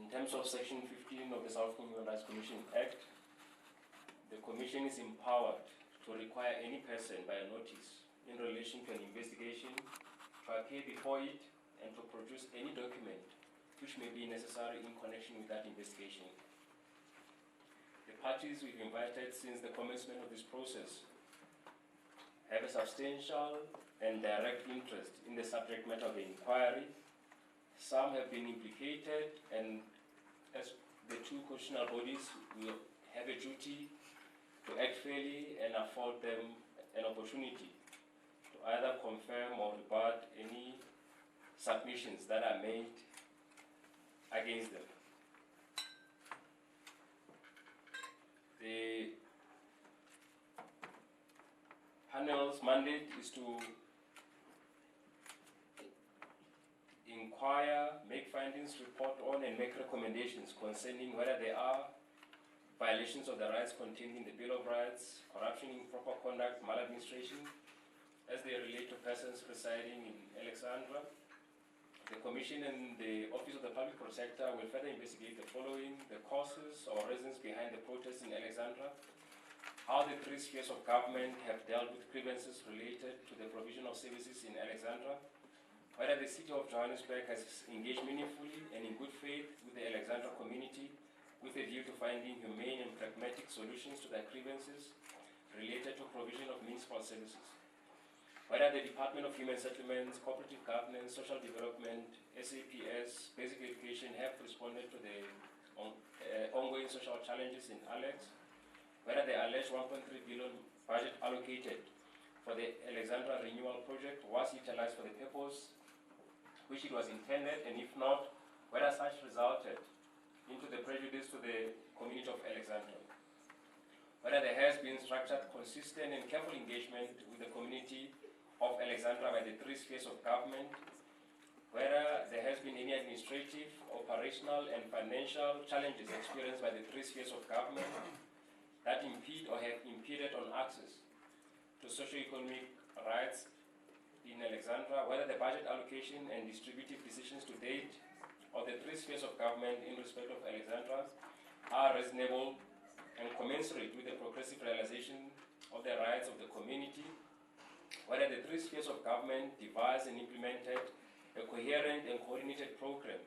In terms of Section 15 of the South African Human Rights Commission Act, the Commission is empowered to require any person by a notice in relation to an investigation to appear before it and to produce any document which may be necessary in connection with that investigation. The parties we've invited since the commencement of this process have a substantial and direct interest in the subject matter of the inquiry. Some have been implicated, and as the two constitutional bodies will have a duty to act fairly and afford them an opportunity to either confirm or rebut any submissions that are made against them. The panel's mandate is to inquire, make findings, report on, and make recommendations concerning whether there are violations of the rights contained in the Bill of Rights, corruption, improper conduct, maladministration, as they relate to persons residing in Alexandra. The Commission and the Office of the Public Protector will further investigate the following: the causes or reasons behind the protests in Alexandra, how the three spheres of government have dealt with grievances related to the provision of services in Alexandra, whether the City of Johannesburg has engaged meaningfully and in good faith with the Alexandra community with a view to finding humane and pragmatic solutions to their grievances related to provision of municipal services, whether the Department of Human Settlements, Cooperative Governance, Social Development, SAPS, Basic Education have responded to the ongoing social challenges in Alex, whether the alleged 1.3 billion budget allocated for the Alexandra Renewal Project was utilized for the purpose which it was intended, and if not, whether such resulted into the prejudice to the community of Alexandra, whether there has been structured, consistent, and careful engagement with the community of Alexandra by the three spheres of government, whether there has been any administrative, operational, and financial challenges experienced by the three spheres of government that impede or have impeded on access to socio-economic rights in Alexandra, whether the budget allocation and distributive decisions to date of the three spheres of government in respect of Alexandra are reasonable and commensurate with the progressive realization of the rights of the community, whether the three spheres of government devised and implemented a coherent and coordinated program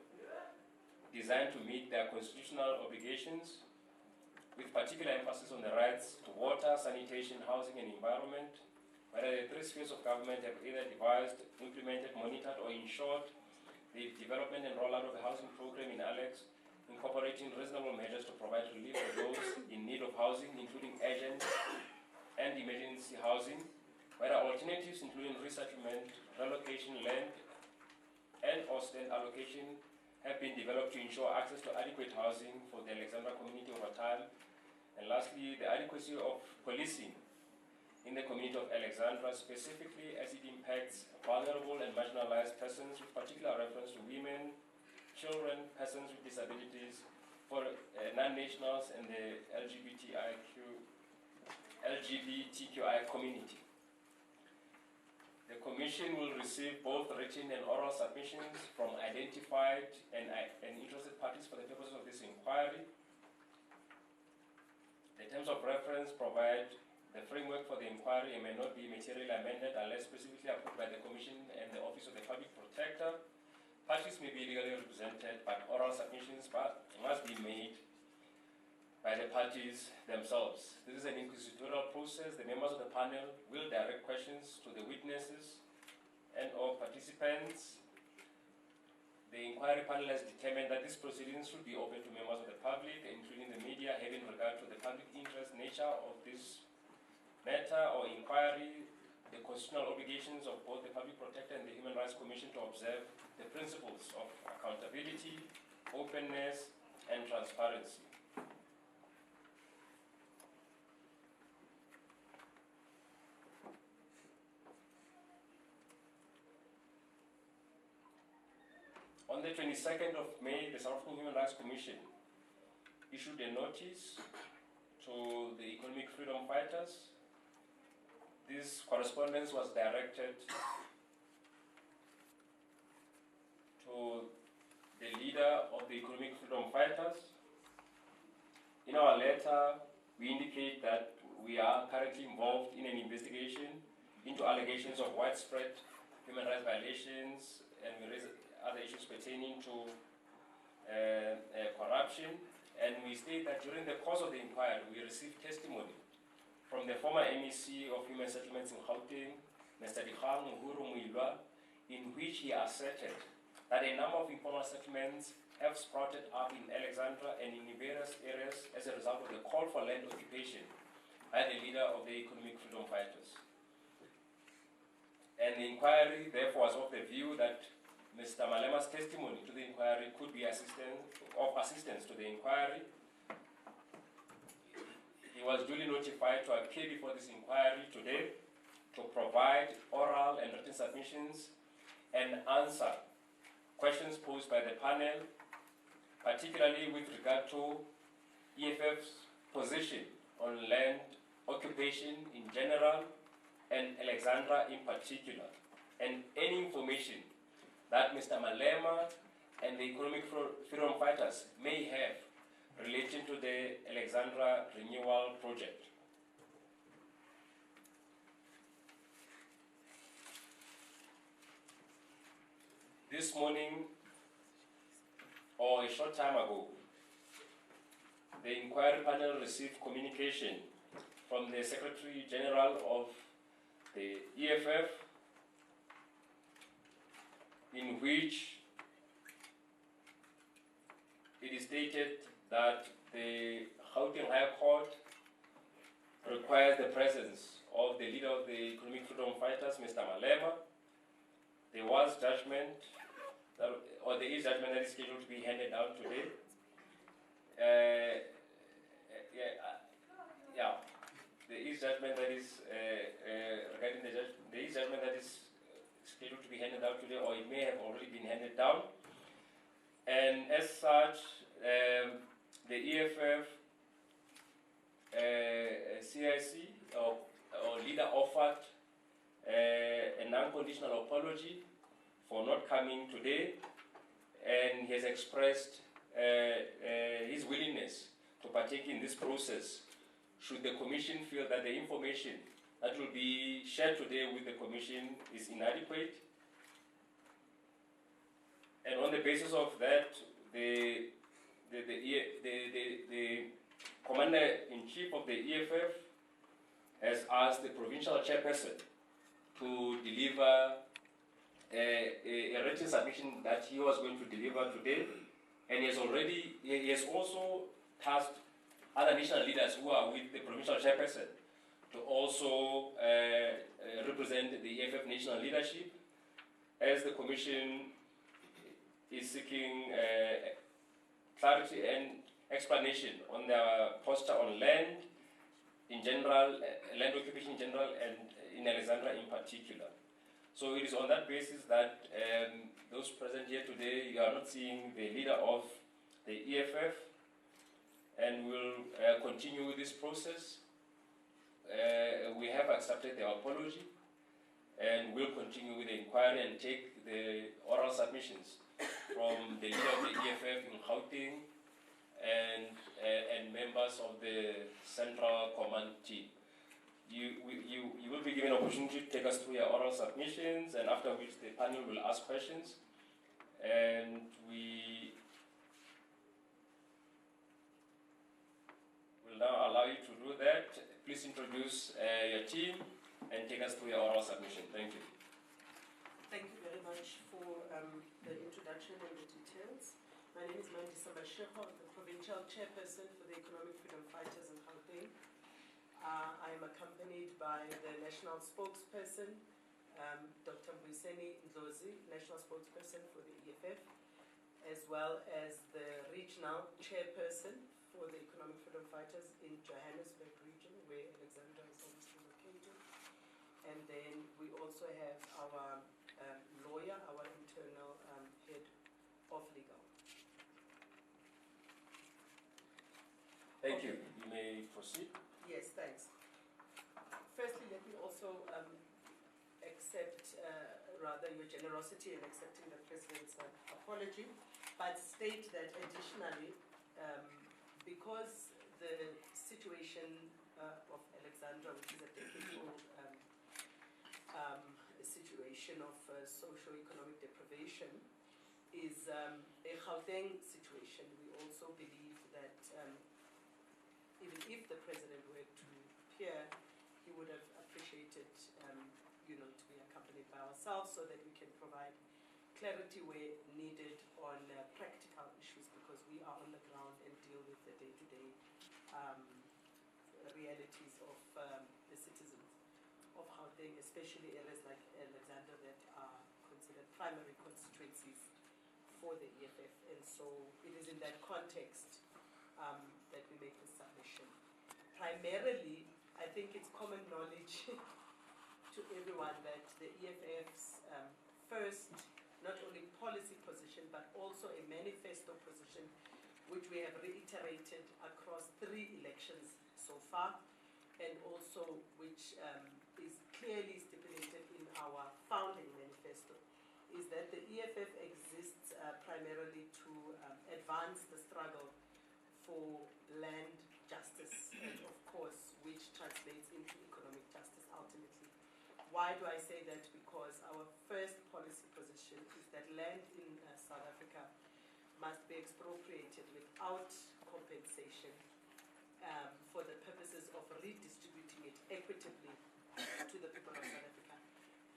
designed to meet their constitutional obligations, with particular emphasis on the rights to water, sanitation, housing, and environment, whether the three spheres of government have either devised, implemented, monitored, or ensured the development and rollout of a housing program in Alex, incorporating reasonable measures to provide relief for those in need of housing, including urgent and emergency housing, whether alternatives including resettlement, relocation, land, and or stand allocation have been developed to ensure access to adequate housing for the Alexandra community over time, and lastly, the adequacy of policing in the community of Alexandra, specifically as it impacts vulnerable and marginalized persons, with particular reference to women, children, persons with disabilities, for non-nationals and the LGBTQI community. The Commission will receive both written and oral submissions from identified and interested parties for the purposes of this inquiry. The terms of reference provide the framework for the inquiry and may not be materially amended unless specifically approved by the Commission and the Office of the Public Protector. Parties may be legally represented, but oral submissions must be made by the parties themselves. This is an inquisitorial process. The members of the panel will direct questions to the witnesses and or participants. The inquiry panel has determined that these proceedings should be open to members of the public, including the media, having regard to the public interest nature of this matter or inquiry, the constitutional obligations of both the Public Protector and the Human Rights Commission to observe the principles of accountability, openness, and transparency. On the 22nd of May, the South African Human Rights Commission issued a notice to the economic freedom fighters. This correspondence was directed to the leader of the the economic freedom fighters. In our letter, we indicate that we are currently involved in an investigation into allegations of widespread human rights violations, and we raise other issues pertaining to corruption. And we state that during the course of the inquiry, we received testimony from the former MEC of Human Settlements in Gauteng, Mr. Dikgang Uhuru Muilwa, in which he asserted that a number of informal settlements have sprouted up in Alexandra and in various areas as a result of the call for land occupation by the leader of the economic freedom fighters. And the inquiry, therefore, was of the view that Mr. Malema's testimony to the inquiry could be of assistance to the inquiry. He was duly notified to appear before this inquiry today to provide oral and written submissions and answer questions posed by the panel, particularly with regard to EFF's position on land occupation in general and Alexandra in particular, and any information that Mr. Malema and the economic freedom fighters may have relating to the Alexandra renewal project. This morning, or a short time ago, the inquiry panel received communication from the Secretary General of the EFF, in which it is stated that the Gauteng High Court requires the presence of the leader of the economic freedom fighters, Mr. Malema. There was judgment, or there is judgment that is scheduled to be handed down today. There is judgment that is regarding the judgment. There is judgment that is scheduled to be handed out today, or it may have already been handed down. And as such, the EFF CIC or leader offered a non-conditional apology for not coming today, and he has expressed his willingness to partake in this process should the Commission feel that the information that will be shared today with the Commission is inadequate. And on the basis of that, the Commander-in-Chief of the EFF has asked the provincial chairperson to deliver a written submission that he was going to deliver today, and he has also tasked other national leaders who are with the provincial chairperson to also represent the EFF national leadership, as the Commission is seeking clarity and explanation on their posture on land in general, land occupation in general, and in Alexandra in particular. So it is on that basis that those present here today, you are not seeing the leader of the EFF, and we'll continue with this process. We have accepted their apology, and we'll continue with the inquiry and take the oral submissions from the leader of the EFF in Gauteng and members of the Central Command team. You will be given an opportunity to take us through your oral submissions, and after which the panel will ask questions. And we will now allow you to do that. Please introduce your team and take us through your oral submission. Thank you. Thank you very much for the introduction and the details. My name is Mandisa Mashego, I'm the Provincial Chairperson for the Economic Freedom Fighters in Gauteng. I am accompanied by the National Spokesperson, Dr. Mbuyiseni Ndlozi, National Spokesperson for the EFF, as well as the Regional Chairperson for the Economic Freedom Fighters in Johannesburg region, where Alexandra is obviously located. And then we also have our lawyer, our internal head of legal. Thank you. You may proceed. Yes, thanks. Firstly, let me also accept, rather, your generosity in accepting the President's apology. but state that additionally, because the situation of Alexandra, which is a decade-old situation of socio-economic deprivation, is a Gauteng situation. We also believe that even if the president were to appear, he would have appreciated, to be accompanied by ourselves so that we can provide clarity where needed on practical issues, because we are on the ground and deal with the day-to-day realities of the citizens of Gauteng, especially areas like Alexandra that are considered primary constituencies for the EFF. And so it is in that context that we make this submission. Primarily, I think it's common knowledge to everyone that the EFF's first, not only policy position, but also a manifesto position, which we have reiterated across 3 elections so far, and also which is clearly stipulated in our founding manifesto, is that the EFF exists primarily to advance the struggle for land justice, and of course, which translates into economic justice ultimately. Why do I say that? Because our first policy position is that land in South Africa must be expropriated without compensation for the purposes of redistributing it equitably to the people of South Africa.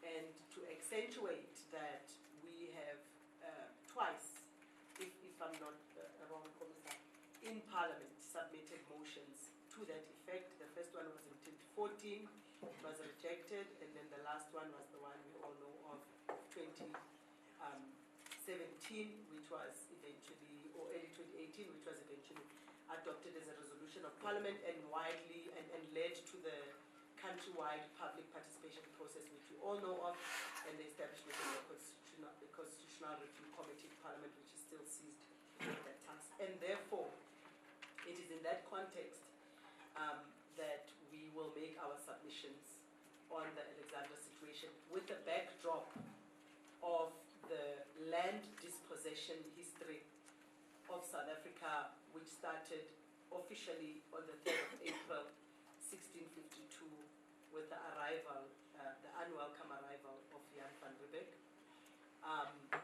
And to accentuate that, we have twice, if I'm not wrong, in Parliament submitted motions to that effect. The first one was in 2014, it was rejected, and then the last one was the one we all know of, 2017, which was eventually, or early 2018, which was eventually adopted as a resolution of Parliament and widely and led to the countrywide public participation process, which we all know of, and the establishment of the Constitutional Review Committee of Parliament, which is still seized with that task. And therefore, it is in that context that we will make our submissions on the Alexandra situation, with the backdrop of the land dispossession history of South Africa, which started officially on the 3rd of April 1652 with the arrival, the unwelcome arrival of Jan van Riebeeck.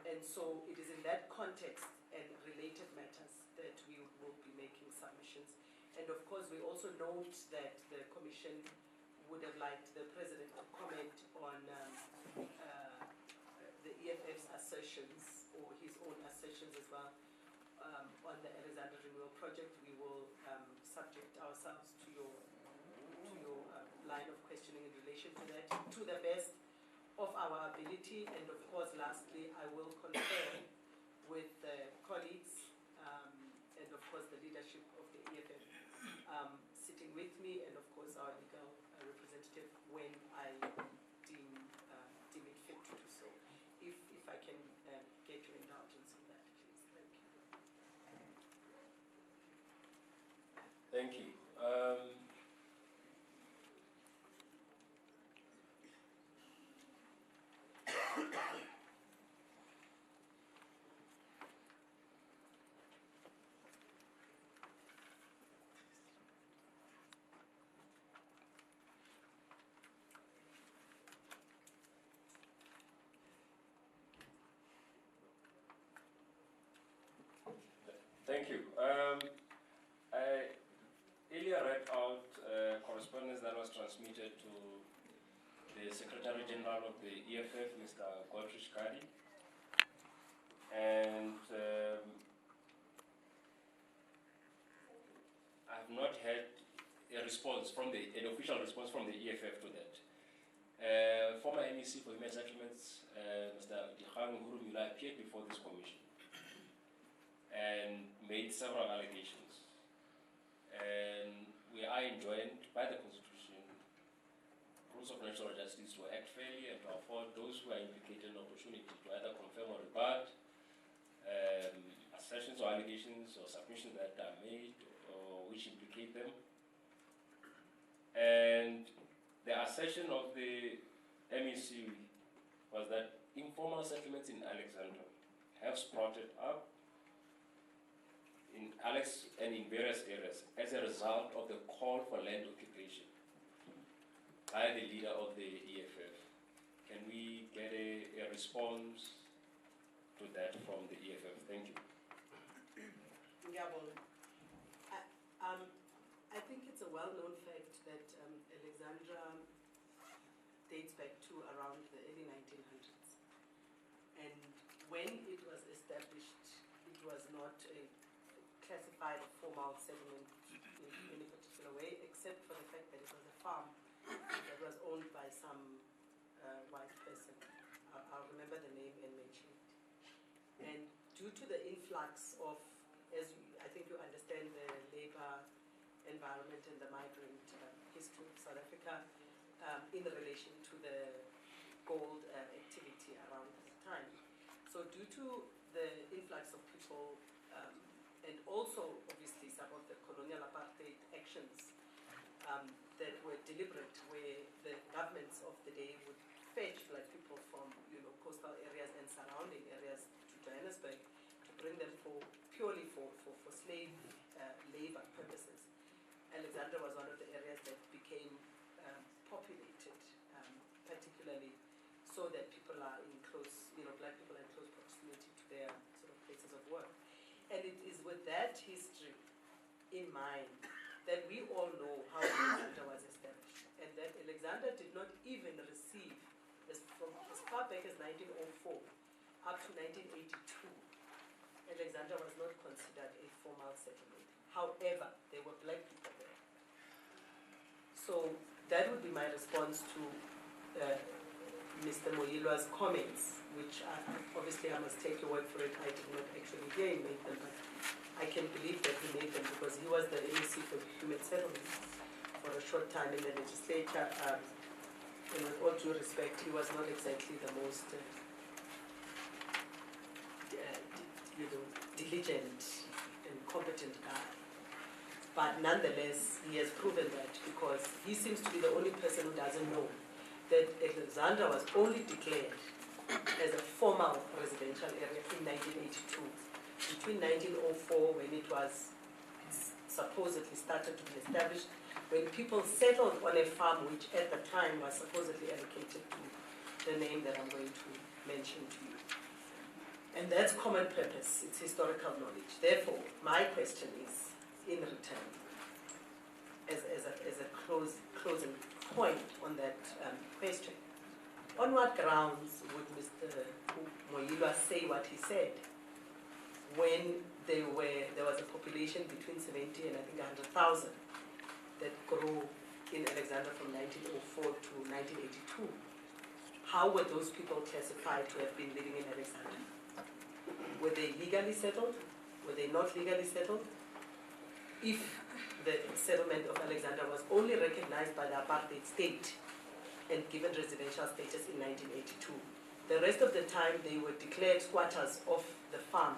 And so it is in that context and related matters that we will be making submissions. And of course, we also note that the Commission would have liked the President to comment on the EFF's assertions, or his own assertions as well, on the Alexandra Renewal Project. We will subject ourselves to your line of questioning in relation to that, to the best of our ability. And of course, lastly, I will confer with colleagues and of course the leadership of the EFF sitting with me, and of course our legal representative, when I deem it fit to do so. If I can get your indulgence on that, please. Thank you. Thank you. Thank you. I earlier read out correspondence that was transmitted to the Secretary General of the EFF, Mr. Godrich Kadi, and I have not had a response from an official response from the EFF to that. Former MEC for Human Settlements, Mr. Dikgang Hurumila, appeared before this commission and made several allegations. And we are enjoined by the Constitution, rules of natural justice, to act fairly and to afford those who are implicated an opportunity to either confirm or rebut assertions or allegations or submissions that are made or which implicate them. And the assertion of the MEC was that informal settlements in Alexandra have sprouted up rights and in various areas as a result of the call for land occupation by the leader of the EFF. Can we get a response to that from the EFF? Thank you. Yeah, well, I think it's a well-known fact that Alexandra dates back to around the early 1900s. And when it was established, it was not a classified a formal settlement in any particular way, except for the fact that it was a farm that was owned by some white person. I'll remember the name and mention it. And due to the influx of, I think you understand the labor environment and the migrant history of South Africa in relation to the gold activity around the time. So due to the influx of people and also obviously some of the colonial apartheid actions that were deliberate, where the governments of the day would fetch black people from coastal areas and surrounding areas to Johannesburg to bring them purely for slave labor purposes. Alexandra was one of the areas that became populated, particularly so that people are in close, black people are in close proximity to their sort of places of work. And it is with that history in mind that we all know how Alexandra was established, and that Alexandra did not even receive, as far back as 1904 up to 1982, Alexandra was not considered a formal settlement. However, there were black people there. So that would be my response to Mr. Moyiloa's comments, which obviously I must take your word for it. I did not actually hear him make them, but I can believe that he made them because he was the MEC for human settlements for a short time in the legislature. And with all due respect, he was not exactly the most diligent and competent guy. But nonetheless, he has proven that because he seems to be the only person who doesn't know that Alexandra was only declared as a formal residential area in 1982. Between 1904, when it was supposedly started to be established, when people settled on a farm which at the time was supposedly allocated to the name that I'm going to mention to you. And that's common purpose, it's historical knowledge. Therefore, my question is, in return, as a closing point on that question, on what grounds would Mr. Moyiloa say what he said when there was a population between 70 and I think 100,000 that grew in Alexandra from 1904 to 1982? How were those people classified to have been living in Alexandra? Were they legally settled? Were they not legally settled? If the settlement of Alexandra was only recognized by the apartheid state and given residential status in 1982, the rest of the time they were declared squatters of the farm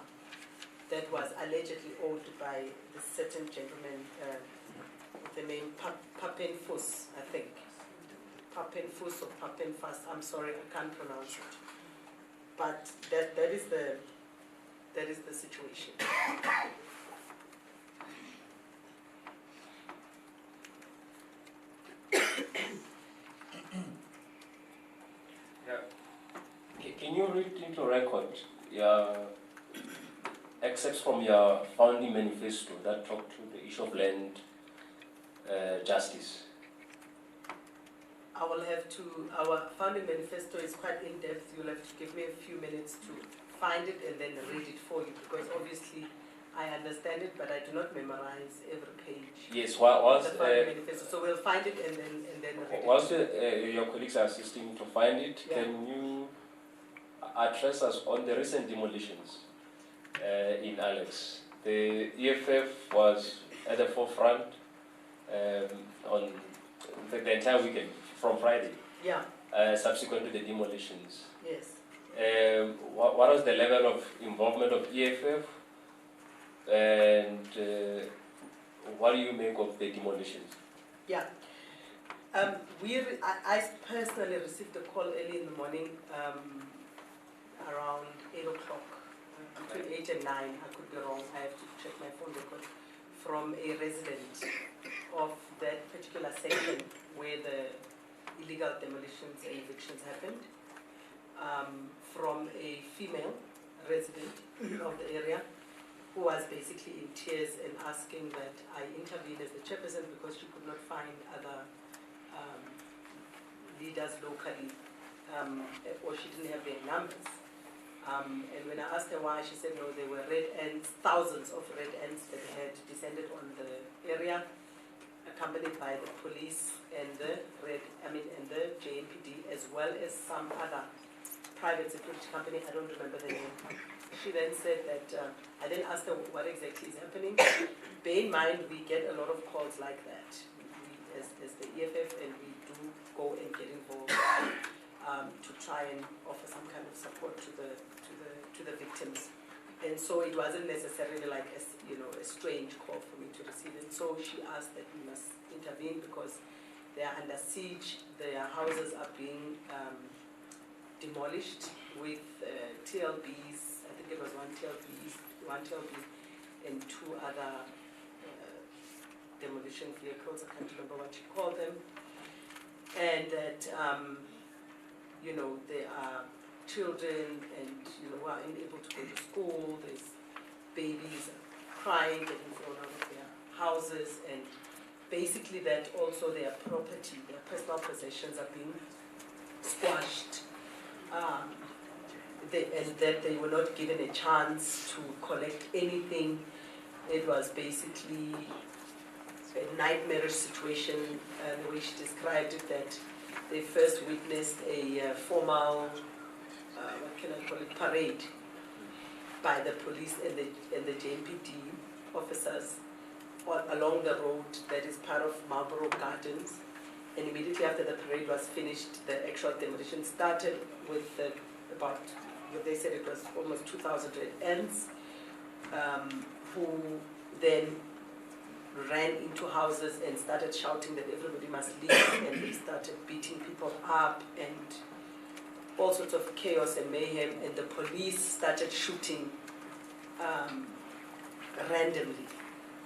that was allegedly owned by the certain gentleman with the name Papen Fus, I think. Papen Fus or Papen Fus, I'm sorry, I can't pronounce it. But that is the situation. Can you read into record your excerpts from your founding manifesto that talk to the issue of land justice? I will have to, our founding manifesto is quite in-depth. You'll have to give me a few minutes to find it and then read it for you, because obviously I understand it, but I do not memorize every page. Yes, so we'll find it and then read whilst your colleagues are assisting to find it, yeah. Can you address us on the recent demolitions in Alex? The EFF was at the forefront on the entire weekend from Friday. Yeah. Subsequent to the demolitions. Yes. What was the level of involvement of EFF, and what do you make of the demolitions? Yeah. I personally received a call early in the morning, around 8 o'clock, between 8 and 9. I could be wrong. I have to check my phone record. from a resident of that particular section where the illegal demolitions and evictions happened, from a female resident of the area who was basically in tears and asking that I intervene as the chairperson because she could not find other leaders locally, or she didn't have their numbers. And when I asked her why, she said no, there were red ants, thousands of red ants that had descended on the area, accompanied by the police and the JNPD, as well as some other private security company. I don't remember the name. She then said that, I then asked her what exactly is happening. Bear in mind, we get a lot of calls like that. We, as the EFF, and we do go and get involved to try and offer some kind of support to the victims. And so it wasn't necessarily like a strange call for me to receive it. So she asked that we must intervene because they are under siege. Their houses are being demolished with TLBs. I think it was one TLB and two other demolition vehicles. I can't remember what she called them. And that there are children and who are unable to go to school. There's babies crying, getting thrown out of their houses, and basically that also their property, their personal possessions are being squashed. And that they were not given a chance to collect anything. It was basically a nightmarish situation, the way she described it, that they first witnessed a formal, parade by the police and the JNPD officers along the road that is part of Marlborough Gardens. And immediately after the parade was finished, the actual demolition started with about, they said it was almost 2,000 red ants, who then ran into houses and started shouting that everybody must leave, and they started beating people up and all sorts of chaos and mayhem, and the police started shooting randomly,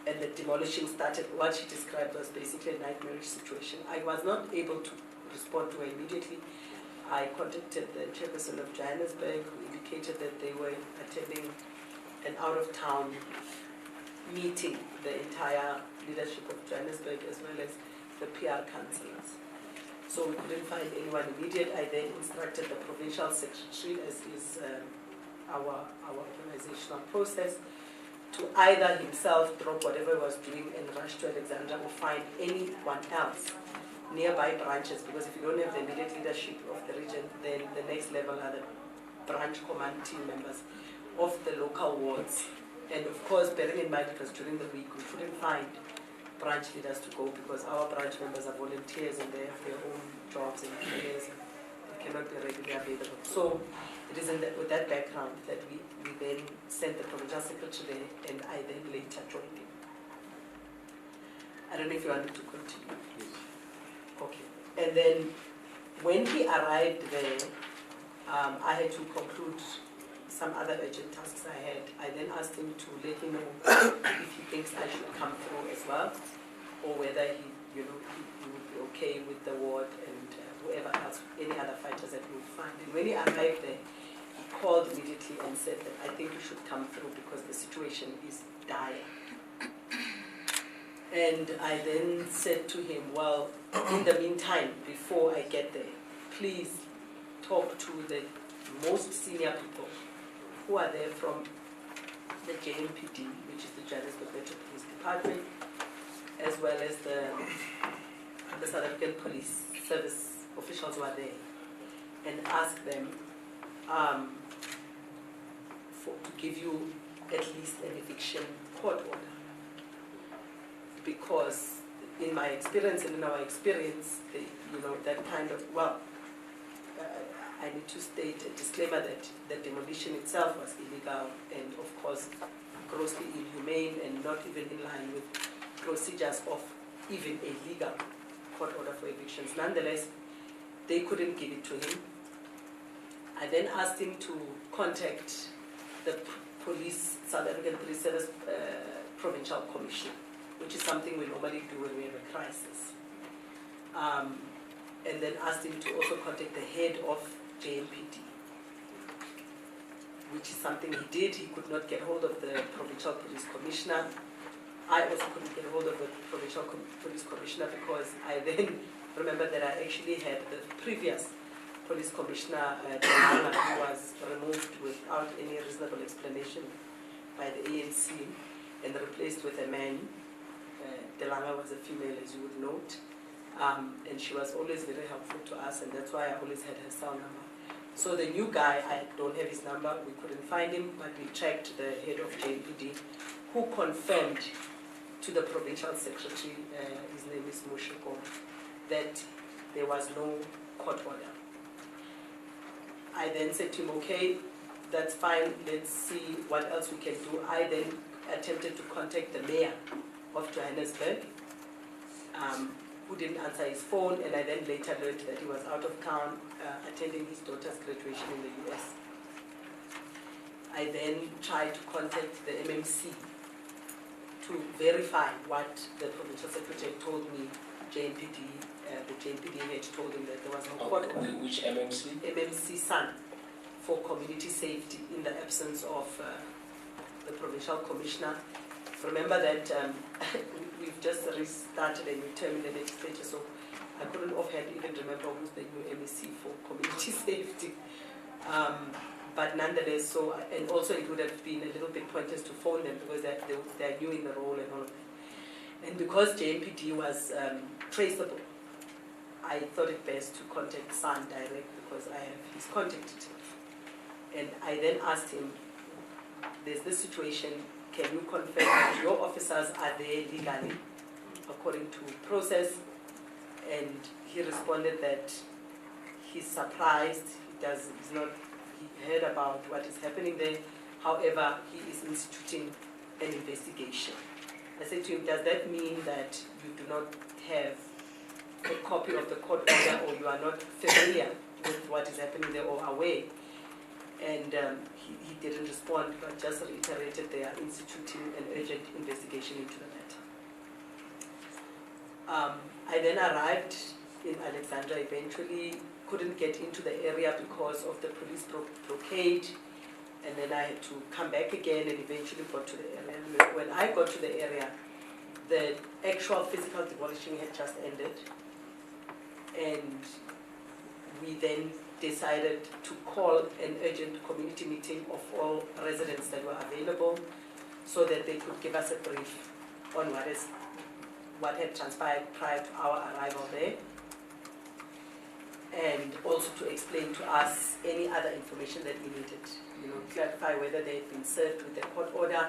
and the demolishing started. What she described was basically a nightmarish situation. I was not able to respond to her immediately. I contacted the chairperson of Johannesburg, who indicated that they were attending an out-of-town meeting, the entire leadership of Johannesburg, as well as the PR councillors. So we couldn't find anyone immediate. I then instructed the provincial secretary, as is our organizational process, to either himself drop whatever he was doing and rush to Alexandra, or find anyone else nearby branches, because if you don't have the immediate leadership of the region, then the next level are the branch command team members of the local wards. And of course, bearing in mind it was during the week, we couldn't find branch leaders to go because our branch members are volunteers and they have their own jobs and careers and they cannot be readily available. So it is with that background that we then sent the provincial secretary there, and I then later joined him. I don't know if you wanted to continue. Yes. Okay. And then when he arrived there, I had to conclude some other urgent tasks I had. I then asked him to let me know if he thinks I should come through as well, or whether he would be okay with the ward and whoever else, any other fighters that we would find. And when he arrived there, he called immediately and said that I think you should come through because the situation is dire. And I then said to him, well, in the meantime, before I get there, please talk to the most senior people who are there from the JNPD, which is the Johannesburg Metro Police Department, as well as the South African Police Service officials who are there, and ask them to give you at least an eviction court order. Because in my experience and in our experience, that kind of, I need to state a disclaimer that the demolition itself was illegal and, of course, grossly inhumane and not even in line with procedures of even a legal court order for evictions. Nonetheless, they couldn't give it to him. I then asked him to contact the South African Police Service Provincial Commission, which is something we normally do when we have a crisis. And then asked him to also contact the head of JMPD, which is something he did. He could not get hold of the Provincial Police Commissioner. I also couldn't get hold of the Provincial Police Commissioner because I then remembered that I actually had the previous Police Commissioner, Delanga, who was removed without any reasonable explanation by the ANC and replaced with a man. Delanga was a female, as you would note, and she was always very helpful to us, and that's why I always had her cell number. So the new guy, I don't have his number, we couldn't find him, but we checked the head of JMPD, who confirmed to the provincial secretary, his name is Mushiko, that there was no court order. I then said to him, okay, that's fine, let's see what else we can do. I then attempted to contact the mayor of Johannesburg, who didn't answer his phone, and I then later learned that he was out of town attending his daughter's graduation in the US. I then tried to contact the MMC to verify what the provincial secretary told me. The JMPD had told him that there was no court order. Which MMC? MMC Sun, for community safety in the absence of the provincial commissioner. Remember that we've just restarted a new term in the legislature, so I couldn't offhand even remember who's the new MEC for community safety. But nonetheless, so, and also it would have been a little bit pointless to phone them because they're new in the role and all of that. And because JMPD was traceable, I thought it best to contact San direct because I have his contact details. And I then asked him, there's this situation, can you confirm that your officers are there legally according to process? And he responded that he's surprised, he heard about what is happening there, however, he is instituting an investigation. I said to him, does that mean that you do not have a copy of the court order or you are not familiar with what is happening there or aware? And he didn't respond, but just reiterated they are instituting an urgent investigation into the matter. I then arrived in Alexandra eventually, couldn't get into the area because of the police blockade, and then I had to come back again and eventually got to the area. When I got to the area, the actual physical demolishing had just ended, and we then decided to call an urgent community meeting of all residents that were available so that they could give us a brief on what had transpired prior to our arrival there, and also to explain to us any other information that we needed. Clarify whether they had been served with a court order,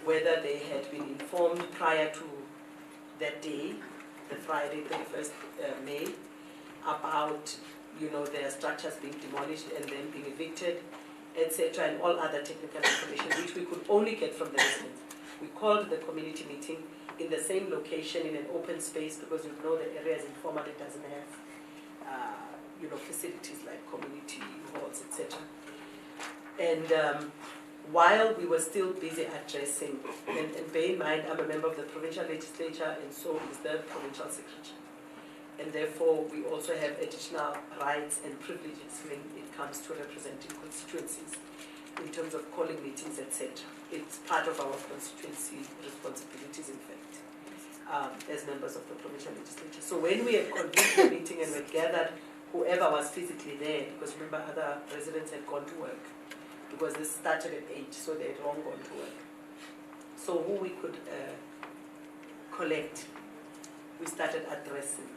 whether they had been informed prior to that day, the Friday, 31st May, about their structures being demolished and then being evicted, etc., and all other technical information which we could only get from the residents. We called the community meeting in the same location in an open space because the area is informal, it doesn't have facilities like community halls, etc. And while we were still busy addressing, and bear in mind I'm a member of the provincial legislature and so is the provincial secretary. And therefore, we also have additional rights and privileges when it comes to representing constituencies in terms of calling meetings, etc. It's part of our constituency responsibilities, in fact, as members of the provincial legislature. So when we had convened the meeting and we gathered whoever was physically there, because remember other residents had gone to work, because this started at 8, so they had long gone to work. So who we could collect, we started addressing.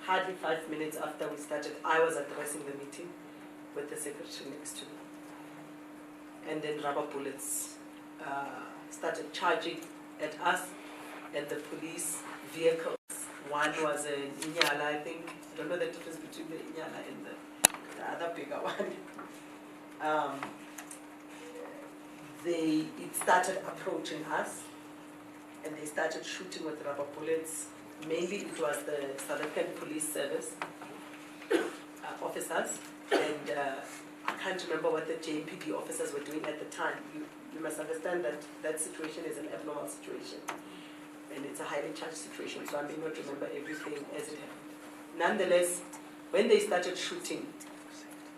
Hardly 5 minutes after we started, I was addressing the meeting with the secretary next to me. And then rubber bullets started charging at us and the police vehicles. One was an Inyala, I think. I don't know the difference between the Inyala and the other bigger one. It started approaching us and they started shooting with rubber bullets. Mainly it was the South African Police Service officers, and I can't remember what the JMPD officers were doing at the time. You must understand that that situation is an abnormal situation. and it's a highly charged situation, so I may not remember everything as it happened. Nonetheless, when they started shooting,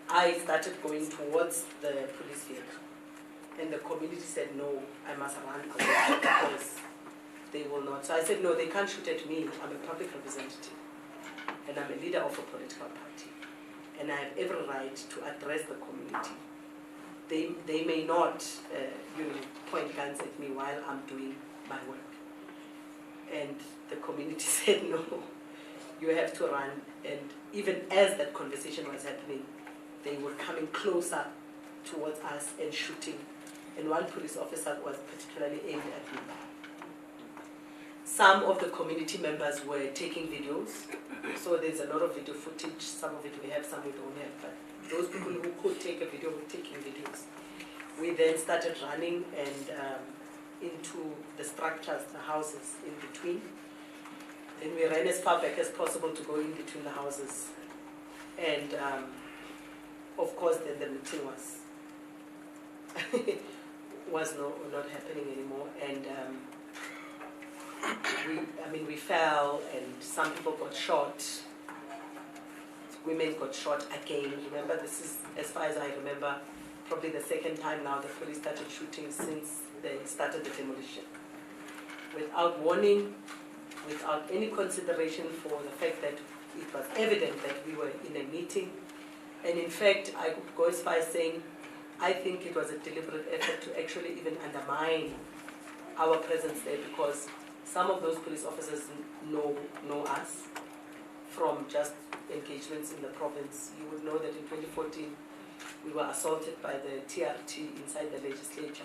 I started going towards the police vehicle. And the community said, no, I must run away because they will not. So I said, no, they can't shoot at me. I'm a public representative. And I'm a leader of a political party. And I have every right to address the community. They may not point guns at me while I'm doing my work. And the community said, no, you have to run. And even as that conversation was happening, they were coming closer towards us and shooting. And one police officer was particularly aimed at me. Some of the community members were taking videos. So there's a lot of video footage. Some of it we have, some we don't have. But those people who could take a video were taking videos. We then started running and into the structures, the houses in between. Then we ran as far back as possible to go in between the houses. And of course, then the meeting was not happening anymore. And we fell, and some people got shot. Women got shot again. Remember, this is, as far as I remember, probably the second time now the police started shooting since they started the demolition. Without warning, without any consideration for the fact that it was evident that we were in a meeting. And in fact, I could go as far as saying, I think it was a deliberate effort to actually even undermine our presence there, because some of those police officers know us from just engagements in the province. You would know that in 2014, we were assaulted by the TRT inside the legislature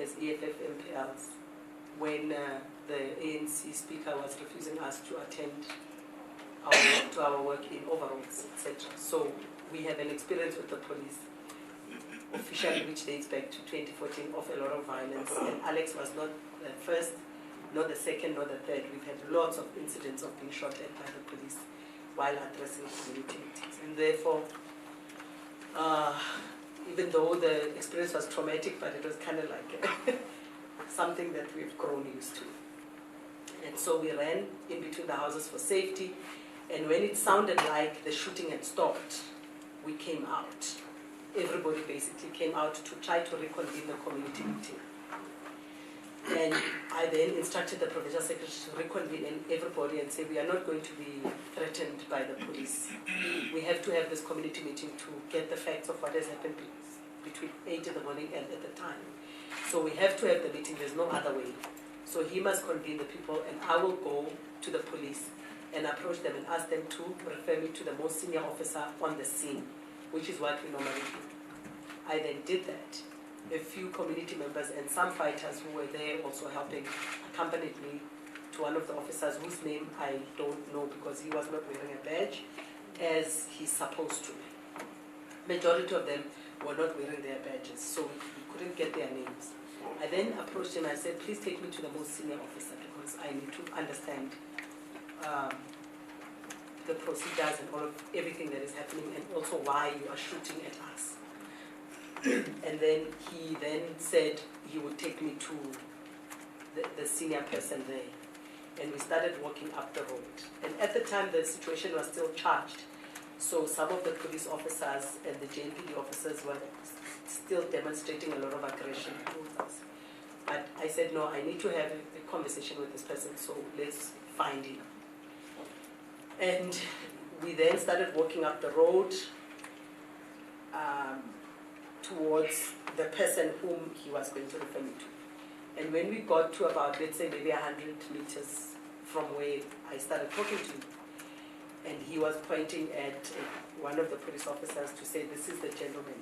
as EFF MPLs when the ANC speaker was refusing us to attend our work in overalls, etc. So we have an experience with the police, officially, which dates back to 2014, of a lot of violence. And Alex was not the first, not the second, not the third. We've had lots of incidents of being shot at by the police while addressing community meetings. And therefore, even though the experience was traumatic, but it was kind of like something that we've grown used to. And so we ran in between the houses for safety. And when it sounded like the shooting had stopped, we came out. Everybody basically came out to try to reconvene the community meeting. And I then instructed the provincial secretary to reconvene everybody and say, we are not going to be threatened by the police. We have to have this community meeting to get the facts of what has happened between 8 in the morning and at the time. So we have to have the meeting, there's no other way. So he must convene the people, and I will go to the police and approach them and ask them to refer me to the most senior officer on the scene, which is what we normally do. I then did that. A few community members and some fighters who were there also helping accompanied me to one of the officers whose name I don't know because he was not wearing a badge as he's supposed to. Majority of them were not wearing their badges, so we couldn't get their names. I then approached him and I said, please take me to the most senior officer because I need to understand the procedures and all of everything that is happening, and also why you are shooting at us. And then he then said he would take me to the senior person there. And we started walking up the road. And at the time, the situation was still charged. So some of the police officers and the JNPD officers were still demonstrating a lot of aggression towards us. But I said, no, I need to have a conversation with this person, so let's find him. And we then started walking up the road towards the person whom he was going to refer me to. And when we got to about, let's say, maybe 100 meters from where I started talking to him, and he was pointing at one of the police officers to say, this is the gentleman.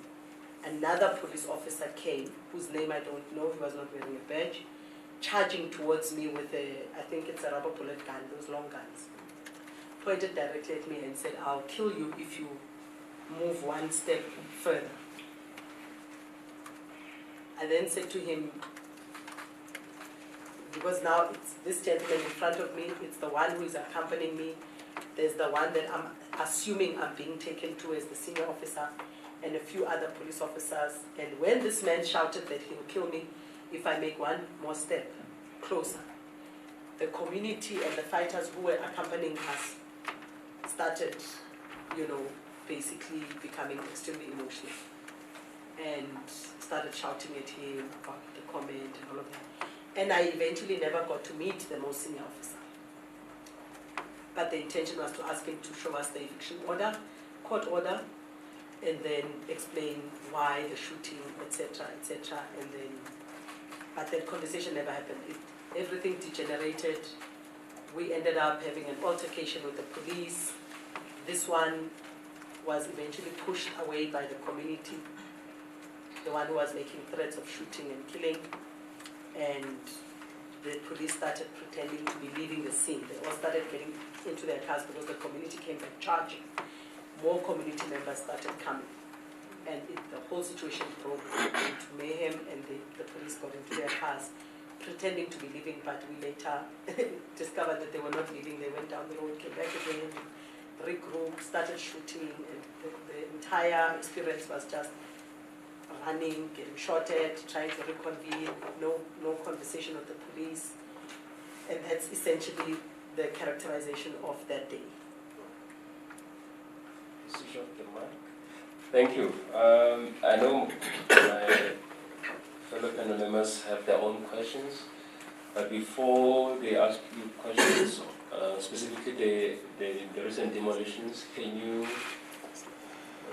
Another police officer came, whose name I don't know, he was not wearing a badge, charging towards me with I think it's a rubber bullet gun, those long guns. Pointed directly at me and said, I'll kill you if you move one step further. I then said to him, because now it's this gentleman in front of me, it's the one who is accompanying me, there's the one that I'm assuming I'm being taken to as the senior officer, and a few other police officers. And when this man shouted that he will kill me if I make one more step closer, the community and the fighters who were accompanying us started, basically becoming extremely emotional and started shouting at him about the comment and all of that. And I eventually never got to meet the most senior officer. But the intention was to ask him to show us the eviction order, court order, and then explain why the shooting, etc., etc. But that conversation never happened. Everything degenerated. We ended up having an altercation with the police. This one was eventually pushed away by the community, the one who was making threats of shooting and killing. And the police started pretending to be leaving the scene. They all started getting into their cars because the community came back charging. More community members started coming. And the whole situation broke into mayhem, and the police got into their cars pretending to be leaving, but we later discovered that they were not leaving. They went down the road, came back again, regrouped, started shooting, and the entire experience was just running, getting shot at, trying to reconvene, no conversation with the police. And that's essentially the characterization of that day. Thank you. I know my fellow panel members have their own questions, but before they ask you questions, specifically the recent demolitions, can you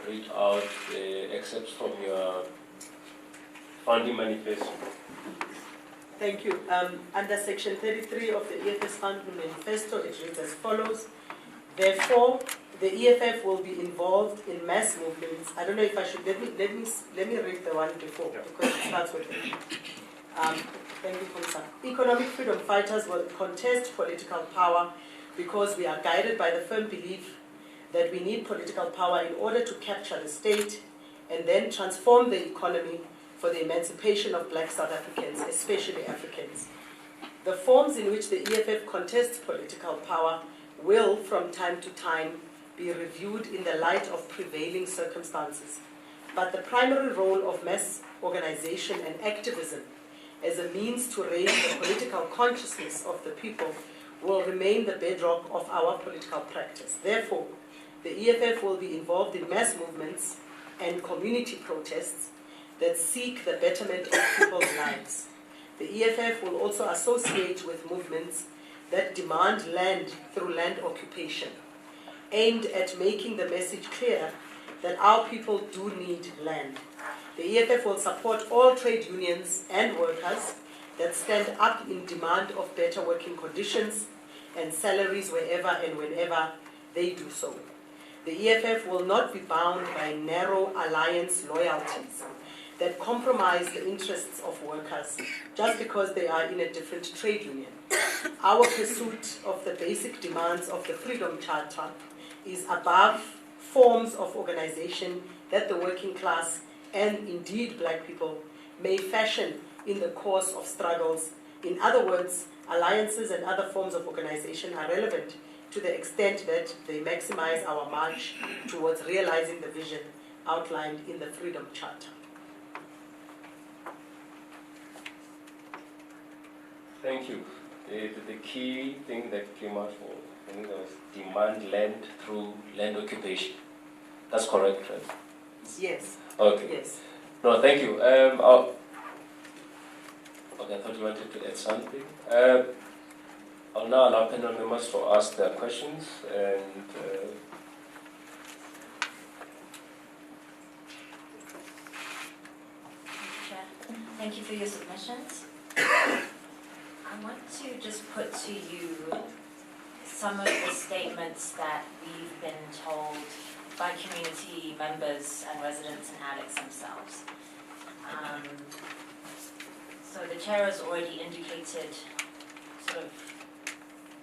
read out the excerpts from your founding manifesto? Thank you. Under Section 33 of the EFF's founding manifesto, it reads as follows. Therefore, the EFF will be involved in mass movements. I don't know if I should, let me read the one before, because it starts with it. Thank you, Kumsa. Economic freedom fighters will contest political power because we are guided by the firm belief that we need political power in order to capture the state and then transform the economy for the emancipation of black South Africans, especially Africans. The forms in which the EFF contests political power will, from time to time, be reviewed in the light of prevailing circumstances. But the primary role of mass organization and activism as a means to raise the political consciousness of the people will remain the bedrock of our political practice. Therefore, the EFF will be involved in mass movements and community protests that seek the betterment of people's lives. The EFF will also associate with movements that demand land through land occupation, aimed at making the message clear that our people do need land. The EFF will support all trade unions and workers that stand up in demand of better working conditions and salaries wherever and whenever they do so. The EFF will not be bound by narrow alliance loyalties that compromise the interests of workers just because they are in a different trade union. Our pursuit of the basic demands of the Freedom Charter is above forms of organization that the working class and indeed black people may fashion in the course of struggles. In other words, alliances and other forms of organization are relevant to the extent that they maximize our march towards realizing the vision outlined in the Freedom Charter. Thank you. The key thing that came out for, I think, was demand land through land occupation. That's correct, right? Yes. Okay. Yes. No, thank you. Okay, I thought you wanted to add something. I'll now allow panel members to ask their questions, and thank you for your submissions. I want to just put to you some of the statements that we've been told by community members and residents and addicts themselves. So the chair has already indicated sort of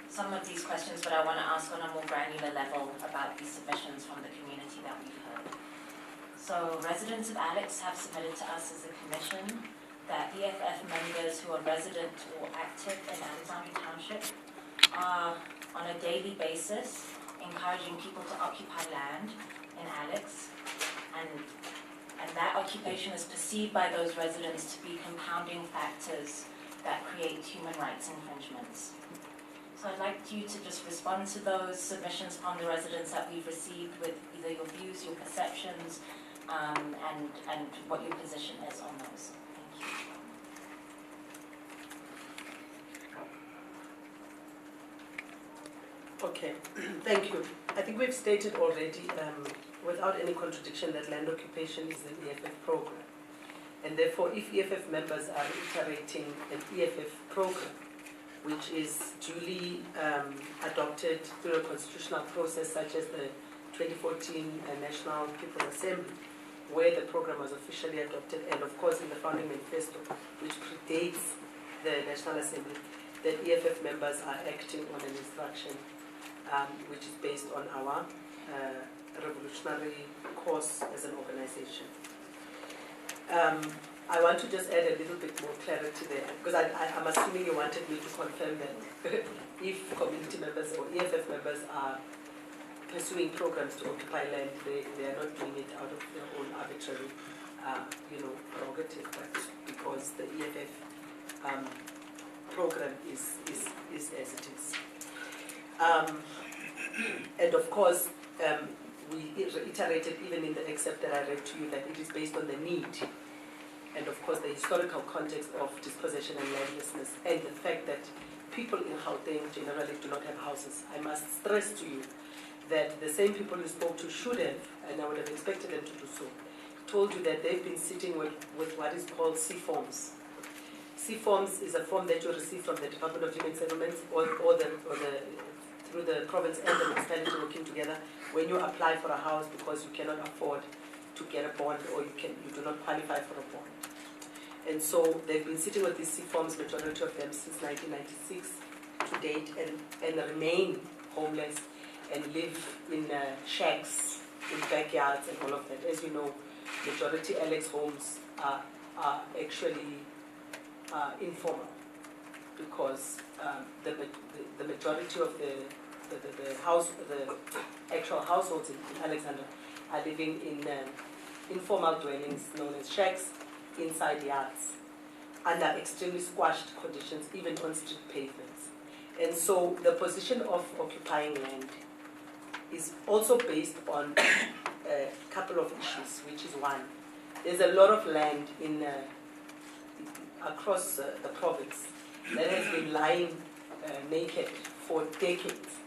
some of these questions, but I want to ask on a more granular level about these submissions from the community that we've heard. So residents of Alex have submitted to us as a commission that EFF members who are resident or active in Alexandra Township are on a daily basis encouraging people to occupy land in Alex, and that occupation is perceived by those residents to be compounding factors that create human rights infringements. So I'd like you to just respond to those submissions from the residents that we've received with either your views, your perceptions, and what your position is on those. Thank you. Okay, thank you. I think we've stated already, without any contradiction, that land occupation is an EFF program. And therefore, if EFF members are iterating an EFF program, which is duly adopted through a constitutional process such as the 2014 National People's Assembly, where the program was officially adopted, and of course in the founding manifesto, which predates the National Assembly, that EFF members are acting on an instruction which is based on our revolutionary course as an organization. I want to just add a little bit more clarity there, because I'm assuming you wanted me to confirm that if community members or EFF members are pursuing programs to occupy land, they are not doing it out of their own arbitrary, prerogative, but because the EFF program is as it is. And of course, we reiterated even in the excerpt that I read to you that it is based on the need, and of course the historical context of dispossession and landlessness, and the fact that people in Gauteng generally do not have houses. I must stress to you that the same people you spoke to should have, and I would have expected them to do so, told you that they've been sitting with what is called C-forms. C-forms is a form that you receive from the Department of Human Settlements or through the province and the municipality working together when you apply for a house because you cannot afford to get a bond or you do not qualify for a bond. And so they've been sitting with these C-forms, majority of them since 1996 to date, and remain homeless and live in shacks, in backyards and all of that. As you know, majority Alex homes are actually informal, because the majority of the actual households in Alexandra are living in informal dwellings known as shacks inside yards under extremely squashed conditions, even on street pavements. And so the position of occupying land is also based on a couple of issues, which is one, there's a lot of land across the province that has been lying naked for decades,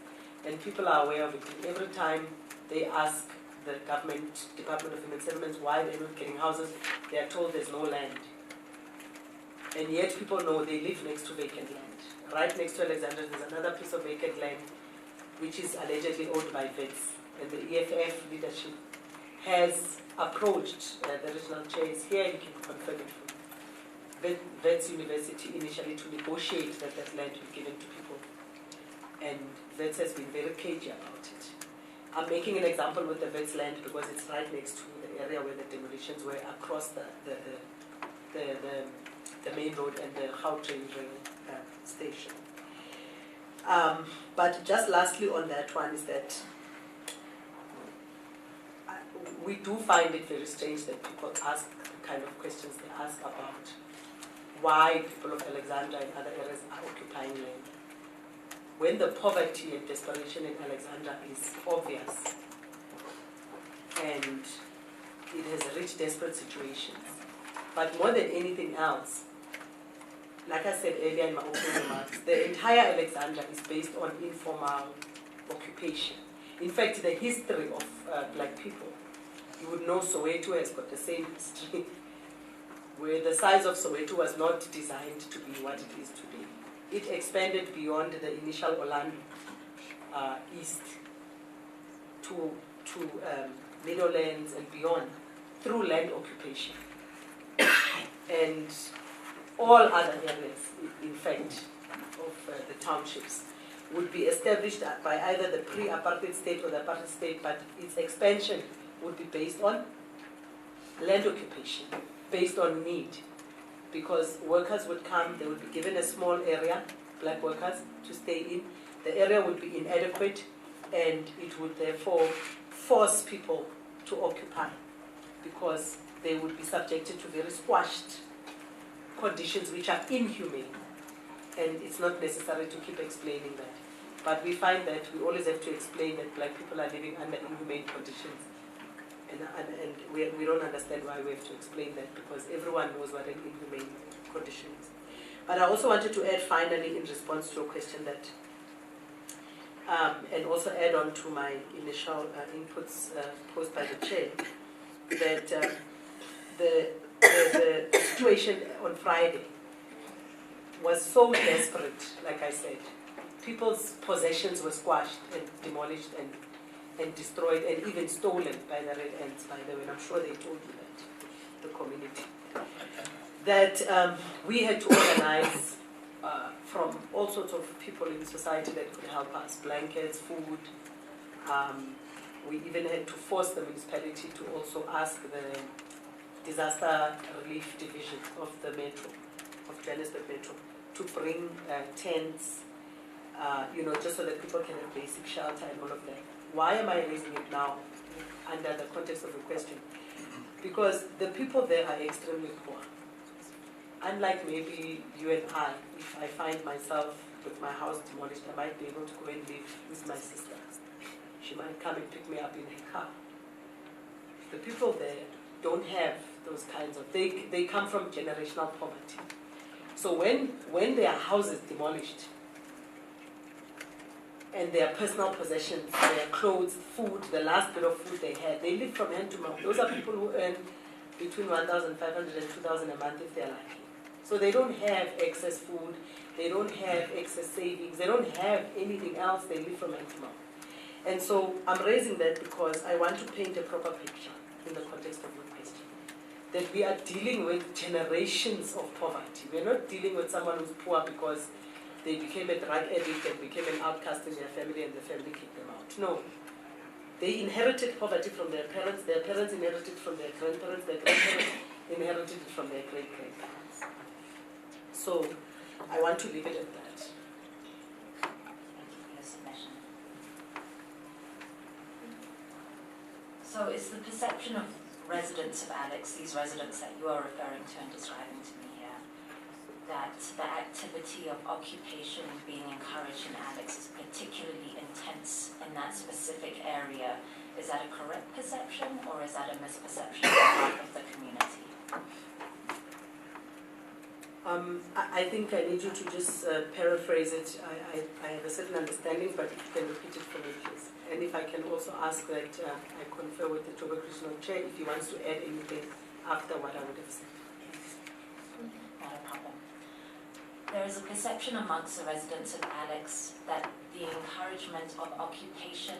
and people are aware of it. Every time they ask the government, Department of Human Settlements, why they're not getting houses, they are told there's no land. And yet people know they live next to vacant land. Right next to Alexandra, there's another piece of vacant land which is allegedly owned by vets. And the EFF leadership has approached the regional chairs here, you can confirm it from Vets University initially to negotiate that land be given to people. And Vets has been very cagey about it. I'm making an example with the Vets land because it's right next to the area where the demolitions were across the main road and the Gautrain rail station. But just lastly on that one is that we do find it very strange that people ask the kind of questions they ask about why people of Alexandra and other areas are occupying land, when the poverty and desperation in Alexandra is obvious and it has reached desperate situations. But more than anything else, like I said earlier in my opening remarks, the entire Alexandra is based on informal occupation. In fact, the history of black people, you would know Soweto has got the same history, where the size of Soweto was not designed to be what it is today. It expanded beyond the initial Orlando east to Meadowlands and beyond through land occupation. And all other areas, in fact, of the townships would be established by either the pre-apartheid state or the apartheid state, but its expansion would be based on land occupation, based on need. Because workers would come, they would be given a small area, black workers, to stay in. The area would be inadequate, and it would therefore force people to occupy, because they would be subjected to very squashed conditions which are inhumane. And it's not necessary to keep explaining that. But we find that we always have to explain that black people are living under inhumane conditions. And we don't understand why we have to explain that, because everyone knows what an inhumane condition is. But I also wanted to add finally in response to your question that, and also add on to my initial inputs posed by the chair, that the situation on Friday was so desperate, like I said. People's possessions were squashed and demolished and destroyed and even stolen by the Red Ants, by the way, and I'm sure they told you that, the community. That we had to organize from all sorts of people in society that could help us, blankets, food. We even had to force the municipality to also ask the disaster relief division of the metro, of Johannesburg Metro, to bring tents, just so that people can have basic shelter and all of that. Why am I raising it now under the context of the question? Because the people there are extremely poor. Unlike maybe you and I, if I find myself with my house demolished, I might be able to go and live with my sister. She might come and pick me up in her car. The people there don't have those kinds of, they come from generational poverty. So when their house is demolished and their personal possessions, their clothes, food, the last bit of food they had, they live from hand to mouth. Those are people who earn between 1,500 and 2,000 a month if they're lucky. So they don't have excess food, they don't have excess savings, they don't have anything else, they live from hand to mouth. And so I'm raising that because I want to paint a proper picture in the context of your question. That we are dealing with generations of poverty. We're not dealing with someone who's poor because they became a drug addict and became an outcast in their family and the family kicked them out. No. They inherited poverty from their parents inherited it from their grandparents inherited it from their great-grandparents. So I want to leave it at that. Thank you for your submission. So is the perception of residents of Alex, these residents that you are referring to and describing to me here, that the activity of occupation being encouraged in Alex is particularly intense in that specific area, is that a correct perception or is that a misperception of the community? I think I need you to just paraphrase it. I have a certain understanding, but if you can repeat it for me, please. And if I can also ask that I confer with the Joburg Regional Chair if he wants to add anything after what I would have said. Not a problem. There is a perception amongst the residents of Alex that the encouragement of occupation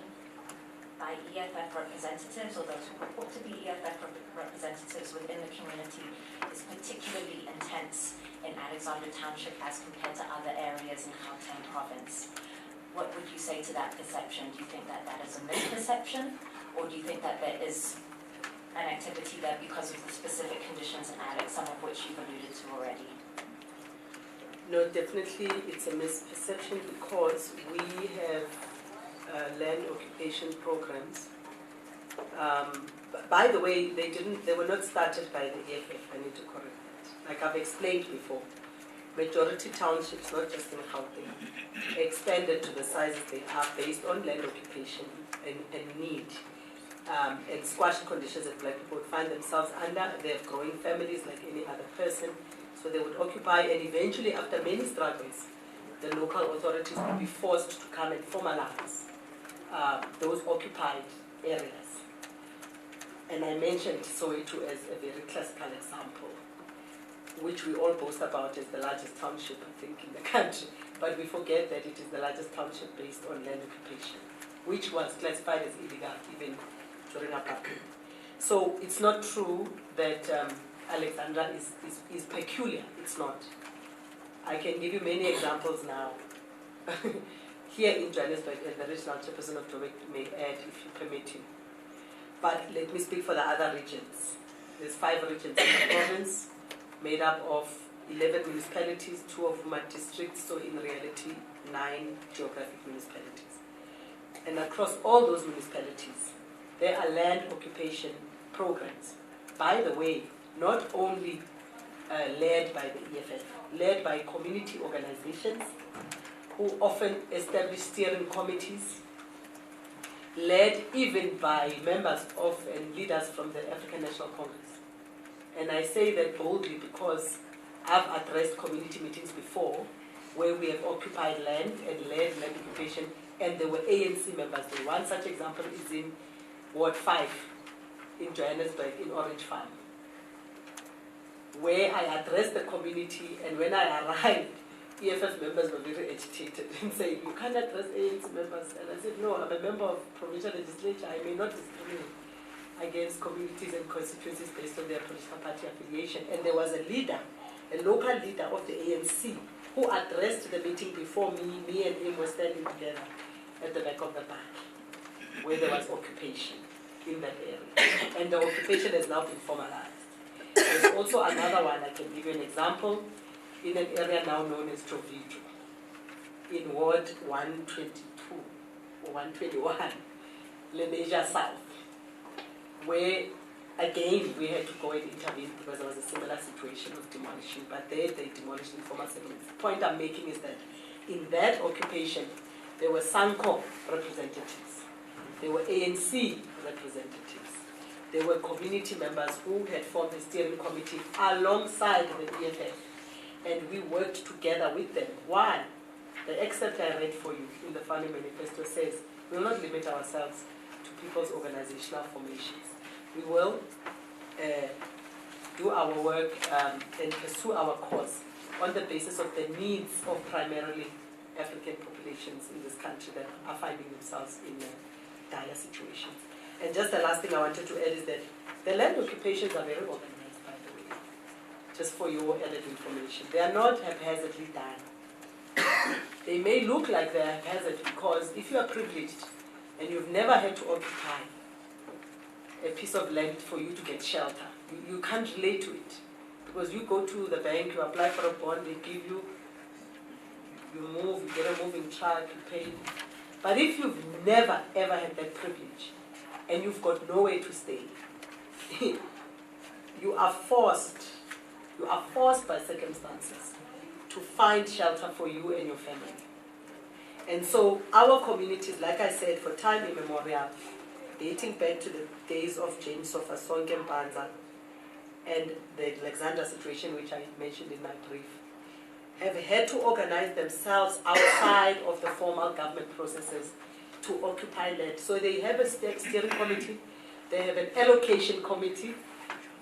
by EFF representatives, or those who purport to be EFF representatives within the community, is particularly intense in Alexandra Township as compared to other areas in Gauteng province. What would you say to that perception? Do you think that that is a misperception, or do you think that there is an activity there because of the specific conditions in Alex, some of which you've alluded to already? No, definitely it's a misperception because we have land occupation programs. By the way, they were not started by the EFF. I need to correct that. Like I've explained before, majority townships, not just in Gauteng, expanded to the sizes they are based on land occupation and need and squashed conditions that black people would find themselves under. They have growing families like any other person, so they would occupy, and eventually after many struggles, the local authorities would be forced to come and formalize those occupied areas. And I mentioned Soweto as a very classical example, which we all boast about as the largest township, I think, in the country. But we forget that it is the largest township based on land occupation, which was classified as illegal even during apartheid. So it's not true that Alexandra is peculiar. It's not. I can give you many examples now. Here in Johannesburg, and the regional chairperson of Joburg may add if you permit him. But let me speak for the other regions. There's 5 regions in the province, made up of 11 municipalities, 2 of whom are districts, so in reality, 9 geographic municipalities. And across all those municipalities, there are land occupation programs. By the way, not only led by the EFF, led by community organizations who often establish steering committees, led even by members of and leaders from the African National Congress. And I say that boldly because I've addressed community meetings before where we have occupied land and led land occupation, and there were ANC members there. One such example is in Ward 5 in Johannesburg, in Orange Farm, where I addressed the community, and when I arrived, EFF members were very agitated and saying, "You can't address ANC members." And I said, "No, I'm a member of provincial legislature. I may not discriminate against communities and constituencies based on their political party affiliation." And there was a leader, a local leader of the ANC, who addressed the meeting before me. Me and him were standing together at the back of the park, where there was occupation in that area. And the occupation has now been formalized. There's also another one, I can give you an example, in an area now known as Jovijo, in Ward 122 or 121, Lenasia South, where again we had to go and intervene because there was a similar situation of demolition, but there they demolished informal settlements. The point I'm making is that in that occupation, there were SANCO representatives, there were ANC representatives, there were community members who had formed a steering committee alongside the EFF, and we worked together with them. Why? The excerpt I read for you in the Founding Manifesto says, we will not limit ourselves to people's organizational formations. We will do our work and pursue our cause on the basis of the needs of primarily African populations in this country that are finding themselves in dire situations. And just the last thing I wanted to add is that the land occupations are very organized, by the way, just for your added information. They are not haphazardly done. They may look like they're haphazard because if you are privileged and you've never had to occupy a piece of land for you to get shelter, you can't relate to it. Because you go to the bank, you apply for a bond, they give you, you move, you get a moving truck, you pay. But if you've never ever had that privilege and you've got nowhere to stay, you are forced by circumstances to find shelter for you and your family. And so our communities, like I said, for time immemorial, dating back to the days of James Sofasonke Mpanza and the Alexandra situation, which I mentioned in my brief, have had to organize themselves outside of the formal government processes to occupy land. So they have a steering committee, they have an allocation committee,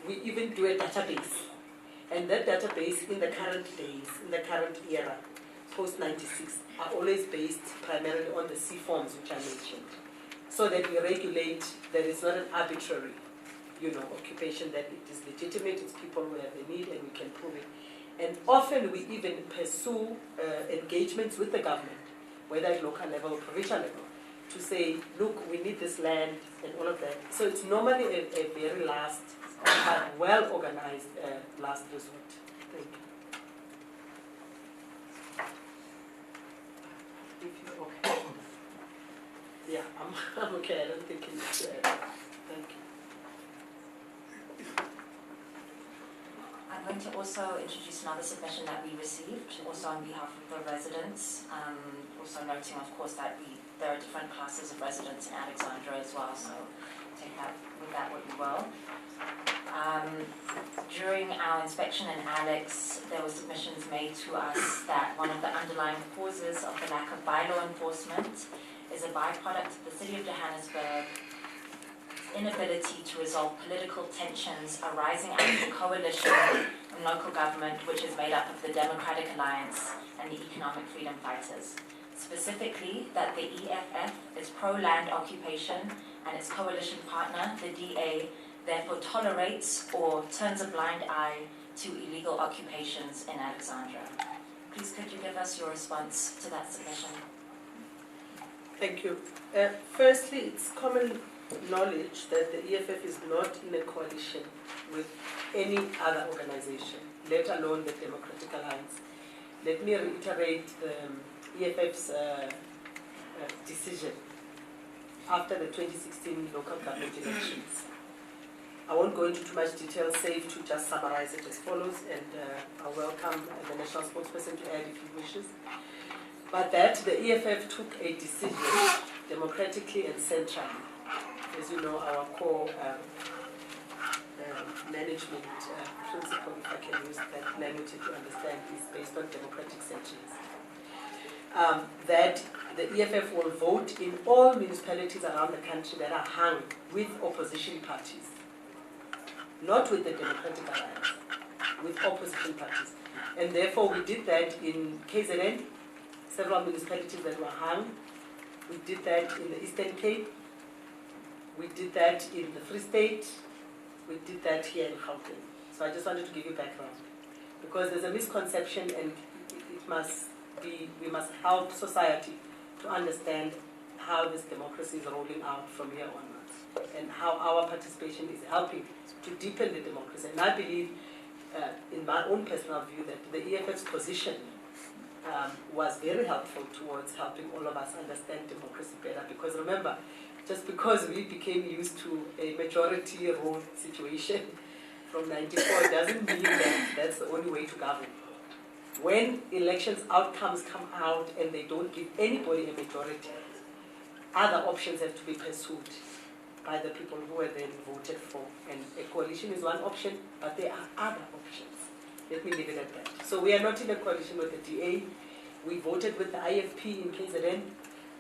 we even do a database. And that database in the current days, in the current era, post-96, are always based primarily on the C forms which I mentioned. So that we regulate that it's not an arbitrary, occupation, that it is legitimate, it's people who have a need and we can prove it. And often we even pursue engagements with the government, whether at local level or provincial level, to say, look, we need this land and all of that. So it's normally a very last, but well-organized last resort. Thank you. If you're okay. Yeah, I'm okay. I don't think you need to add. Thank you. I'm going to also introduce another submission that we received, also on behalf of the residents. Also noting, of course, that there are different classes of residents in Alexandra as well, so take that with that what you will. During our inspection in Alex, there were submissions made to us that one of the underlying causes of the lack of bylaw enforcement is a byproduct of the City of Johannesburg's inability to resolve political tensions arising out of the coalition in local government, which is made up of the Democratic Alliance and the Economic Freedom Fighters. Specifically, that the EFF is pro-land occupation and its coalition partner, the DA, therefore tolerates or turns a blind eye to illegal occupations in Alexandra. Please could you give us your response to that submission? Thank you. Firstly, it's common knowledge that the EFF is not in a coalition with any other organization, let alone the Democratic Alliance. Let me reiterate the EFF's decision after the 2016 local government elections. I won't go into too much detail, save to just summarize it as follows, and I welcome the national spokesperson to add if he wishes. But that the EFF took a decision democratically and centrally. As you know, our core management principle, if I can use that language to understand, is based on democratic centrism. That the EFF will vote in all municipalities around the country that are hung with opposition parties, not with the Democratic Alliance, with opposition parties. And therefore we did that in KZN, several municipalities that were hung. We did that in the Eastern Cape. We did that in the Free State. We did that here in Gauteng. So I just wanted to give you background, because there's a misconception, and it must be, we must help society to understand how this democracy is rolling out from here onwards, and how our participation is helping to deepen the democracy. And I believe, in my own personal view, that the EFF's position was very helpful towards helping all of us understand democracy better. Because remember, just because we became used to a majority rule situation from 94 doesn't mean that that's the only way to govern. When elections outcomes come out and they don't give anybody a majority, other options have to be pursued by the people who were then voted for. And a coalition is one option, but there are other options. Let me leave it at that. So we are not in a coalition with the DA. We voted with the IFP in KZN.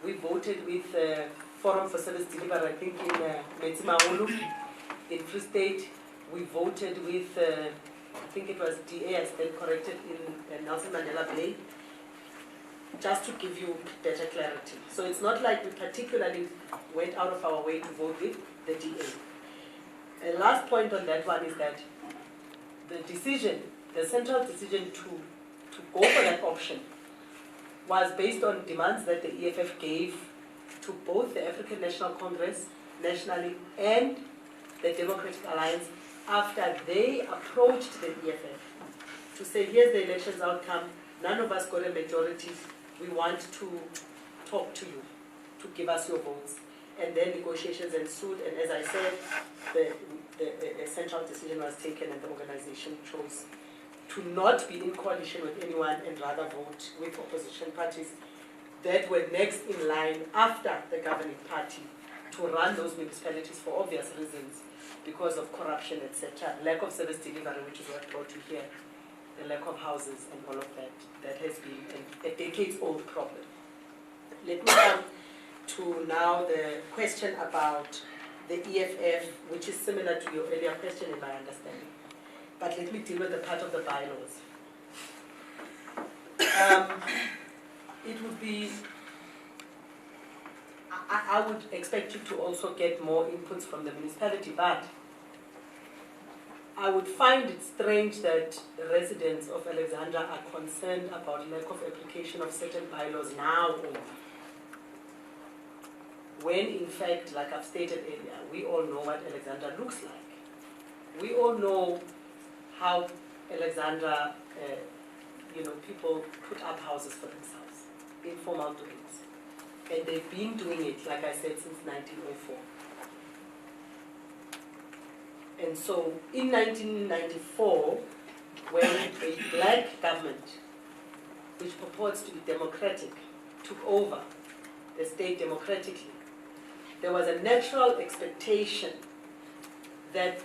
We voted with the Forum for Service Delivery, I think, in Metsimaholo, in Free State. We voted with, I think it was DA, I stand corrected, in Nelson Mandela Bay, just to give you better clarity. So it's not like we particularly went out of our way to vote with the DA. The last point on that one is that the decision, the central decision to go for that option was based on demands that the EFF gave to both the African National Congress nationally and the Democratic Alliance after they approached the EFF to say, here's the elections outcome, none of us got a majority, we want to talk to you, to give us your votes. And then negotiations ensued, and as I said, the central decision was taken, and the organization chose to not be in coalition with anyone and rather vote with opposition parties that were next in line after the governing party to run those municipalities for obvious reasons, because of corruption, etc., lack of service delivery, which is what brought you here, the lack of houses and all of that. That has been a decades-old problem. Let me come to now the question about the EFF, which is similar to your earlier question in my understanding. But let me deal with the part of the bylaws. It would be, I would expect you to also get more inputs from the municipality, but I would find it strange that the residents of Alexandra are concerned about lack of application of certain bylaws now only. When in fact, like I've stated earlier, we all know what Alexandra looks like. We all know how Alexandra, people put up houses for themselves, informal doings. And they've been doing it, like I said, since 1904. And so in 1994, when a black government, which purports to be democratic, took over the state democratically, there was a natural expectation that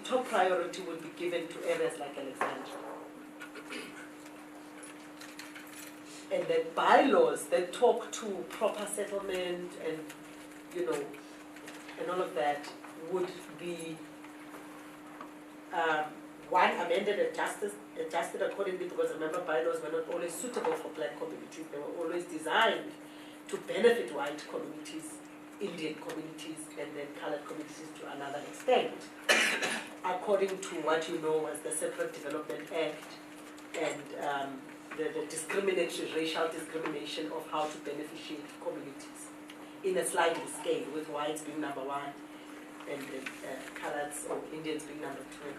top priority would be given to areas like Alexandra. And that bylaws that talk to proper settlement and, and all of that would be one, amended, adjusted accordingly, because remember, bylaws were not always suitable for black communities. They were always designed to benefit white communities, Indian communities, and then colored communities to another extent, according to what you know as the Separate Development Act and the discriminatory, racial discrimination of how to beneficiate communities in a sliding scale, with whites being number one and coloreds or Indians being number two.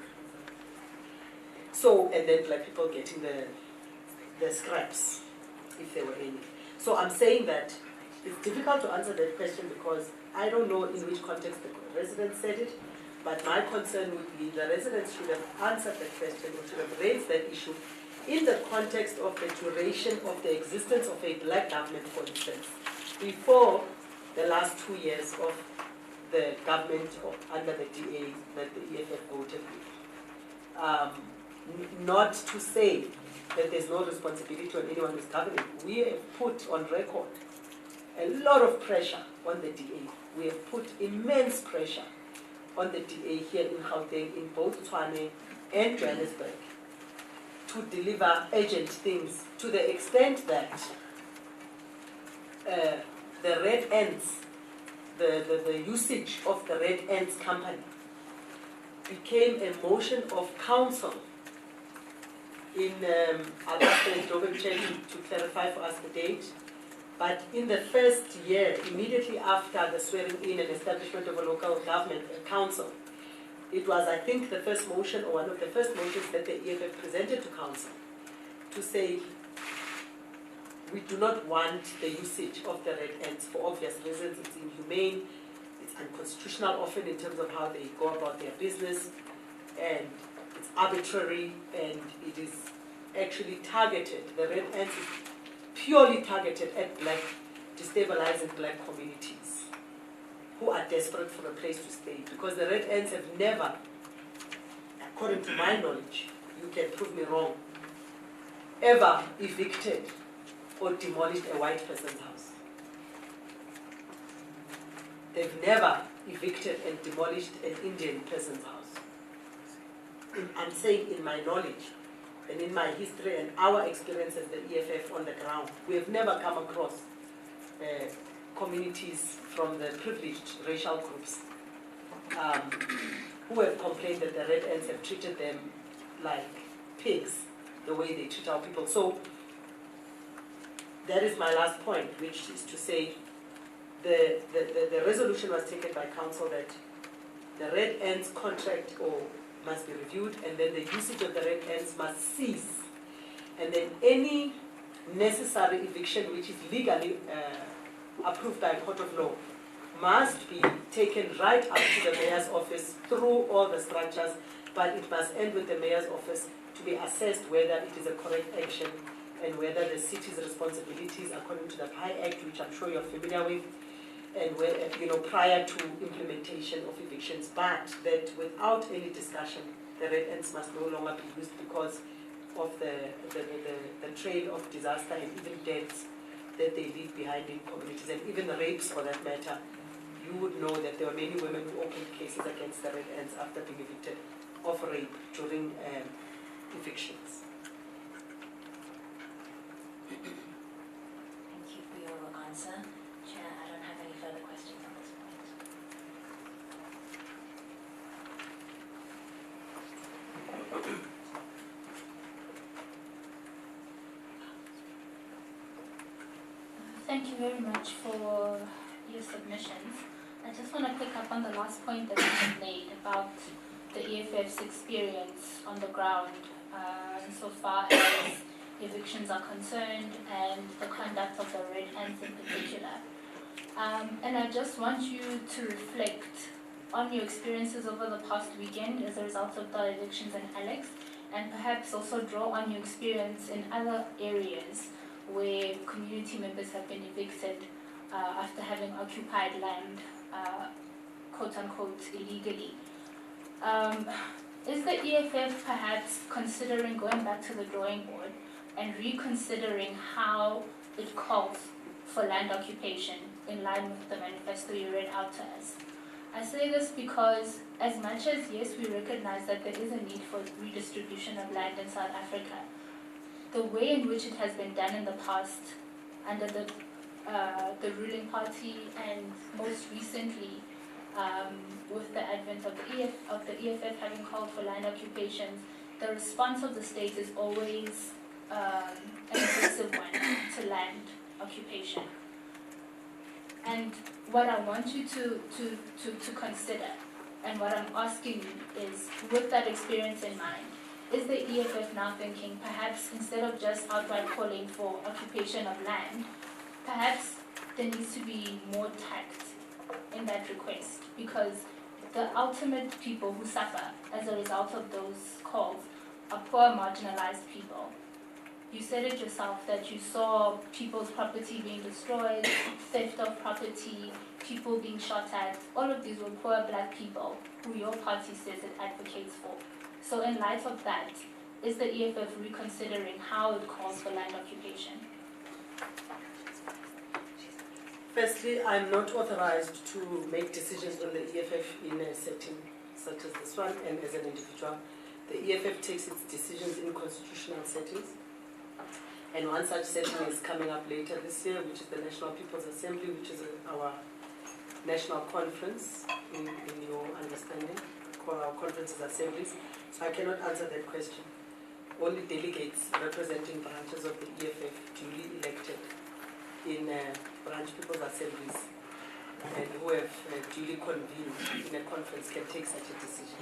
So, and then black people getting the scraps, if there were any. So I'm saying that it's difficult to answer that question because I don't know in which context the residents said it, But my concern would be the residents should have answered that question or should have raised that issue in the context of the duration of the existence of a black government, for instance, before the last 2 years of the government under the DA that the EFF voted with. Not to say that there's no responsibility on anyone who's governing. We have put on record a lot of pressure on the DA. We have put immense pressure on the DA here in Gauteng, in both Tshwane and Johannesburg, to deliver urgent things, to the extent that the Red Ants, the usage of the Red Ants company became a motion of council in, I'll ask the Joburg Chair to clarify for us the date, but in the first year, immediately after the swearing in and establishment of a local government, a council, it was, I think, the first motion or one of the first motions that the EFF presented to council to say, we do not want the usage of the Red Ants for obvious reasons. It's inhumane, it's unconstitutional often in terms of how they go about their business, and it's arbitrary, and it is actually targeted. The Red Ants is purely targeted at destabilizing black communities who are desperate for a place to stay, because the Red Ants have never, according to my knowledge, you can prove me wrong, ever evicted or demolished a white person's house. They've never evicted and demolished an Indian person's house. I'm saying in my knowledge and in my history and our experience as the EFF on the ground, we have never come across communities from the privileged racial groups who have complained that the Red Ants have treated them like pigs, the way they treat our people. So that is my last point, which is to say the resolution was taken by council that the Red Ants contract must be reviewed, and then the usage of the Red Ants must cease. And then any necessary eviction which is legally approved by a court of law must be taken right up to the mayor's office through all the structures, but it must end with the mayor's office to be assessed whether it is a correct action and whether the city's responsibilities according to the PI Act, which I'm sure you're familiar with, and where, prior to implementation of evictions, but that without any discussion, the Red Ants must no longer be used because of the trail of disaster and even deaths that they leave behind in communities, and even rapes for that matter. You would know that there were many women who opened cases against the Red Ants after being evicted of rape during evictions. Thank you for your answer. Chair, I don't have any further questions on this point. Thank you very much for your submissions. I just want to pick up on the last point that you have made about the EFF's experience on the ground so far as evictions are concerned and the conduct of the Red Ants in particular. And I just want you to reflect on your experiences over the past weekend as a result of the evictions in Alex, and perhaps also draw on your experience in other areas where community members have been evicted after having occupied land, quote-unquote, illegally. Is the EFF perhaps considering going back to the drawing board and reconsidering how it calls for land occupation in line with the manifesto you read out to us? I say this because as much as, yes, we recognize that there is a need for redistribution of land in South Africa, the way in which it has been done in the past under the ruling party, and most recently with the advent of the EFF having called for land occupations, the response of the state is always an aggressive one to land occupation. And what I want you to consider, and what I'm asking you is, with that experience in mind, is the EFF now thinking perhaps instead of just outright calling for occupation of land, perhaps there needs to be more tact in that request? Because the ultimate people who suffer as a result of those calls are poor, marginalized people. You said it yourself that you saw people's property being destroyed, theft of property, people being shot at. All of these were poor black people who your party says it advocates for. So in light of that, is the EFF reconsidering how it calls for land occupation? Firstly, I'm not authorized to make decisions on the EFF in a setting such as this one and as an individual. The EFF takes its decisions in constitutional settings. And one such setting is coming up later this year, which is the National People's Assembly, which is our national conference, in your understanding, call our conferences assemblies. So I cannot answer that question. Only delegates representing branches of the EFF duly elected in branch people's assemblies and who have duly convened in a conference can take such a decision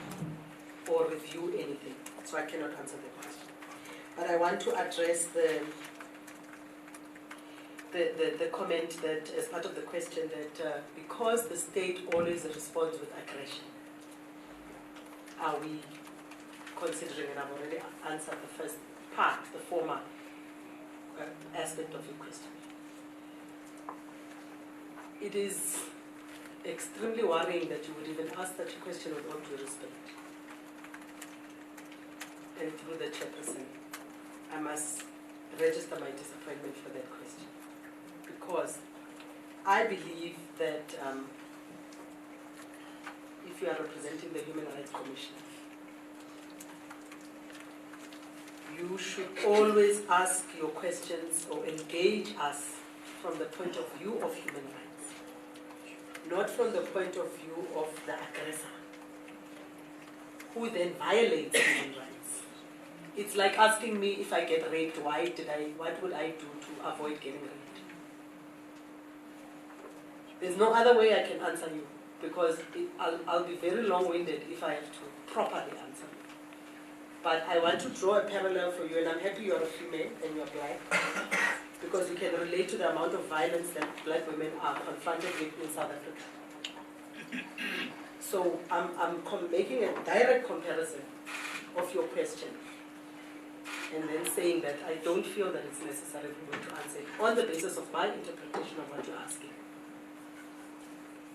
or review anything. So I cannot answer the question. But I want to address the comment that, as part of the question, that because the state always responds with aggression, are we considering, and I've already answered the first part, the former aspect of your question. It is extremely worrying that you would even ask such a question with all due respect. And through the chairperson, I must register my disappointment for that question. Because I believe that if you are representing the Human Rights Commission, you should always ask your questions or engage us from the point of view of human rights, not from the point of view of the aggressor, who then violates human rights. It's like asking me if I get raped, what would I do to avoid getting raped? There's no other way I can answer you, because I'll be very long-winded if I have to properly answer you. But I want to draw a parallel for you, and I'm happy you're a female and you're black, because you can relate to the amount of violence that black women are confronted with in South Africa. So I'm making a direct comparison of your question, and then saying that I don't feel that it's necessary for me to answer it on the basis of my interpretation of what you're asking.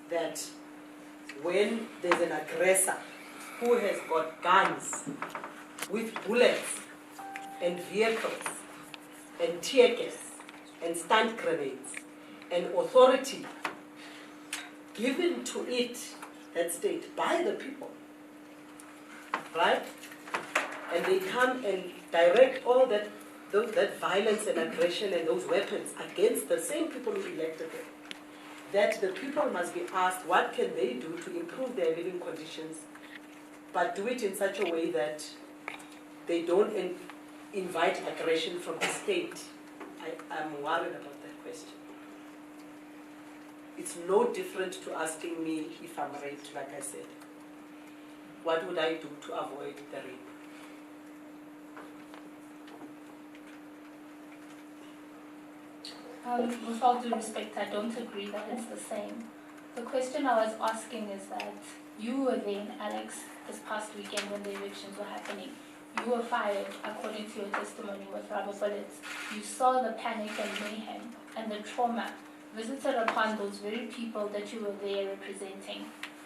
That when there's an aggressor who has got guns with bullets and vehicles and tear gas and stun grenades and authority given to it, that state, by the people, right? And they come and direct all that violence and aggression and those weapons against the same people who elected them. That the people must be asked what can they do to improve their living conditions, but do it in such a way that they don't invite aggression from the state. I'm worried about that question. It's no different to asking me if I'm raped, like I said. What would I do to avoid the rape? With all due respect, I don't agree that it's the same. The question I was asking is that you were there in Alex this past weekend when the evictions were happening. You were fired, according to your testimony, with rubber bullets. You saw the panic and mayhem and the trauma visited upon those very people that you were there representing.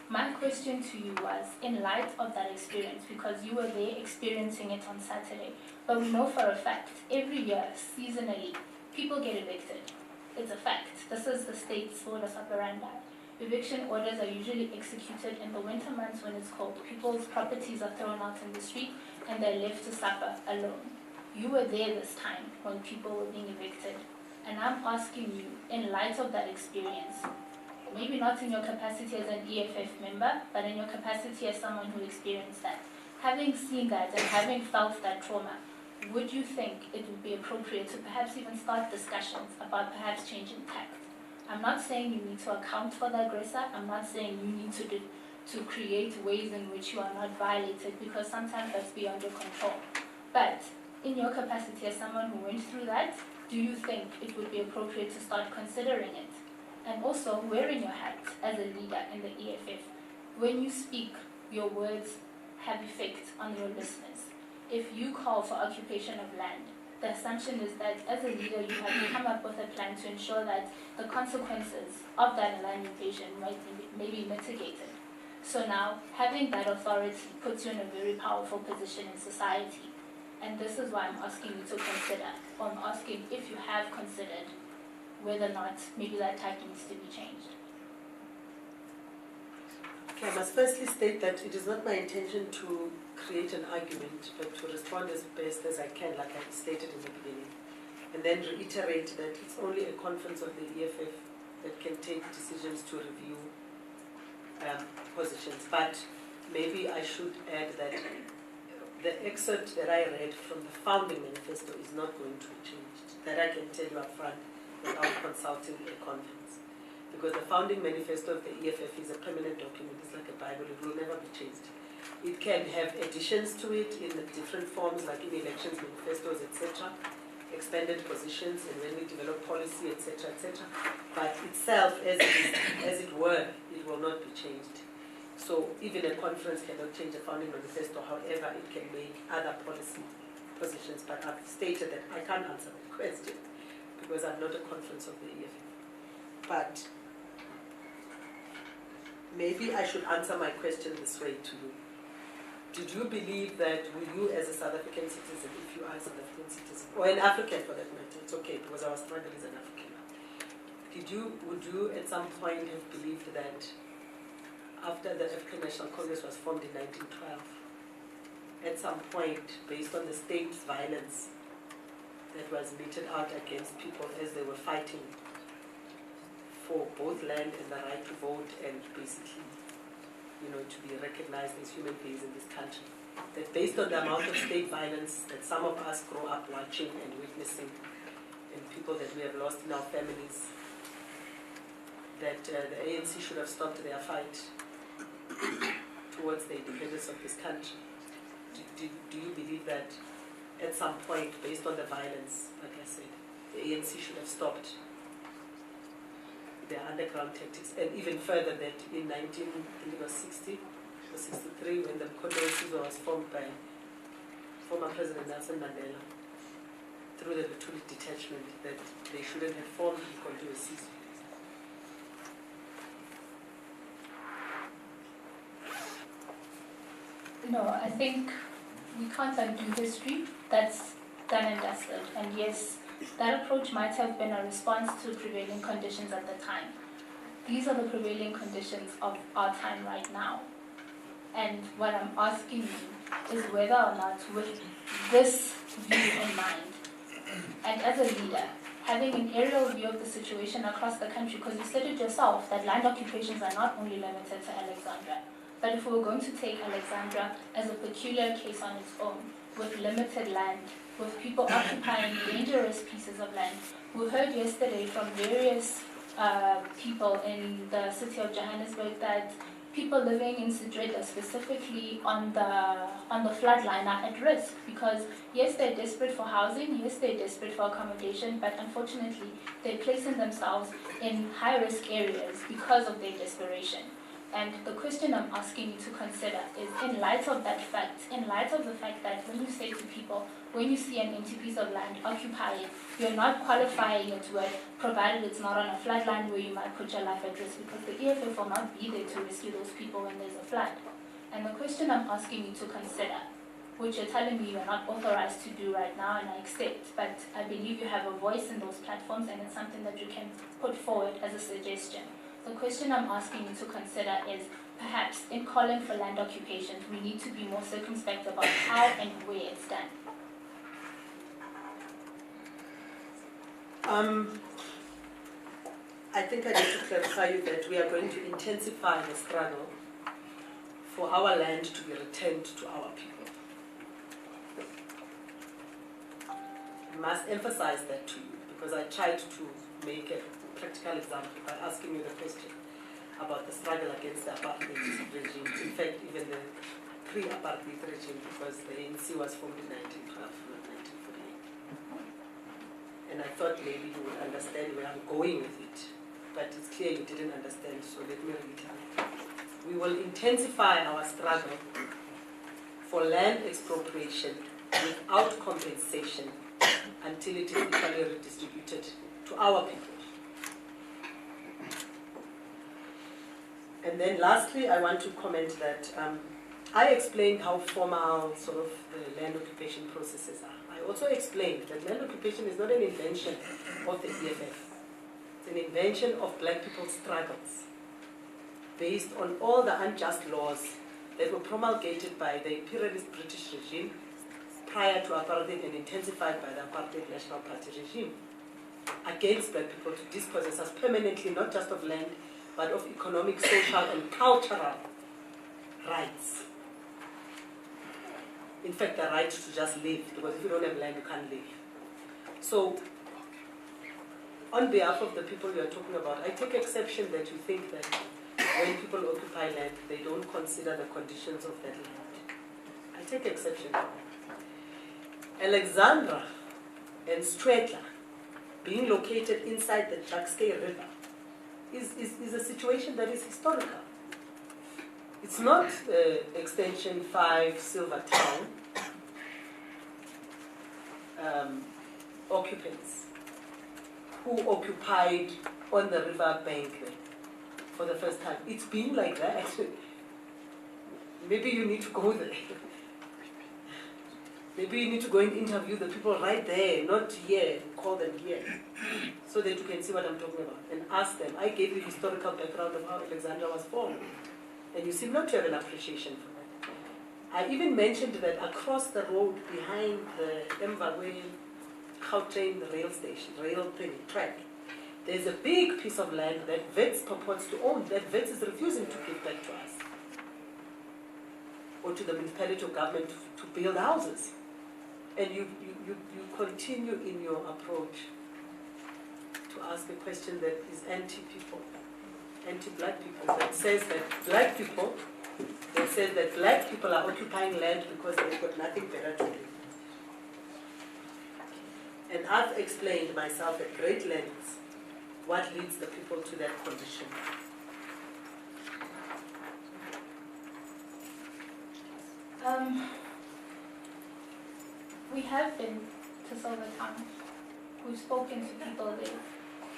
My question to you was, in light of that experience, because you were there experiencing it on Saturday, but we know for a fact, every year, seasonally, people get evicted. It's a fact. This is the state's modus operandi. Eviction orders are usually executed in the winter months when it's cold. People's properties are thrown out in the street and they're left to suffer alone. You were there this time when people were being evicted. And I'm asking you, in light of that experience, maybe not in your capacity as an EFF member, but in your capacity as someone who experienced that, having seen that and having felt that trauma, would you think it would be appropriate to perhaps even start discussions about perhaps changing tact? I'm not saying you need to account for the aggressor. I'm not saying you need to create ways in which you are not violated, because sometimes that's beyond your control. But in your capacity as someone who went through that, do you think it would be appropriate to start considering it? And also, wearing your hat as a leader in the EFF, when you speak, your words have effect on your listeners. If you call for occupation of land, the assumption is that as a leader you have come up with a plan to ensure that the consequences of that land invasion may be mitigated. So now, having that authority puts you in a very powerful position in society. And this is why I'm asking you to consider, or I'm asking if you have considered whether or not maybe that title needs to be changed. Okay, I must firstly state that it is not my intention to create an argument, but to respond as best as I can, like I stated in the beginning. And then reiterate that it's only a conference of the EFF that can take decisions to review positions. But maybe I should add that the excerpt that I read from the founding manifesto is not going to be changed. That I can tell you up front without consulting a conference. Because the founding manifesto of the EFF is a permanent document. It's like a Bible. It will never be changed. It can have additions to it in different forms, like in elections, manifestos, etc., expanded positions, and when we develop policy, etc., etc. But itself, as it were, it will not be changed. So even a conference cannot change the founding manifesto. However, it can make other policy positions. But I've stated that I can't answer that question because I'm not a conference of the EFF. But maybe I should answer my question this way to you. Did you believe that you as a South African citizen, if you are a South African citizen, or an African for that matter, it's okay because our struggle is an African. Would you at some point have believed that after the African National Congress was formed in 1912, at some point, based on the state's violence that was meted out against people as they were fighting for both land and the right to vote and basically, to be recognized as human beings in this country. That based on the amount of state violence that some of us grow up watching and witnessing, and people that we have lost in our families, that the ANC should have stopped their fight towards the independence of this country. Do you believe that at some point, based on the violence, like I said, the ANC should have stopped their underground tactics, and even further that in 1960 or 63, when the Condoleezza was formed by former President Nelson Mandela through the Lutuli detachment, that they shouldn't have formed the Condoleezza. No, I think we can't undo history. That's done and dusted. And yes, that approach might have been a response to prevailing conditions at the time. These are the prevailing conditions of our time right now. And what I'm asking you is whether or not, with this view in mind, and as a leader, having an aerial view of the situation across the country, because you said it yourself that land occupations are not only limited to Alexandra, but if we were going to take Alexandra as a peculiar case on its own, with limited land, with people occupying dangerous pieces of land. We heard yesterday from various people in the city of Johannesburg that people living in Sidreda, specifically on the floodline, are at risk because yes, they're desperate for housing, yes, they're desperate for accommodation, but unfortunately, they're placing themselves in high-risk areas because of their desperation. And the question I'm asking you to consider is, in light of that fact, in light of the fact that when you say to people, when you see an empty piece of land, occupy it, you're not qualifying it with, provided it's not on a floodline where you might put your life at risk, because the EFF will not be there to rescue those people when there's a flood. And the question I'm asking you to consider, which you're telling me you're not authorized to do right now, and I accept, but I believe you have a voice in those platforms and it's something that you can put forward as a suggestion. The question I'm asking you to consider is, perhaps in calling for land occupations, we need to be more circumspect about how and where it's done. I think I need to clarify you that we are going to intensify the struggle for our land to be returned to our people. I must emphasize that to you because I tried to make a practical example by asking you the question about the struggle against the apartheid regime. In fact, even the pre-apartheid regime, because the ANC was formed in 1912, not 1948. And I thought maybe you would understand where I'm going with it, but it's clear you didn't understand, so let me reiterate. we will intensify our struggle for land expropriation without compensation until it is equally redistributed to our people. And then lastly, I want to comment that I explained how formal sort of the land occupation processes are. I also explained that land occupation is not an invention of the EFF. It's an invention of black people's struggles based on all the unjust laws that were promulgated by the imperialist British regime prior to apartheid and intensified by the apartheid National Party regime against black people to dispossess us permanently, not just of land, but of economic, social, and cultural rights. In fact, the right to just live, because if you don't have land, you can't live. So, on behalf of the people you are talking about, I take exception that you think that when people occupy land, they don't consider the conditions of that land. I take exception. Alexandra and Stradler being located inside the Jackskey River is a situation that is historical. It's not Extension 5 Silvertown occupants who occupied on the river bank for the first time. It's been like that. Maybe you need to go there. Maybe you need to go and interview the people right there, not here, call them here, so that you can see what I'm talking about, and ask them. I gave you historical background of how Alexandra was formed, and you seem not to have an appreciation for that. I even mentioned that across the road behind the Mvawe Gauteng rail station, track, there's a big piece of land that Wits purports to own, that Wits is refusing to give back to us, or to the municipality or government to build houses. And you continue in your approach to ask a question that is anti-people, anti-black people, that says that black people are occupying land because they've got nothing better to do. And I've explained myself at great lengths what leads the people to that condition. We have been to Silvertown. We've spoken to people there.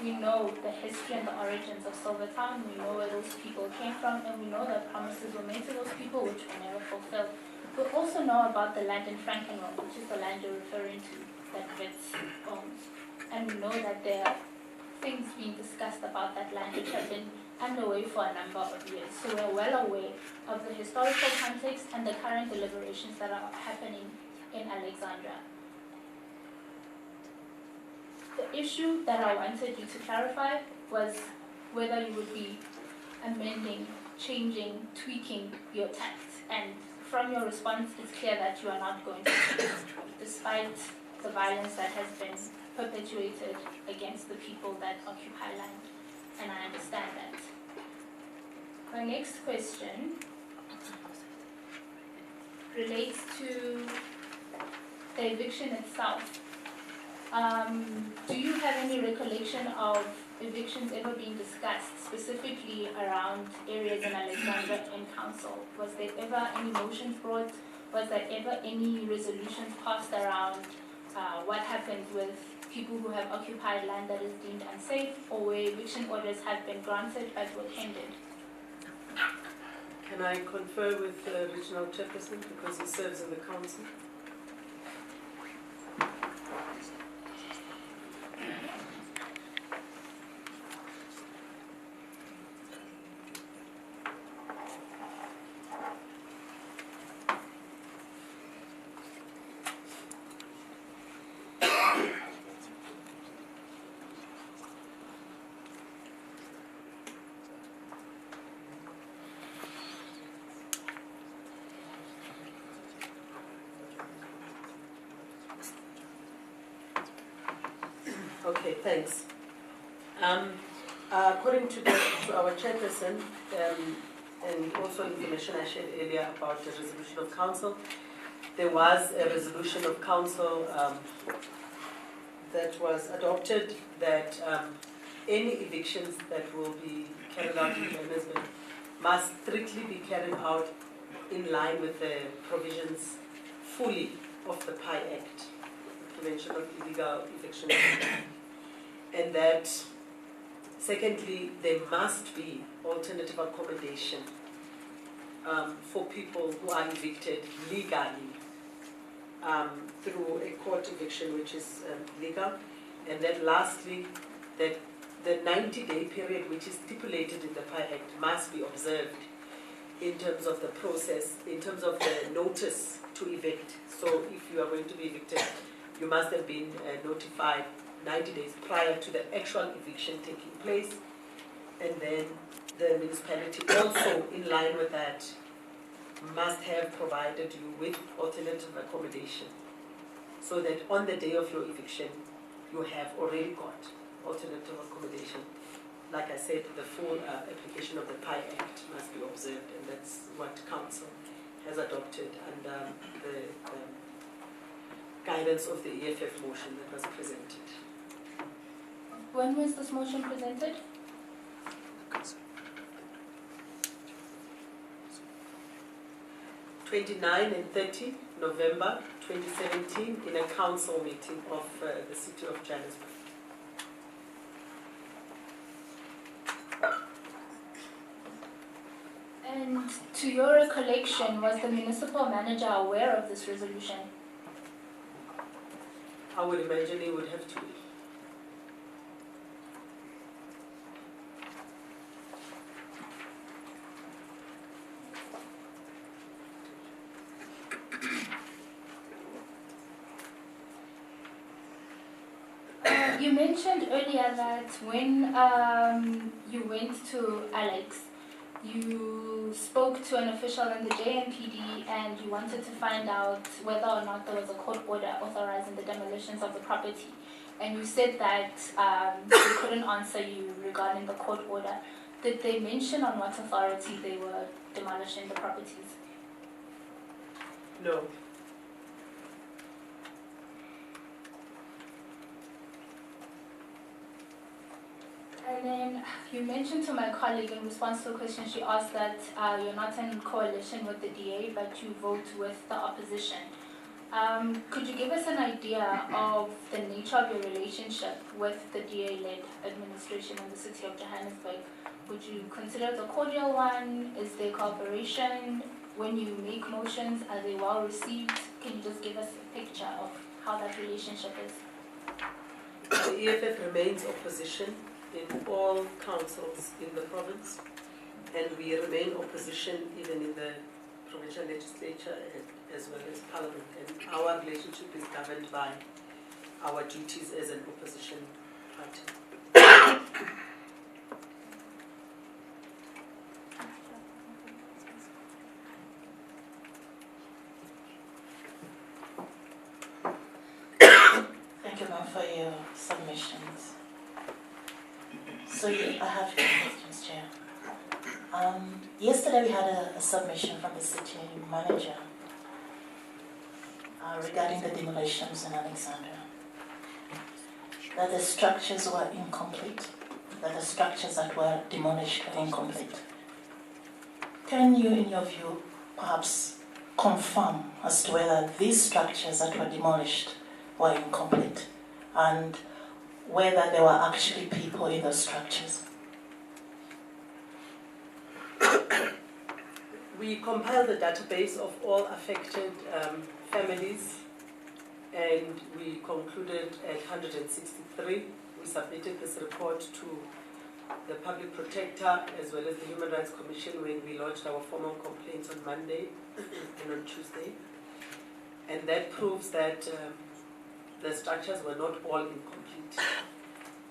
We know the history and the origins of Silvertown. We know where those people came from, and we know that promises were made to those people which were never fulfilled. We also know about the land in Frankenwald, which is the land you're referring to, that Wits owns. And we know that there are things being discussed about that land which have been underway for a number of years. So we're well aware of the historical context and the current deliberations that are happening in Alexandra. The issue that I wanted you to clarify was whether you would be amending, changing, tweaking your text. And from your response, it's clear that you are not going to change, despite the violence that has been perpetuated against the people that occupy land. And I understand that. My next question relates to the eviction itself. Do you have any recollection of evictions ever being discussed, specifically around areas in Alexandra in council? Was there ever any motions brought? Was there ever any resolutions passed around what happens with people who have occupied land that is deemed unsafe, or where eviction orders have been granted but were pending? Can I confer with the regional chairperson because he serves in the council? Okay, thanks. According to our chairperson, and also information I shared earlier about the resolution of council, there was a resolution of council that was adopted that any evictions that will be carried out in Johannesburg must strictly be carried out in line with the provisions fully of the PI Act, the Prevention of Illegal Eviction. And that, secondly, there must be alternative accommodation for people who are evicted legally through a court eviction, which is legal. And then lastly, that the 90-day period which is stipulated in the PI Act must be observed in terms of the process, in terms of the notice to evict. So if you are going to be evicted, you must have been notified 90 days prior to the actual eviction taking place. And then the municipality also, in line with that, must have provided you with alternative accommodation, so that on the day of your eviction, you have already got alternative accommodation. Like I said, the full application of the PI Act must be observed, and that's what Council has adopted under the guidance of the EFF motion that was presented. When was this motion presented? (29 and 30 November 2017) in a council meeting of the City of Johannesburg. And to your recollection, was the municipal manager aware of this resolution? I would imagine he would have to be. You mentioned earlier that when you went to Alex, you spoke to an official in the JMPD and you wanted to find out whether or not there was a court order authorizing the demolitions of the property. And you said that they couldn't answer you regarding the court order. Did they mention on what authority they were demolishing the properties? No. And then you mentioned to my colleague in response to a question she asked that you're not in coalition with the DA, but you vote with the opposition. Could you give us an idea of the nature of your relationship with the DA-led administration in the City of Johannesburg? Would you consider it a cordial one? Is there cooperation? When you make motions, are they well received? Can you just give us a picture of how that relationship is? The EFF remains opposition in all councils in the province, and we remain opposition even in the provincial legislature as well as parliament. And our relationship is governed by our duties as an opposition party. Thank you, ma'am, for your submissions. So I have two questions, Chair. Yesterday we had a submission from the city manager regarding the demolitions in Alexandra. That the structures were incomplete, that the structures that were demolished were incomplete. Can you, in your view, perhaps confirm as to whether these structures that were demolished were incomplete and whether there were actually people in those structures? We compiled the database of all affected families, and we concluded at 163. We submitted this report to the Public Protector as well as the Human Rights Commission when we lodged our formal complaints on Monday and on Tuesday. And that proves that the structures were not all incomplete.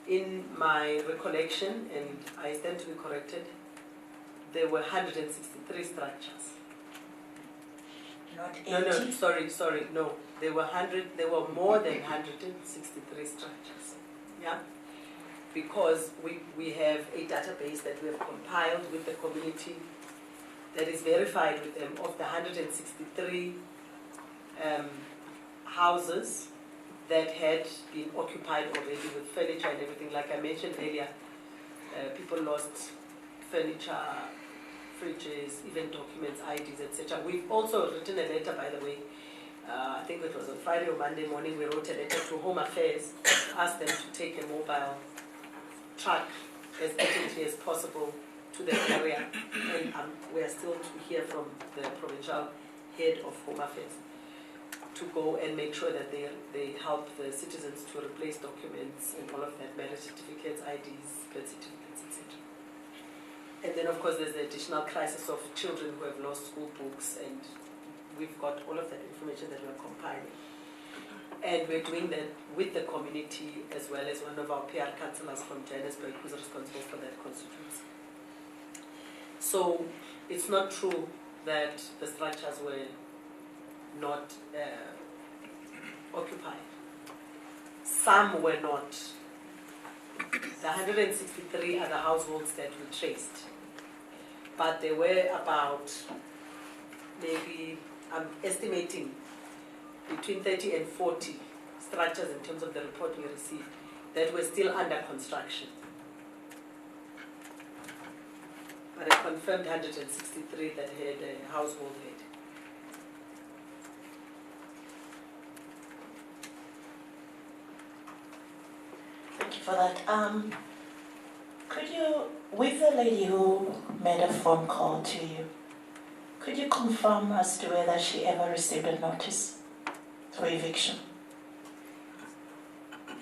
In my recollection, and I stand to be corrected, there were 163 structures. Not 80? No, sorry, no. There were more than 163 structures. Yeah? Because we have a database that we have compiled with the community that is verified with them of the 163 houses that had been occupied already with furniture and everything. Like I mentioned earlier, people lost furniture, fridges, even documents, IDs, etc. We've also written a letter, by the way, I think it was on Friday or Monday morning, we wrote a letter to Home Affairs, asked them to take a mobile truck as urgently as possible to the area, and we are still to hear from the provincial head of Home Affairs to go and make sure that they help the citizens to replace documents and all of that, marriage certificates, IDs, birth certificates, etc. And then, of course, there's the additional crisis of children who have lost school books, and we've got all of that information that we're compiling. And we're doing that with the community as well as one of our PR councillors from Johannesburg who's responsible for that constituency. So it's not true that the structures were not occupied. Some were not. The 163 are the households that we traced. But there were about, maybe, I'm estimating, between 30 and 40 structures in terms of the report we received that were still under construction. But I confirmed 163 that had a household head. Thank you for that. Could you, with the lady who made a phone call to you, could you confirm as to whether she ever received a notice for eviction?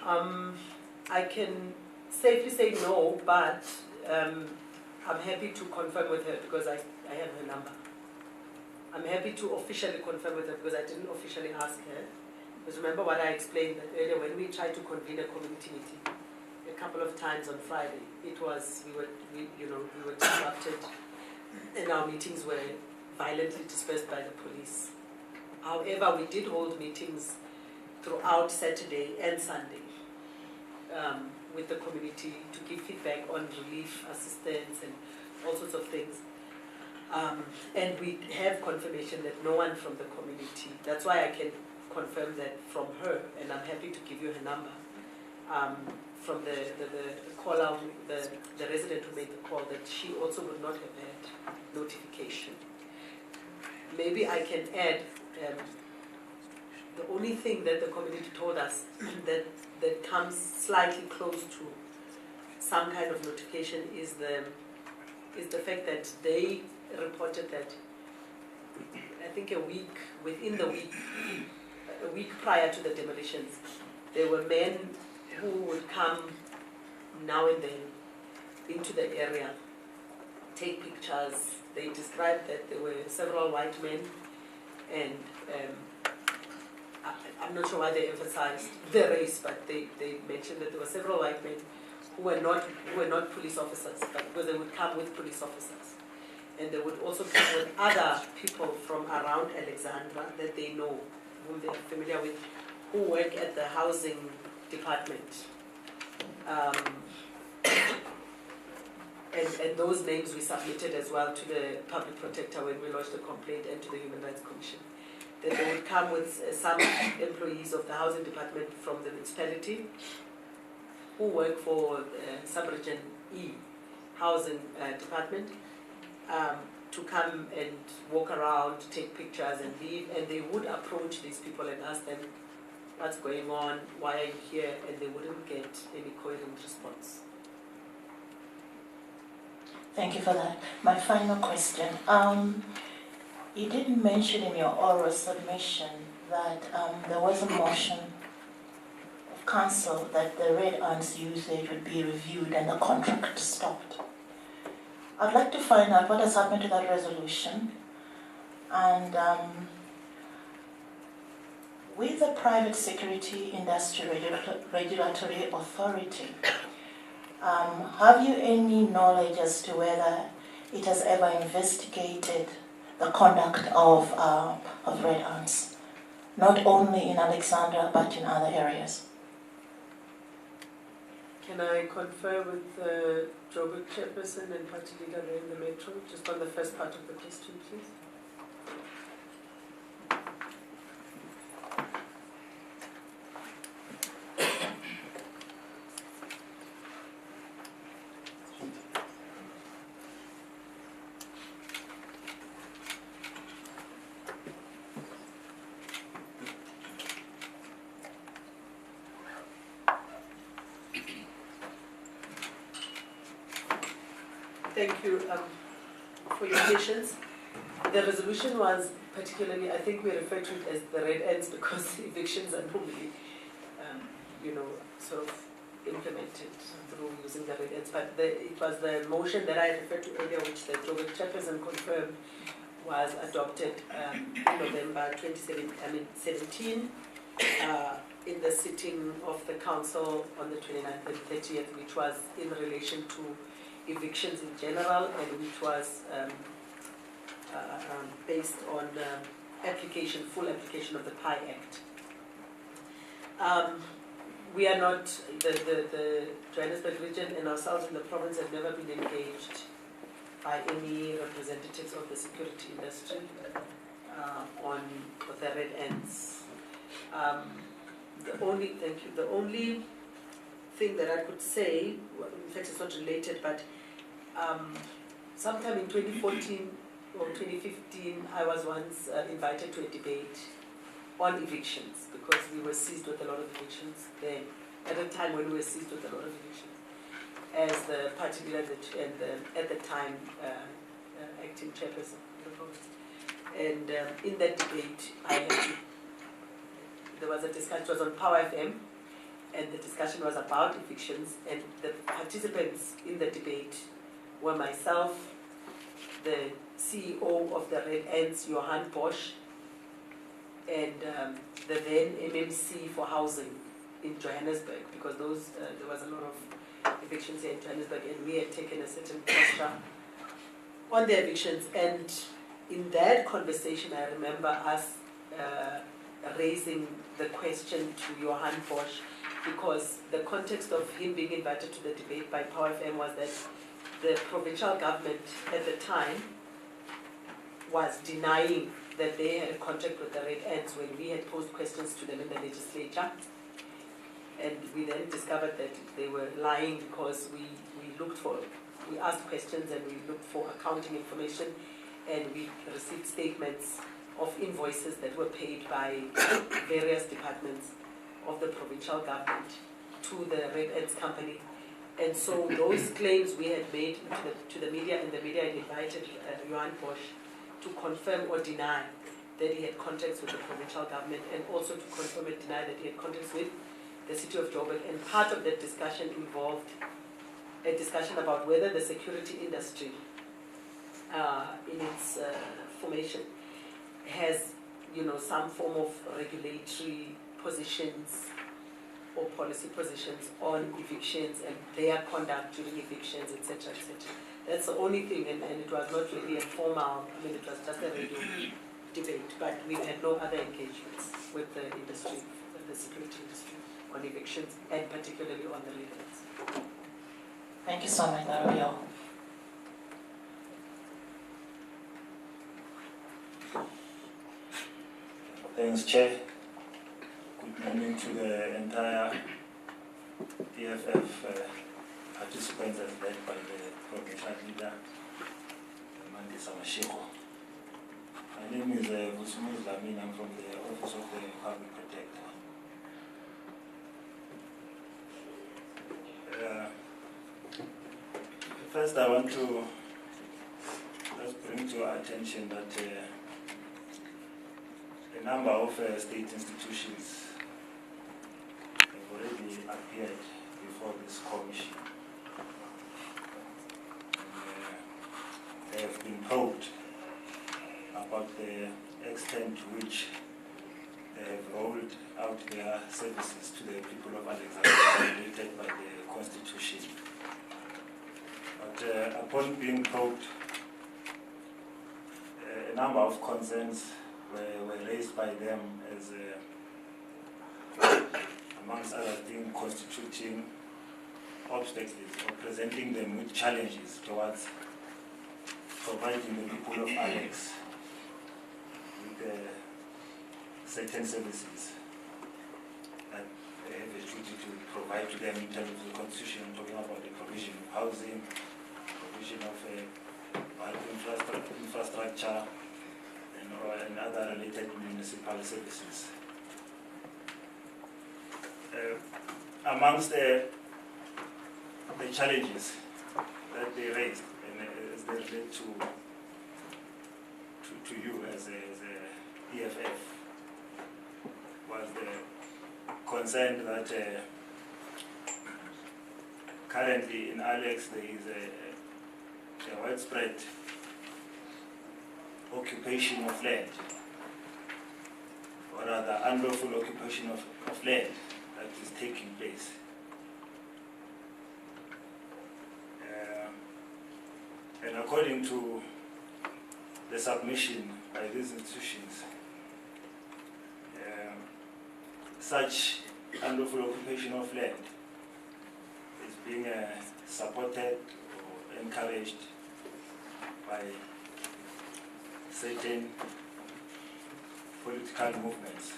I can safely say no, but I'm happy to confirm with her because I have her number. I'm happy to officially confirm with her because I didn't officially ask her. Because remember what I explained that earlier, when we tried to convene a community meeting a couple of times on Friday, it was we were disrupted, and our meetings were violently dispersed by the police. However, we did hold meetings throughout Saturday and Sunday with the community to give feedback on relief assistance and all sorts of things. And we have confirmation that no one from the community, that's why I can confirm that from her, and I'm happy to give you her number, from the caller, the resident who made the call, that she also would not have had notification. Maybe I can add, the only thing that the community told us that comes slightly close to some kind of notification is the fact that they reported that I think within the week, a week prior to the demolitions, there were men who would come now and then into the area, take pictures. They described that there were several white men, and I'm not sure why they emphasized the race, but they mentioned that there were several white men who were not police officers, but because they would come with police officers. And they would also come with other people from around Alexandra that they know, whom they are familiar with, who work at the housing department. And those names we submitted as well to the public protector when we lodged the complaint, and to the Human Rights Commission. That they would come with some employees of the housing department from the municipality who work for sub-region E housing department, to come and walk around, take pictures and leave, and they would approach these people and ask them what's going on, why are you here, and they wouldn't get any coherent response. Thank you for that. My final question. You didn't mention in your oral submission that there was a motion of council that the red ants usage would be reviewed and the contract stopped. I'd like to find out what has happened to that resolution, and with the Private Security Industry Regulatory Authority, have you any knowledge as to whether it has ever investigated the conduct of red ants, not only in Alexandra but in other areas? Can I confer with the Joburg chairperson and party leader there in the metro, just on the first part of the question, please? thank you for your patience. The resolution was particularly, I think we refer to it as the red ends because evictions are normally, sort of implemented through using the red ends. But it was the motion that I referred to earlier, which the Joburg chairperson confirmed was adopted in November 2017 in the sitting of the council on the 29th and 30th, which was in relation to evictions in general, and which was based on full application of the PI Act. We are not, the Johannesburg region and ourselves in the province have never been engaged by any representatives of the security industry on the red ends. The only thing that I could say, well, in fact it's not related, but sometime in 2014 or 2015, I was once invited to a debate on evictions because we were seized with a lot of evictions then, at a time when we were seized with a lot of evictions, as the party leader and at the time acting chairperson of the province. And in that debate, there was a discussion, it was on Power FM, and the discussion was about evictions, and the participants in the debate were myself, the CEO of the Red Ends, Johan Bosch, and the then MMC for housing in Johannesburg, because there was a lot of evictions here in Johannesburg, and we had taken a certain posture on the evictions. And in that conversation, I remember us raising the question to Johan Bosch, because the context of him being invited to the debate by Power FM was that the provincial government at the time was denying that they had a contract with the Red Ends when we had posed questions to them in the legislature. And we then discovered that they were lying because we asked questions and we looked for accounting information, and we received statements of invoices that were paid by various departments of the provincial government to the Red Ends company. And so those claims we had made to the media, and the media had invited Johan Bosch to confirm or deny that he had contacts with the provincial government, and also to confirm and deny that he had contacts with the city of Joburg. And part of that discussion involved a discussion about whether the security industry in its formation has some form of regulatory positions or policy positions on evictions and their conduct during evictions, etc., etc. That's the only thing, and it was not really a formal, it was just a radio debate, but we had no other engagements with the industry, the security industry, on evictions, and particularly on the Red Ends. Thank you so much, Mario. Thanks, Chair. Good morning to the entire EFF participants, as led by the provincial leader, Mandisa Mashiko. My name is Vusumuz Lamin. I'm from the Office of the Public Protector. First, I want to just bring to our attention that a number of state institutions have already appeared before this commission. They have been probed about the extent to which they have rolled out their services to the people of Alexandra mandated by the Constitution. But upon being probed, a number of concerns were raised by them as, amongst other things, constituting obstacles or presenting them with challenges towards providing the people of Alex with certain services that they have a duty to provide to them in terms of the Constitution. I'm talking about the provision of housing, provision of infrastructure, and other related municipal services. Amongst the challenges that they raised, and they relate to you as a EFF was the concern that currently in Alex there is a widespread occupation of land, or rather unlawful occupation of land that is taking place. And according to the submission by these institutions, such unlawful occupation of land is being supported or encouraged by certain political movements.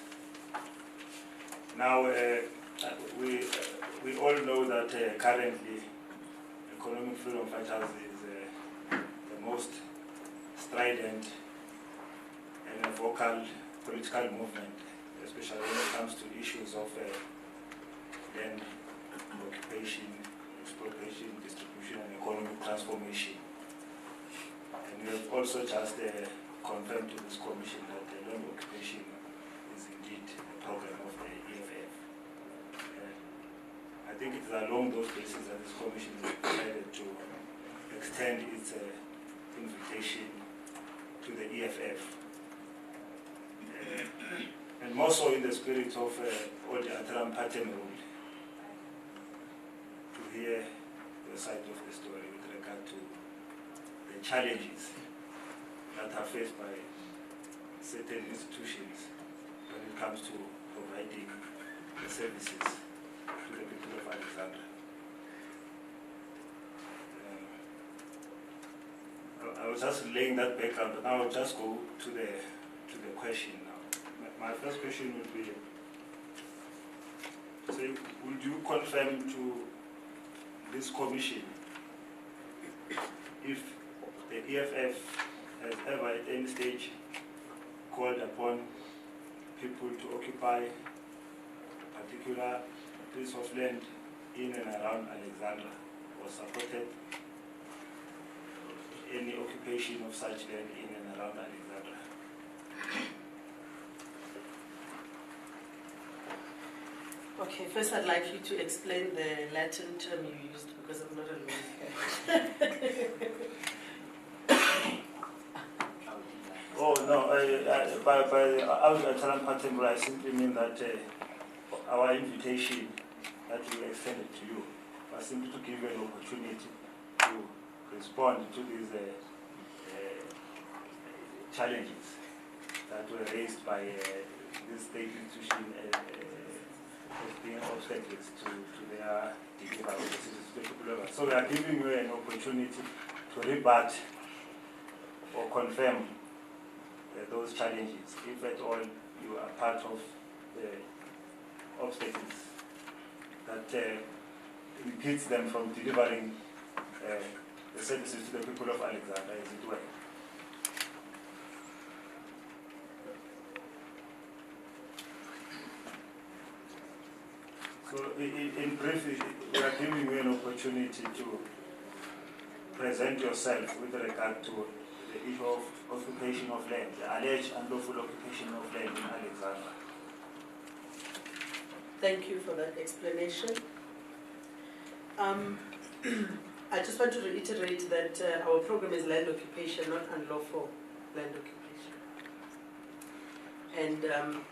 Now, we all know that currently economic freedom fighters is the most strident and vocal political movement, especially when it comes to issues of land occupation, exploitation, distribution, and economic transformation. And we have also just confirmed to this commission that the land occupation is indeed a program of the EFF. I think it's along those bases that this commission has decided to extend its invitation to the EFF. And more so in the spirit of all the Ataram Pattern rule, to hear the side of the story with regard to the challenges that are faced by certain institutions when it comes to providing the services to the people of Alexandra. I was just laying that background, but now I'll just go to the question now. My first question would be, say, would you confirm to this commission if the EFF has ever at any stage called upon people to occupy a particular piece of land in and around Alexandra, or supported any occupation of such land in and around Alexandra? Okay, first I'd like you to explain the Latin term you used, because I'm not a lawyer. Oh no, by Alexandra Pattern rule, I simply mean that our invitation that we extended to you was simply to give you an opportunity to respond to these challenges that were raised by this state institution as being obstacles to their delivery of the people level. So we are giving you an opportunity to rebut or confirm those challenges, if at all you are part of the obstacles that impedes them from delivering the services to the people of Alexandra, as it were. So in brief, we are giving you an opportunity to present yourself with regard to the issue of occupation of land, the alleged unlawful occupation of land in Alexandra. Thank you for that explanation. I just want to reiterate that our program is land occupation, not unlawful land occupation. And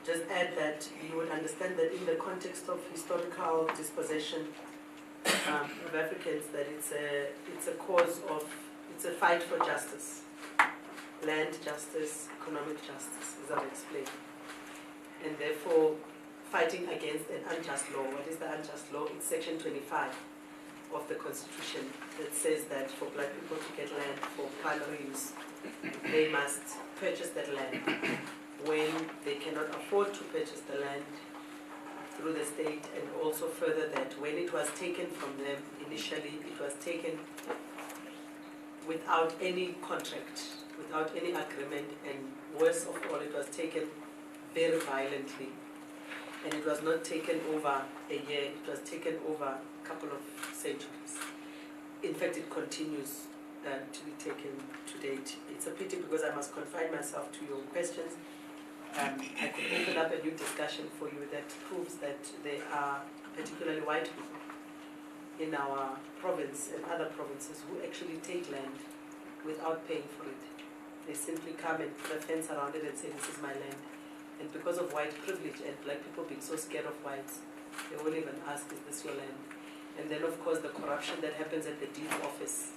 just add that you would understand that in the context of historical dispossession of Africans, that it's a cause of, it's a fight for justice, land justice, economic justice, as I've explained, and therefore fighting against an unjust law. What is the unjust law? It's Section 25 of the Constitution that says that for black people to get land for primary use, they must purchase that land. When they cannot afford to purchase the land through the state, and also further that when it was taken from them initially, it was taken without any contract, without any agreement, and worst of all, it was taken very violently. And it was not taken over a year, it was taken over a couple of centuries. In fact, it continues to be taken to date. It's a pity because I must confine myself to your questions. I could open up a new discussion for you that proves that there are particularly white people in our province and other provinces who actually take land without paying for it. They simply come and put a fence around it and say, this is my land. And because of white privilege and black people being so scared of whites, they won't even ask, is this your land? And then of course the corruption that happens at the deeds office.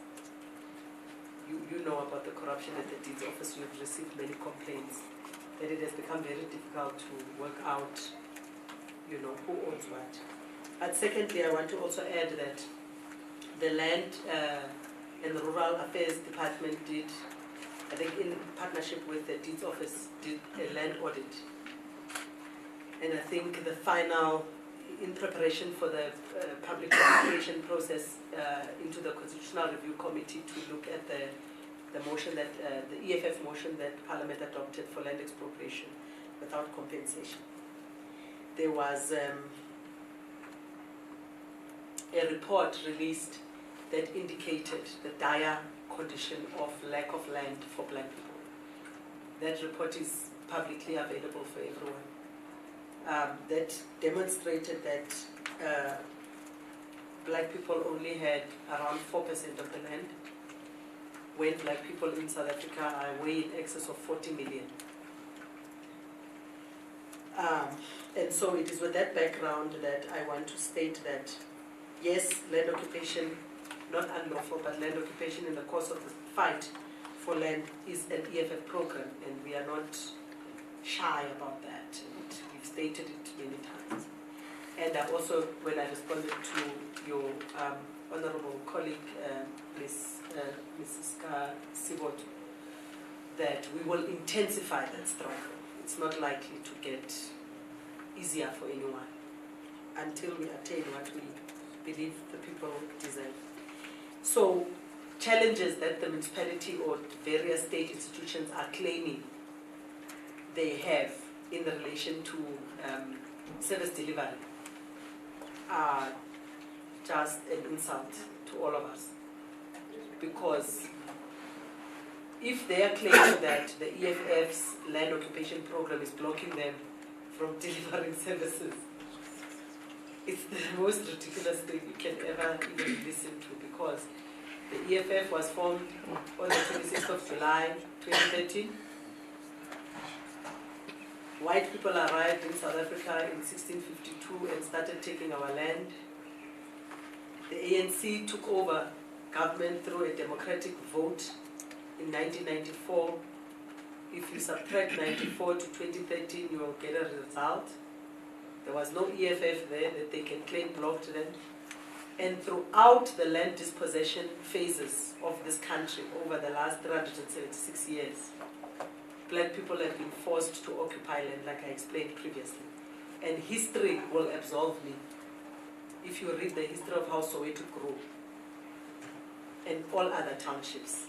You know about the corruption at the deeds office. You've received many complaints that it has become very difficult to work out, who owns what. But secondly, I want to also add that the Land and Rural Affairs Department did, I think in partnership with the deeds office, did a land audit. And I think the final, in preparation for the public consultation process into the Constitutional Review Committee to look at the motion that, the EFF motion that Parliament adopted for land expropriation without compensation. There was a report released that indicated the dire condition of lack of land for black people. That report is publicly available for everyone. That demonstrated that black people only had around 4% of the land, when black people in South Africa are way in excess of 40 million. And so it is with that background that I want to state that, yes, land occupation, not unlawful, but land occupation in the course of the fight for land is an EFF program, and we are not shy about that. And we've stated it many times. And I also, when I responded to your honorable colleague, Mrs. Sibot, that we will intensify that struggle. It's not likely to get easier for anyone until we attain what we believe the people deserve. So, challenges that the municipality or various state institutions are claiming they have in the relation to service delivery are just an insult to all of us. Because if they are claiming that the EFF's land occupation program is blocking them from delivering services, it's the most ridiculous thing you can ever even listen to, because the EFF was formed on the 26th of July 2013. White people arrived in South Africa in 1652 and started taking our land. The ANC took over government through a democratic vote in 1994. If you subtract 94 to 2013, you will get a result. There was no EFF there that they can claim blocked them. And throughout the land dispossession phases of this country over the last 376 years, black people have been forced to occupy land, like I explained previously. And history will absolve me if you read the history of how Soweto grew and all other townships.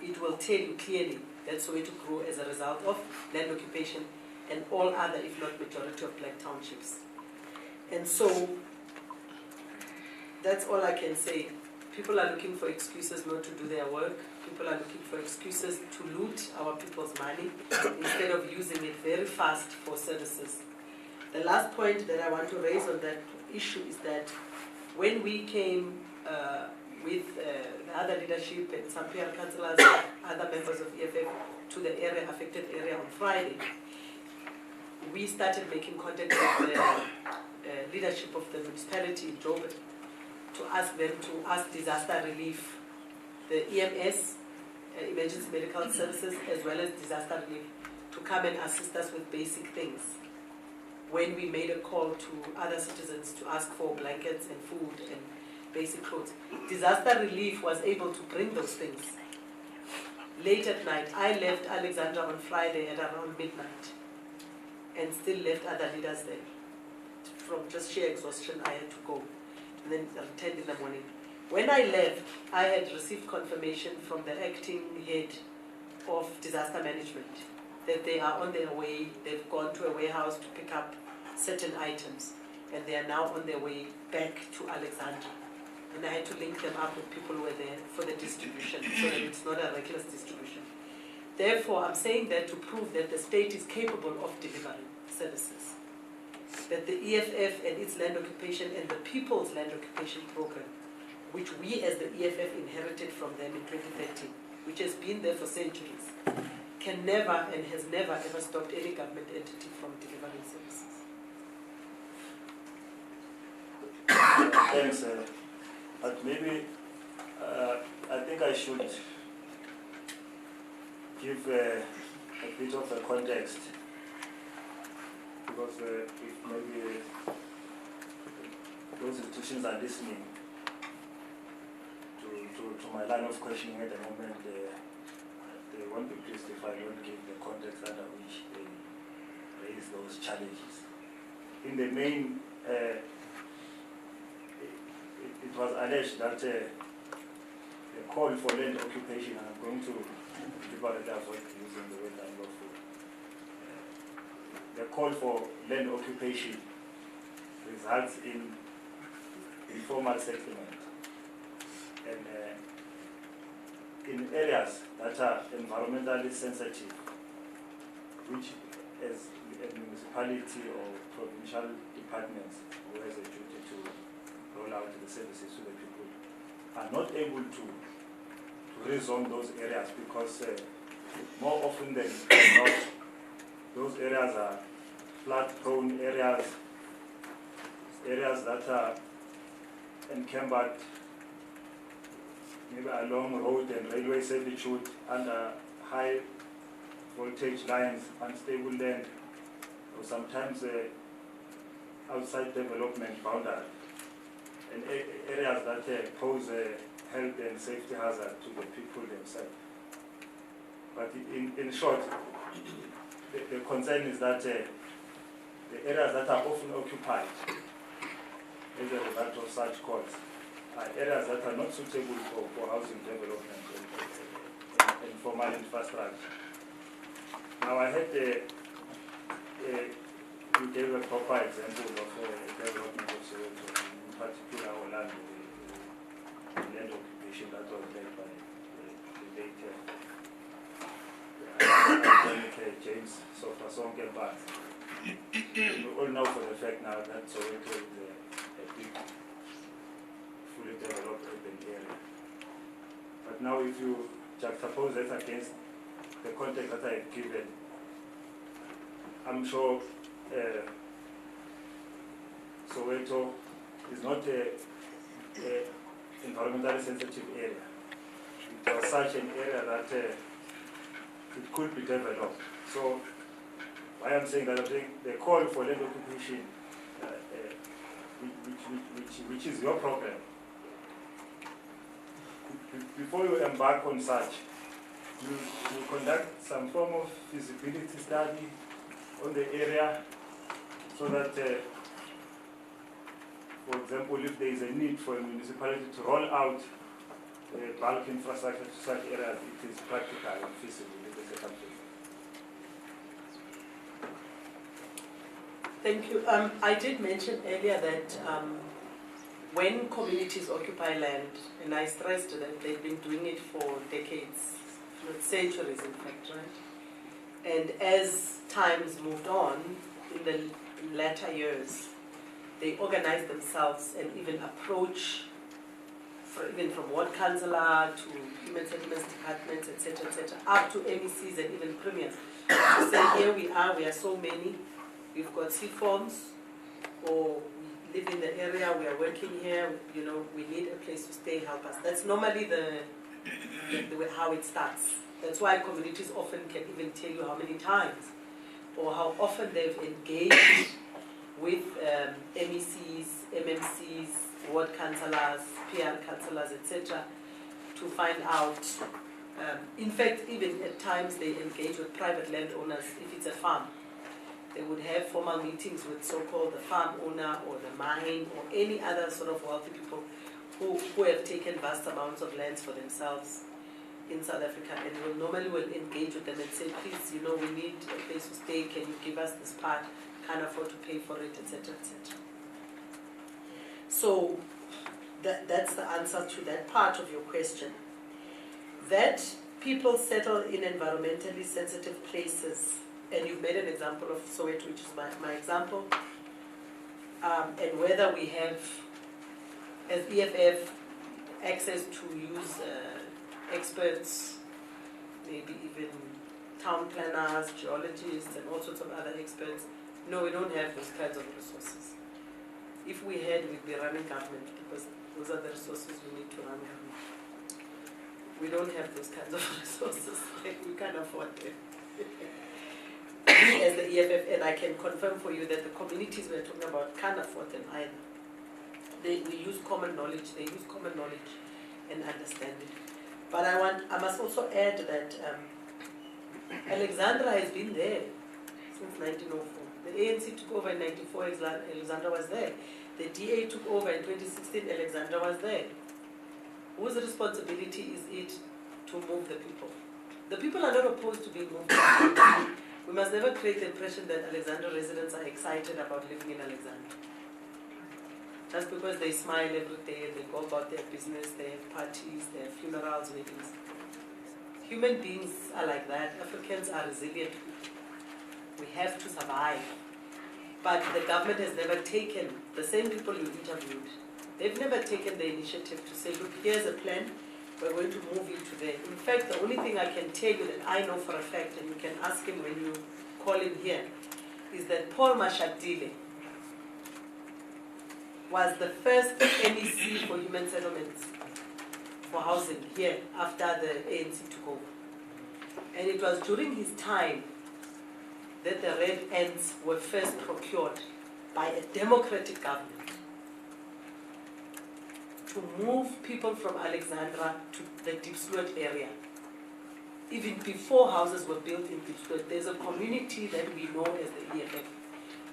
It will tell you clearly that Soweto grew as a result of land occupation and all other, if not majority, of black townships. And so, that's all I can say. People are looking for excuses not to do their work. People are looking for excuses to loot our people's money instead of using it very fast for services. The last point that I want to raise on that issue is that when we came with the other leadership and some PR councillors, other members of EFF, to the affected area on Friday, we started making contact with the leadership of the municipality in Joburg to ask them to ask disaster relief, the EMS, emergency medical services, as well as disaster relief, to come and assist us with basic things. When we made a call to other citizens to ask for blankets and food and basic clothes, disaster relief was able to bring those things. Late at night, I left Alexandra on Friday at around midnight and still left other leaders there. From just sheer exhaustion, I had to go. And then returned in the morning. When I left, I had received confirmation from the acting head of disaster management that they are on their way. They've gone to a warehouse to pick up certain items, and they are now on their way back to Alexandra. and I had to link them up with people who were there for the distribution, so that it's not a reckless distribution. Therefore, I'm saying that to prove that the state is capable of delivering services, that the EFF and its land occupation and the People's Land Occupation Program, which we as the EFF inherited from them in 2013, which has been there for centuries, can never and has never ever stopped any government entity from delivering services. Thanks, but maybe I think I should give a bit of a context, because if maybe those institutions are listening to my line of questioning at the moment, they won't be pleased if I don't give the context under which they raise those challenges. In the main, it was alleged that the call for land occupation, and I'm going to deliberately avoid using the word unlawful, the call for land occupation results in informal settlement, and in areas that are environmentally sensitive, which as a municipality or provincial departments who has a duty to roll out the services to the people, are not able to rezone those areas, because more often than not, those areas are flood-prone areas, areas that are encumbered maybe along road and railway servitude, under high voltage lines, unstable land, or sometimes outside development boundary, and areas that pose a health and safety hazard to the people themselves. But in short, the concern is that the areas that are often occupied as a result of such calls are areas that are not suitable for housing development and formal infrastructure. Now, I had you gave a proper example of development of Soweto, in particular Orlando, the land occupation that was led by the late James Sofasonke Mbasa. We all know for the fact now that Soweto is a big, fully developed urban area. But now if you juxtapose that against the context that I have given, I'm sure Soweto is not a environmentally sensitive area. It was such an area that it could be developed. So why I'm saying that, I think the call for land occupation, which is your program, before you embark on such, you conduct some form of feasibility study on the area, so that, for example, if there is a need for a municipality to roll out bulk infrastructure to such areas, it is practical and feasible in the circumstances. Thank you. I did mention earlier that when communities occupy land, and I stressed that they've been doing it for decades, not centuries in fact, right? And as times moved on, in the latter years, they organized themselves and even approach, even from ward councillor to human settlements departments, etc., up to MECs and even premiers, to say, here we are so many, we've got C forms, or we live in the area, we are working here, you know, we need a place to stay, help us. That's normally the way how it starts. That's why communities often can even tell you how many times or how often they've engaged with MECs, MMCs, ward councillors, PR councillors, etc., to find out. In fact, even at times they engage with private landowners if it's a farm. They would have formal meetings with so-called the farm owner or the mine or any other sort of wealthy people who have taken vast amounts of lands for themselves in South Africa, and will engage with them and say, please, you know, we need a place to stay, can you give us this part, can't afford to pay for it, etc., etc. So that's the answer to that part of your question. That people settle in environmentally sensitive places, and you've made an example of Soweto, which is my example, and whether we have, as EFF, access to use experts, maybe even town planners, geologists, and all sorts of other experts. No, we don't have those kinds of resources. If we had, we'd be running government, because those are the resources we need to run government. We don't have those kinds of resources. Like, we can't afford them. We as the EFF, and I can confirm for you that the communities we're talking about can't afford them either. We use common knowledge, they use common knowledge and understanding. But I must also add that Alexandra has been there since 1904. The ANC took over in 1994, Alexandra was there. The DA took over in 2016, Alexandra was there. Whose responsibility is it to move the people? The people are not opposed to being moved. We must never create the impression that Alexandra residents are excited about living in Alexandra. Just because they smile every day and they go about their business, they have parties, they have funerals, weddings. Human beings are like that. Africans are resilient people. We have to survive. But the government has never taken, the same people you interviewed, they've never taken the initiative to say, look, here's a plan, we're going to move you to there. In fact, the only thing I can tell you that I know for a fact, and you can ask him when you call him here, is that Paul Mashatile was the first NEC for human settlements, for housing here after the ANC took over. And it was during his time that the red ants were first procured by a democratic government to move people from Alexandra to the Diepsloot area. Even before houses were built in Diepsloot, there's a community that we know as the EFF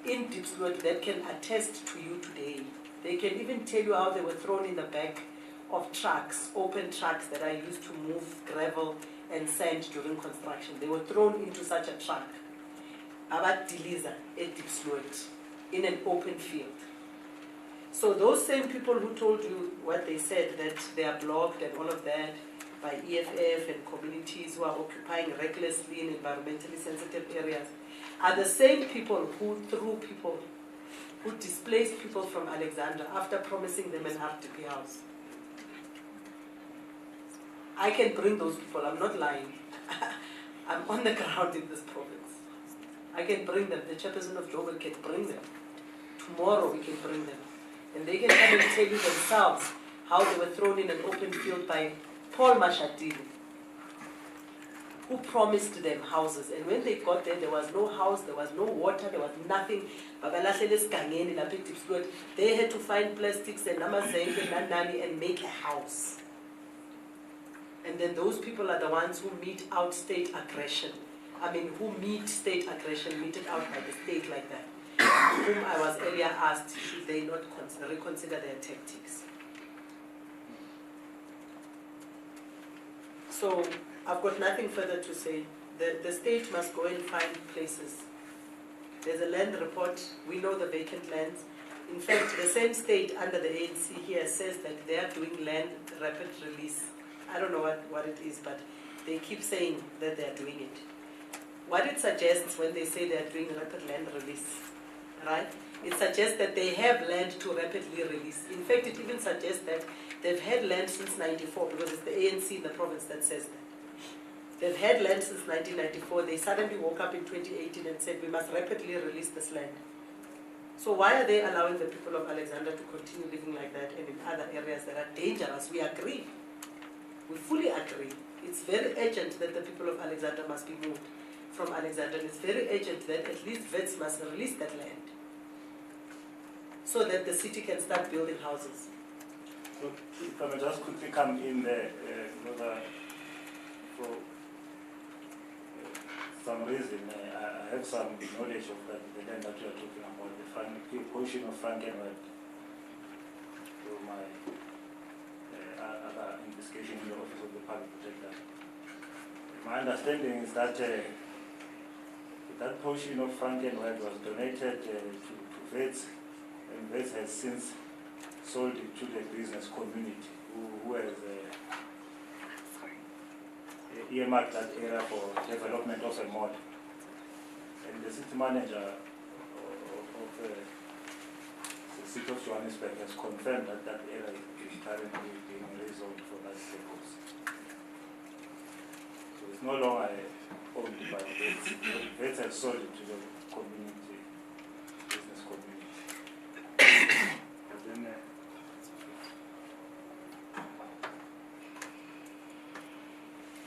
in Diepsloot that can attest to you today. They can even tell you how they were thrown in the back of trucks, open trucks that are used to move gravel and sand during construction. They were thrown into such a truck, about Diliza at Diepsloot, in an open field. So those same people who told you what they said, that they are blocked and all of that by EFF and communities who are occupying recklessly in environmentally sensitive areas, are the same people who threw people, who displaced people from Alexandra after promising them an RDP house. I can bring those people, I'm not lying. I'm on the ground in this province. I can bring them, the chairperson of Joburg can bring them. Tomorrow we can bring them. And they can come and tell you themselves how they were thrown in an open field by Paul Mashatile, who promised them houses. And when they got there, there was no house, there was no water, there was nothing. They had to find plastics and and make a house. And then those people are the ones who mete out state aggression. Who meet state aggression, meted out by the state like that. Whom I was earlier asked, should they not reconsider their tactics? So I've got nothing further to say. The state must go and find places. There's a land report. We know the vacant lands. In fact, the same state under the ANC here says that they are doing land rapid release. I don't know what it is, but they keep saying that they are doing it. What it suggests when they say they are doing rapid land release, right? It suggests that they have land to rapidly release. In fact, it even suggests that they've had land since 1994, because it's the ANC in the province that says that. They've had land since 1994. They suddenly woke up in 2018 and said, we must rapidly release this land. So why are they allowing the people of Alexandra to continue living like that and in other areas that are dangerous? We agree. We fully agree. It's very urgent that the people of Alexandra must be moved from Alexandra. It's very urgent that at least vets must release that land so that the city can start building houses. So, if I may just quickly come in there, for some reason, I have some knowledge of the land that you are talking about, the portion of Frankenwald, through my other investigation in the Office of the Public Protector. My understanding is that that portion of Frankenwald was donated to vets, and vets has since sold it to the business community who has earmarked that area for development of a mall. And the city manager of the city of Johannesburg has confirmed that that area is currently being rezoned for that purpose. So it's no longer owned by Vets. Vets have sold it to the community, business community. And then,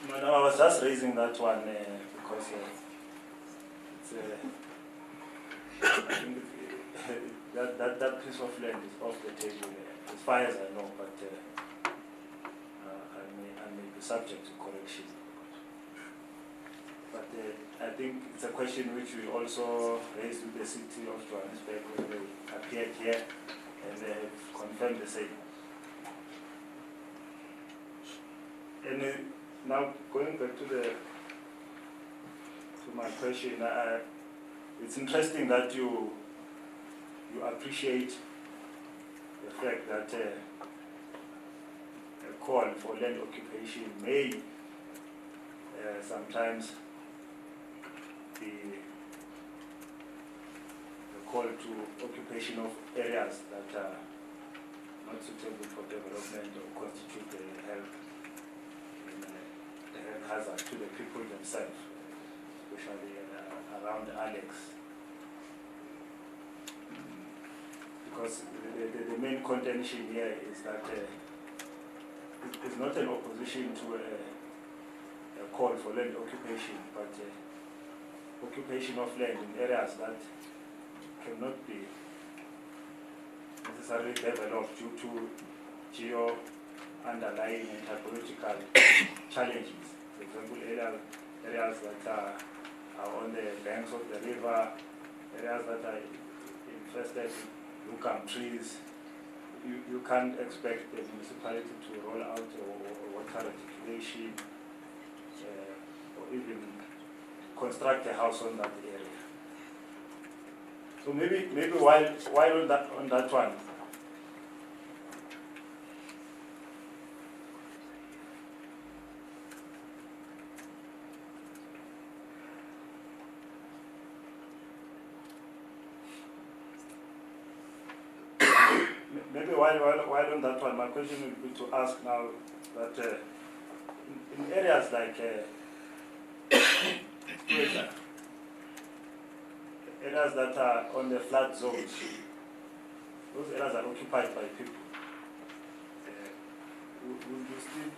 no, I was just raising that one because it's I think that piece of land is off the table. As far as I know, but I may be subject to correction. But I think it's a question which we also raised with the city of Johannesburg when they appeared here, and they have confirmed the same. And now going back to my question, it's interesting that you appreciate the fact that a call for land occupation may sometimes be a call to occupation of areas that are not suitable for development or constitute a health hazard to the people themselves, especially around Alex. Because the main contention here is that it's not an opposition to a call for land occupation, but occupation of land in areas that cannot be necessarily developed due to geo-underlying and topological challenges. For example, areas that are on the banks of the river, areas that are infested with locum trees. You can't expect the municipality to roll out a water reticulation or even construct a house on that area. So maybe while on that one, while on that one, my question would be to ask now that in areas like areas that are on the flood zones, those areas are occupied by people. Would you still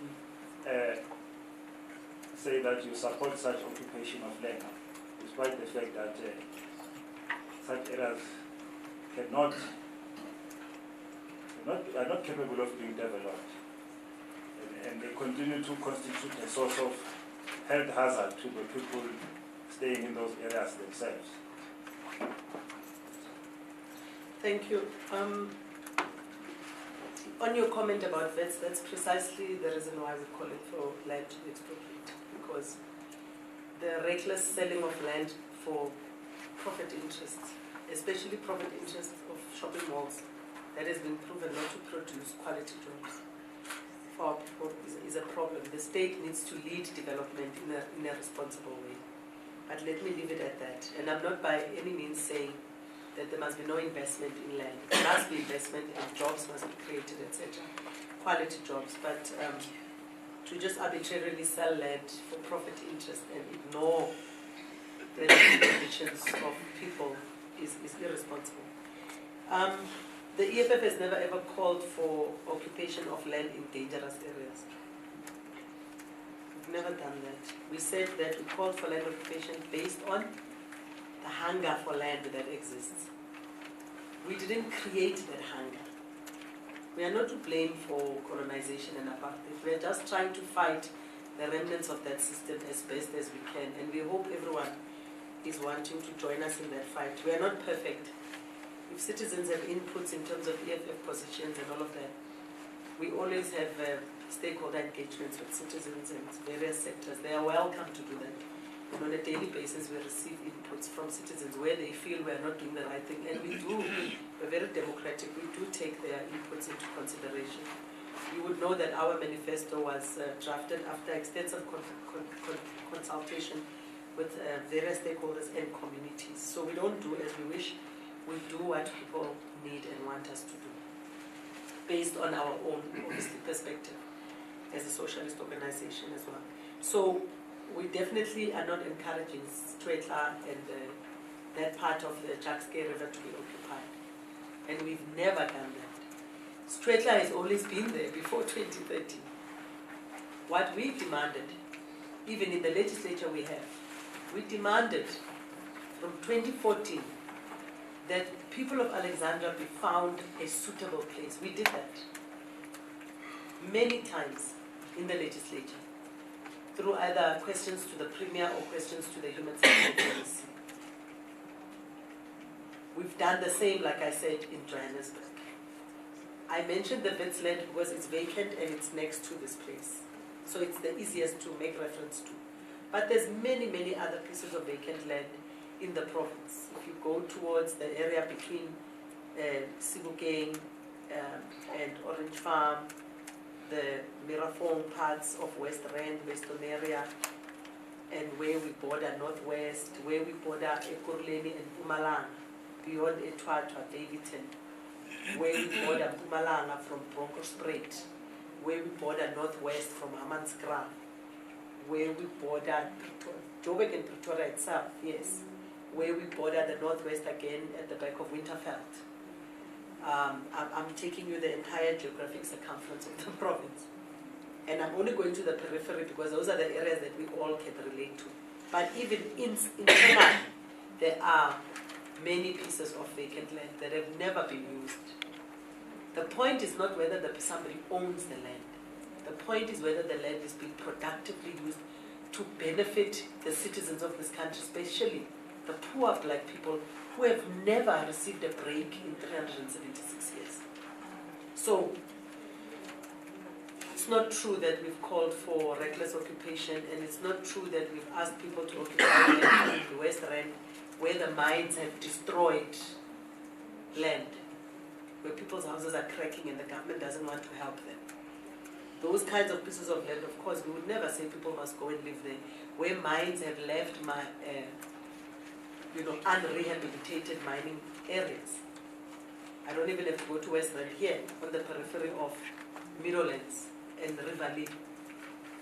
say that you support such occupation of land, despite the fact that such areas are not capable of being developed, and they continue to constitute a source of health hazard to the people staying in those areas themselves? Thank you. On your comment about vets, that's precisely the reason why we call it for land to be expropriated, because the reckless selling of land for profit interests, especially profit interests of shopping malls, that has been proven not to produce quality jobs for our people is a problem. The state needs to lead development in a responsible way. But let me leave it at that. And I'm not by any means saying that there must be no investment in land. There must be investment and jobs must be created, etc. Quality jobs. But to just arbitrarily sell land for profit interest and ignore the conditions of people is irresponsible. The EFF has never ever called for occupation of land in dangerous areas. We've never done that. We said that we called for land occupation based on the hunger for land that exists. We didn't create that hunger. We are not to blame for colonization and apartheid. We are just trying to fight the remnants of that system as best as we can, and we hope everyone is wanting to join us in that fight. We are not perfect. If citizens have inputs in terms of EFF positions and all of that, we always have stakeholder engagements with citizens and various sectors. They are welcome to do that. And on a daily basis, we receive inputs from citizens where they feel we are not doing the right thing. And we do. We're very democratic. We do take their inputs into consideration. You would know that our manifesto was drafted after extensive consultation with various stakeholders and communities. So we don't do as we wish. We do what people need and want us to do, based on our own, obviously, perspective as a socialist organization as well. So we definitely are not encouraging Stretla and that part of the Jackske River to be occupied. And we've never done that. Stretla has always been there before 2013. What we demanded, even in the legislature we have, we demanded from 2014 that people of Alexandra be found a suitable place. We did that many times in the legislature, through either questions to the Premier or questions to the Human Services Policy. We've done the same, like I said, in Johannesburg. I mentioned the Wits land because it's vacant and it's next to this place. So it's the easiest to make reference to. But there's many, many other pieces of vacant land in the province. If you go towards the area between Sibukeng and Orange Farm, the Mirafong parts of West Rand, Western area, and where we border Northwest, where we border Ekurhuleni and Mpumalanga, beyond Etwatwa, Davidton, where we border Mpumalanga from Bronkhorstspruit, where we border Northwest from Hammanskraal, where we border Joburg and Pretoria itself, yes, where we border the Northwest again at the back of Winterveld. I'm taking you the entire geographic circumference of the province. And I'm only going to the periphery because those are the areas that we all can relate to. But even internally, there are many pieces of vacant land that have never been used. The point is not whether somebody owns the land. The point is whether the land is being productively used to benefit the citizens of this country, especially the poor black people who have never received a break in 376 years. So, it's not true that we've called for reckless occupation, and it's not true that we've asked people to occupy land in the West Rand, where the mines have destroyed land, where people's houses are cracking and the government doesn't want to help them. Those kinds of pieces of land, of course, we would never say people must go and live there. Where mines have left unrehabilitated mining areas. I don't even have to go to West Rand, here on the periphery of Meadowlands and River Lee.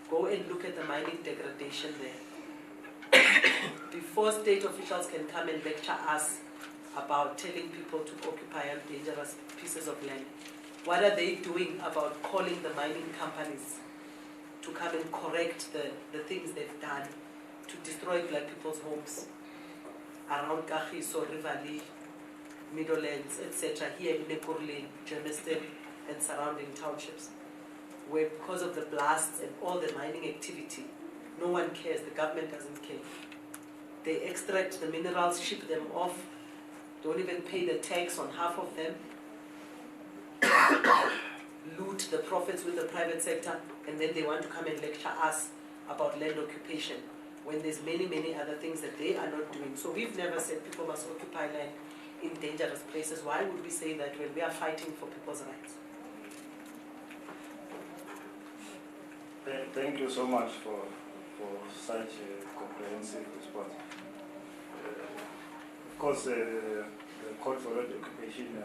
Go and look at the mining degradation there. Before state officials can come and lecture us about telling people to occupy dangerous pieces of land, what are they doing about calling the mining companies to come and correct the things they've done to destroy black people's homes around Kagiso, River Lee, Meadowlands, etc., here in Ekurhuleni, Germiston, and surrounding townships, where because of the blasts and all the mining activity, no one cares, the government doesn't care. They extract the minerals, ship them off, don't even pay the tax on half of them, loot the profits with the private sector, and then they want to come and lecture us about land occupation when there's many, many other things that they are not doing. So we've never said people must occupy land in dangerous places. Why would we say that when we are fighting for people's rights? Thank you so much for such a comprehensive response. Of course, the call for land occupation,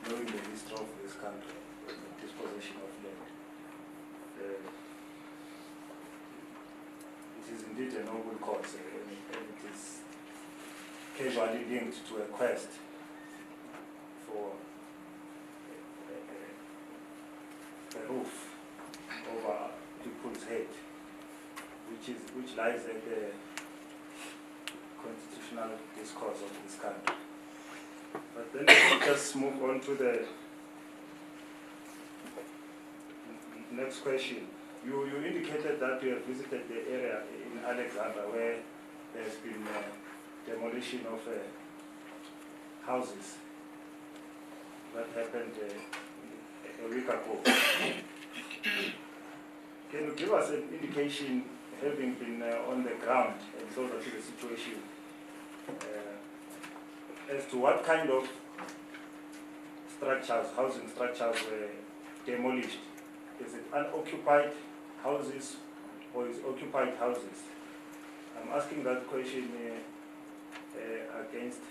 knowing the history of this country, the disposition of land, it is indeed a noble cause, and it is casually linked to a quest for a roof over people's head, which lies at the constitutional discourse of this country. But then let's just move on to the next question. You indicated that you have visited the area in Alexandra where there's been demolition of houses. That happened a week ago. Can you give us an indication having been on the ground and closer to the situation, as to what kind of structures, housing structures were demolished. Is it unoccupied houses or is occupied houses? I'm asking that question against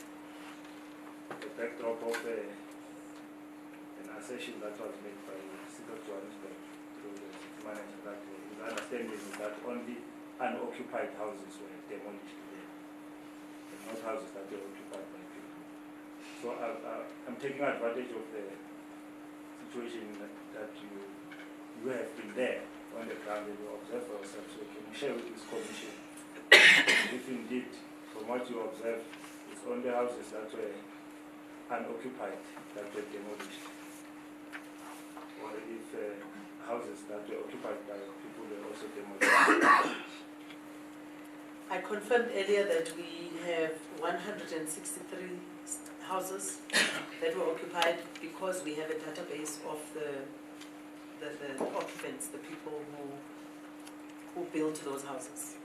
the backdrop of an assertion that was made by the City of Johannesburg through the city manager that his understanding is that only unoccupied houses were demolished there, and not houses that were occupied by people. So I'm taking advantage of the situation that you have been there on the ground and you observe for yourself. So can you share with this commission if indeed, from what you observe, it's only houses that were unoccupied that were demolished, or if houses that were occupied by people were also demolished? I confirmed earlier that we have 163 houses that were occupied because we have a database of the occupants, the people who built those houses.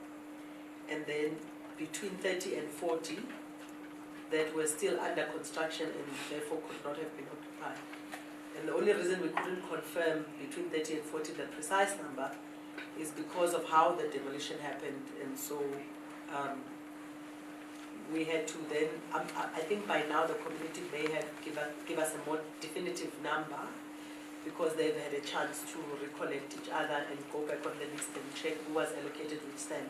And then between 30 and 40 that were still under construction and therefore could not have been occupied. And the only reason we couldn't confirm between 30 and 40 the precise number is because of how the demolition happened. And so we had to then, I think by now the community may have give us a more definitive number because they've had a chance to recollect each other and go back on the list and check who was allocated which stand.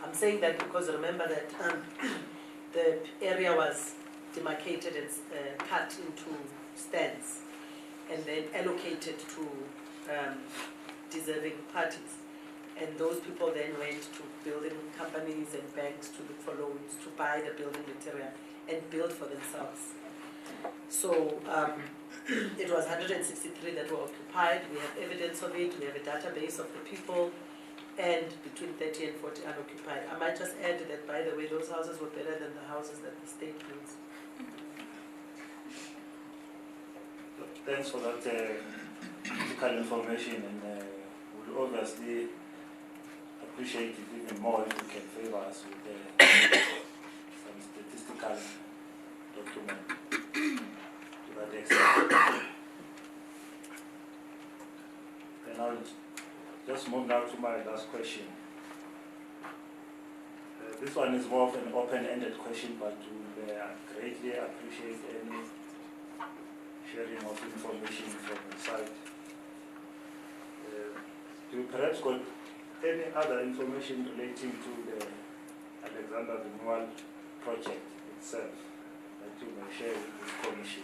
I'm saying that because remember that the area was demarcated and cut into stands and then allocated to deserving parties. And those people then went to building companies and banks to look for loans to buy the building material and build for themselves. So it was 163 that were occupied. We have evidence of it. We have a database of the people, and between 30 and 40 unoccupied. I might just add that, by the way, those houses were better than the houses that the state builds. Thanks for that critical information, and we'll obviously appreciate it even more if you can favor us with some statistical document to that extent. Then I'll just move now to my last question. This one is more of an open-ended question, but we greatly appreciate any sharing of information from the site. Do you perhaps got any other information relating to the Alexandra Renewal project itself that you may share with this commission?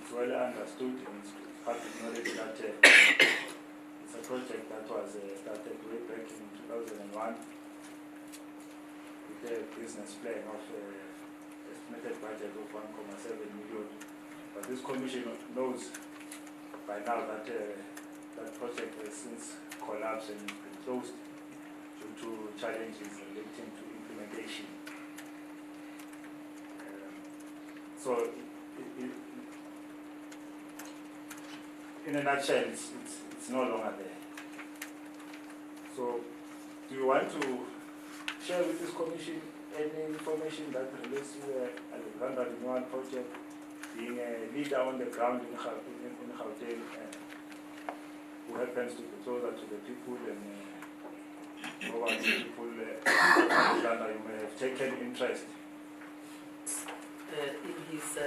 It's well understood and it's public knowledge that it's a project that was started way back in 2001 with a business plan of estimated budget of 1.7 million. But this commission knows by now that that project has since collapsed and been closed due to challenges relating to implementation. So, in a nutshell, it's no longer there. So, do you want to share with this commission any information that relates to the Alexandra Renewal project, being a leader on the ground in Gauteng, who happens to be closer to the people and over the people Alexandra, you may have taken interest In his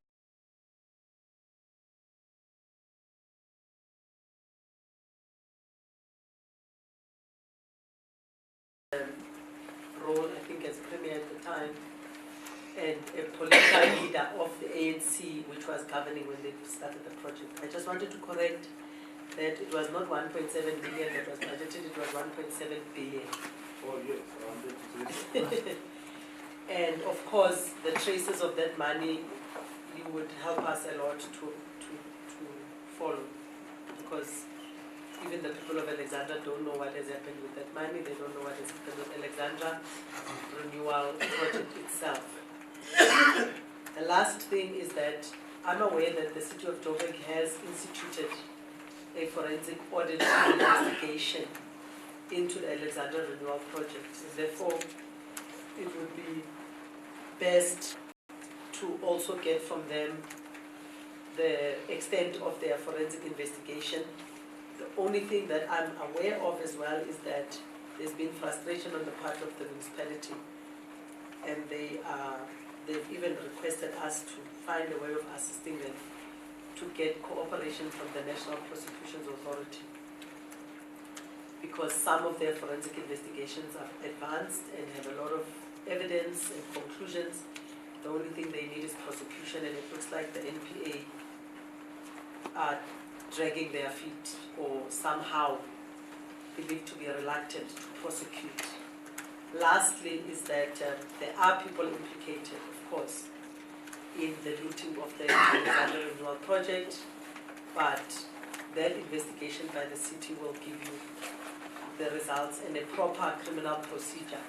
role, I think, as Premier at the time, and a political leader of the ANC, which was governing when they started the project. I just wanted to correct that it was not 1.7 billion that was budgeted, it was 1.7 billion. Oh yes, And of course, the traces of that money, you would help us a lot to follow, because even the people of Alexandra don't know what has happened with that money. They don't know what has happened with Alexandra Renewal project itself. The last thing is that I'm aware that the City of Joburg has instituted a forensic audit investigation into the Alexandra Renewal Project. Therefore, it would be best to also get from them the extent of their forensic investigation. The only thing that I'm aware of as well is that there's been frustration on the part of the municipality, and they've even requested us to find a way of assisting them to get cooperation from the National Prosecutions Authority, because some of their forensic investigations are advanced and have a lot of evidence and conclusions. The only thing they need is prosecution, and it looks like the NPA are dragging their feet or somehow believed to be reluctant to prosecute. Lastly is that there are people implicated, of course, in the looting of the Alexandra Renewal Project, but that investigation by the city will give you the results, and a proper criminal procedure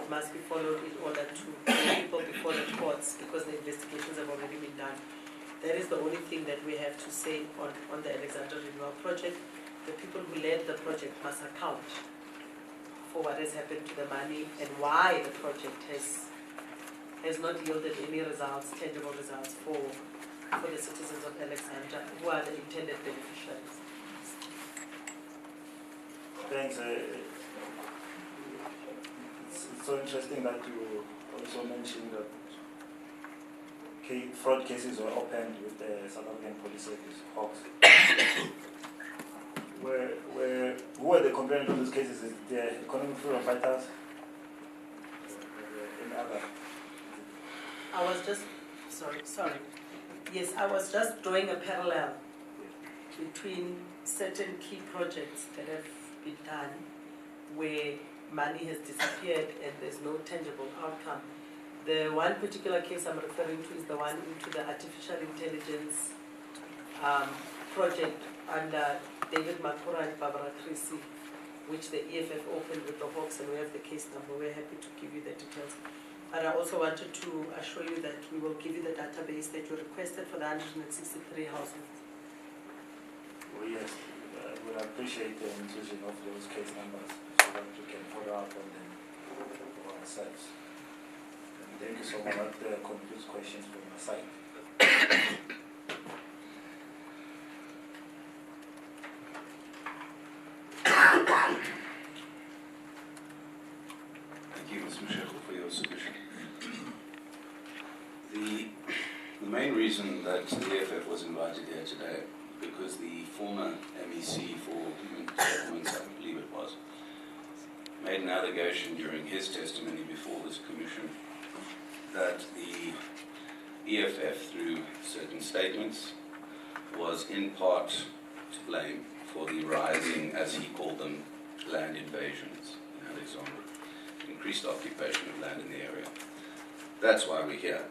must be followed in order to bring people before the courts, because the investigations have already been done. That is the only thing that we have to say on the Alexandra Renewal Project. The people who led the project must account for what has happened to the money and why the project has not yielded any results, tangible results for the citizens of Alexandra, who are the intended beneficiaries. Thanks. It's so interesting that you also mentioned that fraud cases were opened with the South African Police Service, Hawks. Who were the complainants of those cases? Is it the economic freedom fighters? Any other? I was just, sorry. Yes, I was just drawing a parallel between certain key projects that have been done where money has disappeared and there's no tangible outcome. The one particular case I'm referring to is the one into the artificial intelligence project under David Makura and Barbara Creasy, which the EFF opened with the Hawks, and we have the case number. We're happy to give you the details. But I also wanted to assure you that we will give you the database that you requested for the 163 houses. Oh, yes, we'll appreciate the inclusion of those case numbers so that we can follow up on them for ourselves. And thank you so much. That concludes questions from my side. Thank you, Mr. Mashego, for your submission. The main reason that the EFF was invited here today is because the former MEC for Human Settlements, I believe it was, made an allegation during his testimony before this commission that the EFF, through certain statements, was in part to blame for the rising, as he called them, land invasions in Alexandra, increased occupation of land in the area. That's why we're here.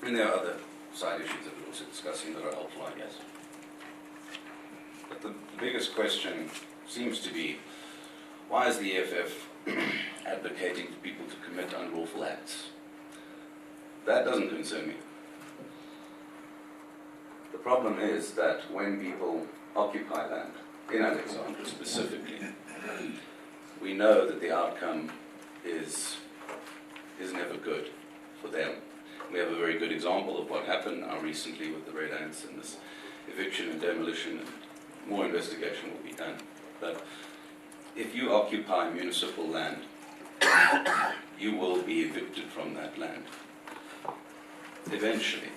And there are other side issues that we're also discussing that are helpful, I guess. But the biggest question seems to be, why is the EFF advocating for people to commit unlawful acts? That doesn't concern me. The problem is that when people occupy land, in Alexandra specifically, we know that the outcome is never good for them. We have a very good example of what happened now recently with the Red Ants and this eviction and demolition, and more investigation will be done. But if you occupy municipal land, you will be evicted from that land. Eventually,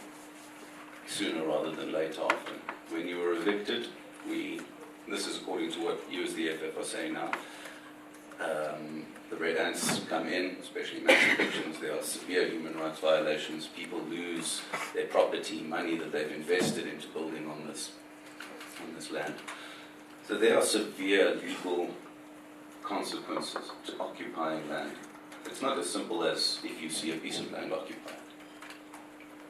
sooner rather than later often. When you are evicted, this is according to what you as the EFF are saying now, the Red Ants come in, especially mass evictions. There are severe human rights violations. People lose their property, money that they've invested into building on this land. So there are severe legal consequences to occupying land. It's not as simple as if you see a piece of land occupied.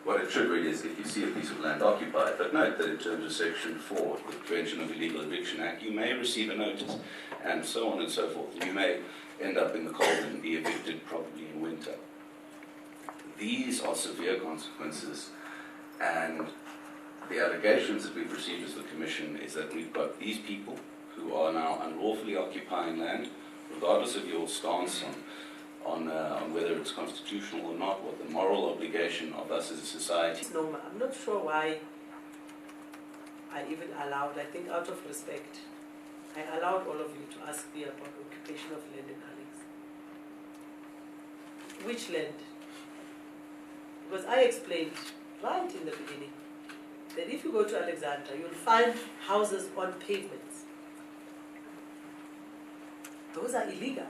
What it should read is if you see a piece of land occupied, but note that in terms of Section 4 of the Prevention of Illegal Eviction Act, you may receive a notice, and so on and so forth. You may end up in the cold and be evicted probably in winter. These are severe consequences, and the allegations that we've received as the Commission is that we've got these people who are now unlawfully occupying land, regardless of your stance on whether it's constitutional or not, what the moral obligation of us as a society. No, I'm not sure why I even allowed, I think out of respect, I allowed all of you to ask me about occupation of land in Alex. Which land? Because I explained right in the beginning that if you go to Alexandra, you'll find houses on pavements. Those are illegal.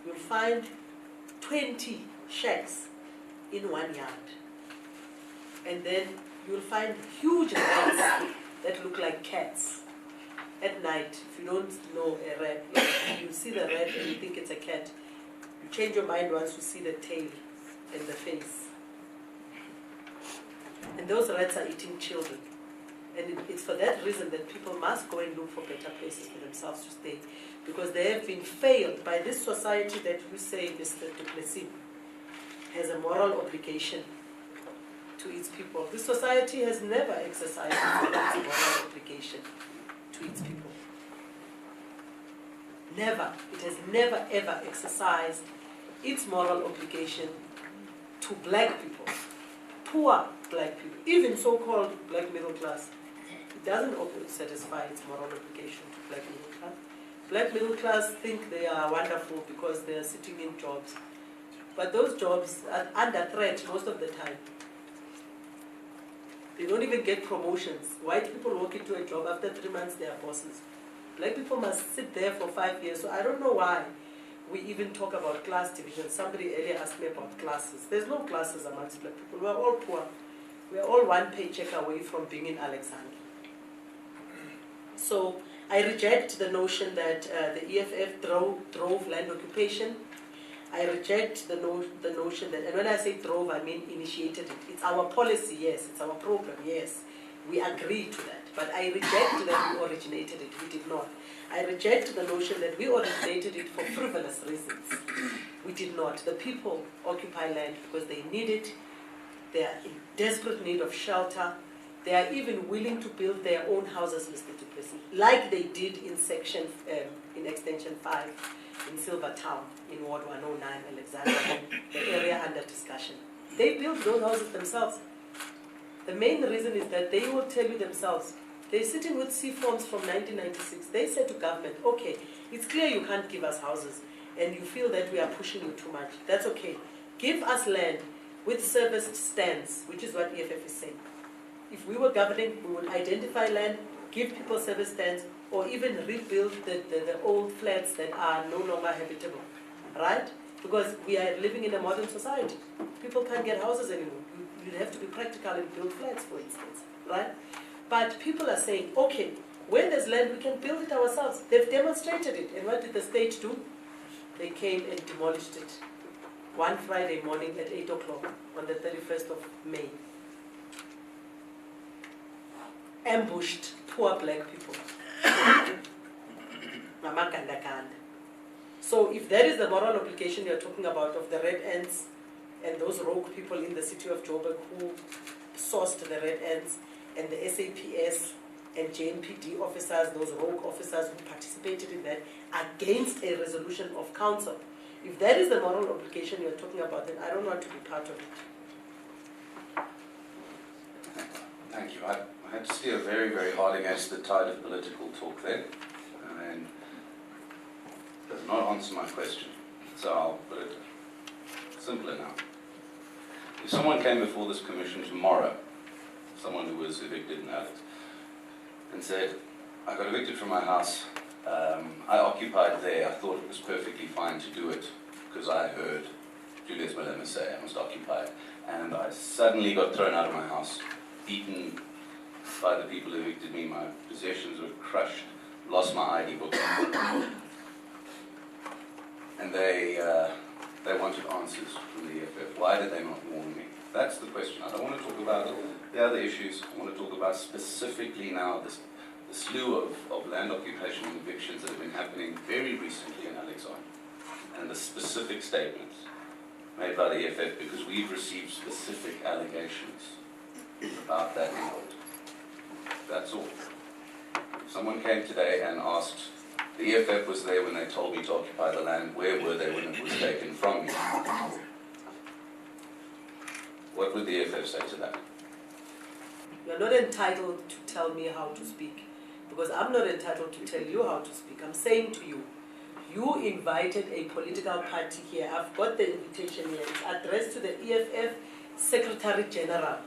You'll find 20 shacks in 1 yard. And then you'll find huge rats that look like cats. At night, if you don't know a rat, you see the rat and you think it's a cat. You change your mind once you see the tail and the face. And those rats are eating children. And it's for that reason that people must go and look for better places for themselves to stay. Because they have been failed by this society that you say, Mr. Du Plessis, has a moral obligation to its people. This society has never exercised its moral obligation to its people. Never. It has never ever exercised its moral obligation to black people, poor black people, even so-called black middle class. It doesn't satisfy its moral obligation to black middle class. Black middle class think they are wonderful because they are sitting in jobs. But those jobs are under threat most of the time. They don't even get promotions. White people walk into a job, after 3 months they are bosses. Black people must sit there for 5 years. So I don't know why we even talk about class division. Somebody earlier asked me about classes. There's no classes amongst black people. We are all poor. We are all one paycheck away from being in Alexandra. So I reject the notion that the EFF drove land occupation. I reject the notion that, and when I say drove, I mean initiated it. It's our policy, yes. It's our program, yes. We agree to that. But I reject that we originated it. We did not. I reject the notion that we originated it for frivolous reasons. We did not. The people occupy land because they need it. They are in desperate need of shelter. They are even willing to build their own houses, Mr. Du Plessis, like they did in in Extension 5 in Silvertown, in Ward 109, Alexandra, the area under discussion. They built those houses themselves. The main reason is that they will tell you themselves, they're sitting with C forms from 1996. They said to government, okay, it's clear you can't give us houses and you feel that we are pushing you too much. That's okay. Give us land with serviced stands, which is what EFF is saying. If we were governing, we would identify land, give people service stands, or even rebuild the old flats that are no longer habitable, right? Because we are living in a modern society. People can't get houses anymore. You have to be practical and build flats, for instance, right? But people are saying, okay, where there's land, we can build it ourselves. They've demonstrated it. And what did the state do? They came and demolished it one Friday morning at 8 o'clock on the 31st of May. Ambushed poor black people. So if that is the moral obligation you're talking about of the red ants and those rogue people in the city of Joburg who sourced the red ants, and the SAPS and JNPD officers, those rogue officers who participated in that, against a resolution of council. If that is the moral obligation you're talking about, then I don't want to be part of it. Thank you. I had to steer very, very hard against the tide of political talk there, and it does not answer my question. So I'll put it simpler now. If someone came before this commission tomorrow, someone who was evicted in Alex, and said, I got evicted from my house, I occupied there, I thought it was perfectly fine to do it, because I heard Julius Malema say I must occupy it, and I suddenly got thrown out of my house, beaten by the people who evicted me, my possessions were crushed, lost my ID book, and they wanted answers from the EFF. Why did they not warn me? That's the question. I don't want to talk about the other issues. I want to talk about specifically now the slew of land occupation and evictions that have been happening very recently in Alexandra, and the specific statements made by the EFF, because we've received specific allegations about that input. That's all. If someone came today and asked, the EFF was there when they told me to occupy the land, where were they when it was taken from me? What would the EFF say to that? You are not entitled to tell me how to speak, because I'm not entitled to tell you how to speak. I'm saying to you, you invited a political party here. I've got the invitation here. It's addressed to the EFF Secretary General.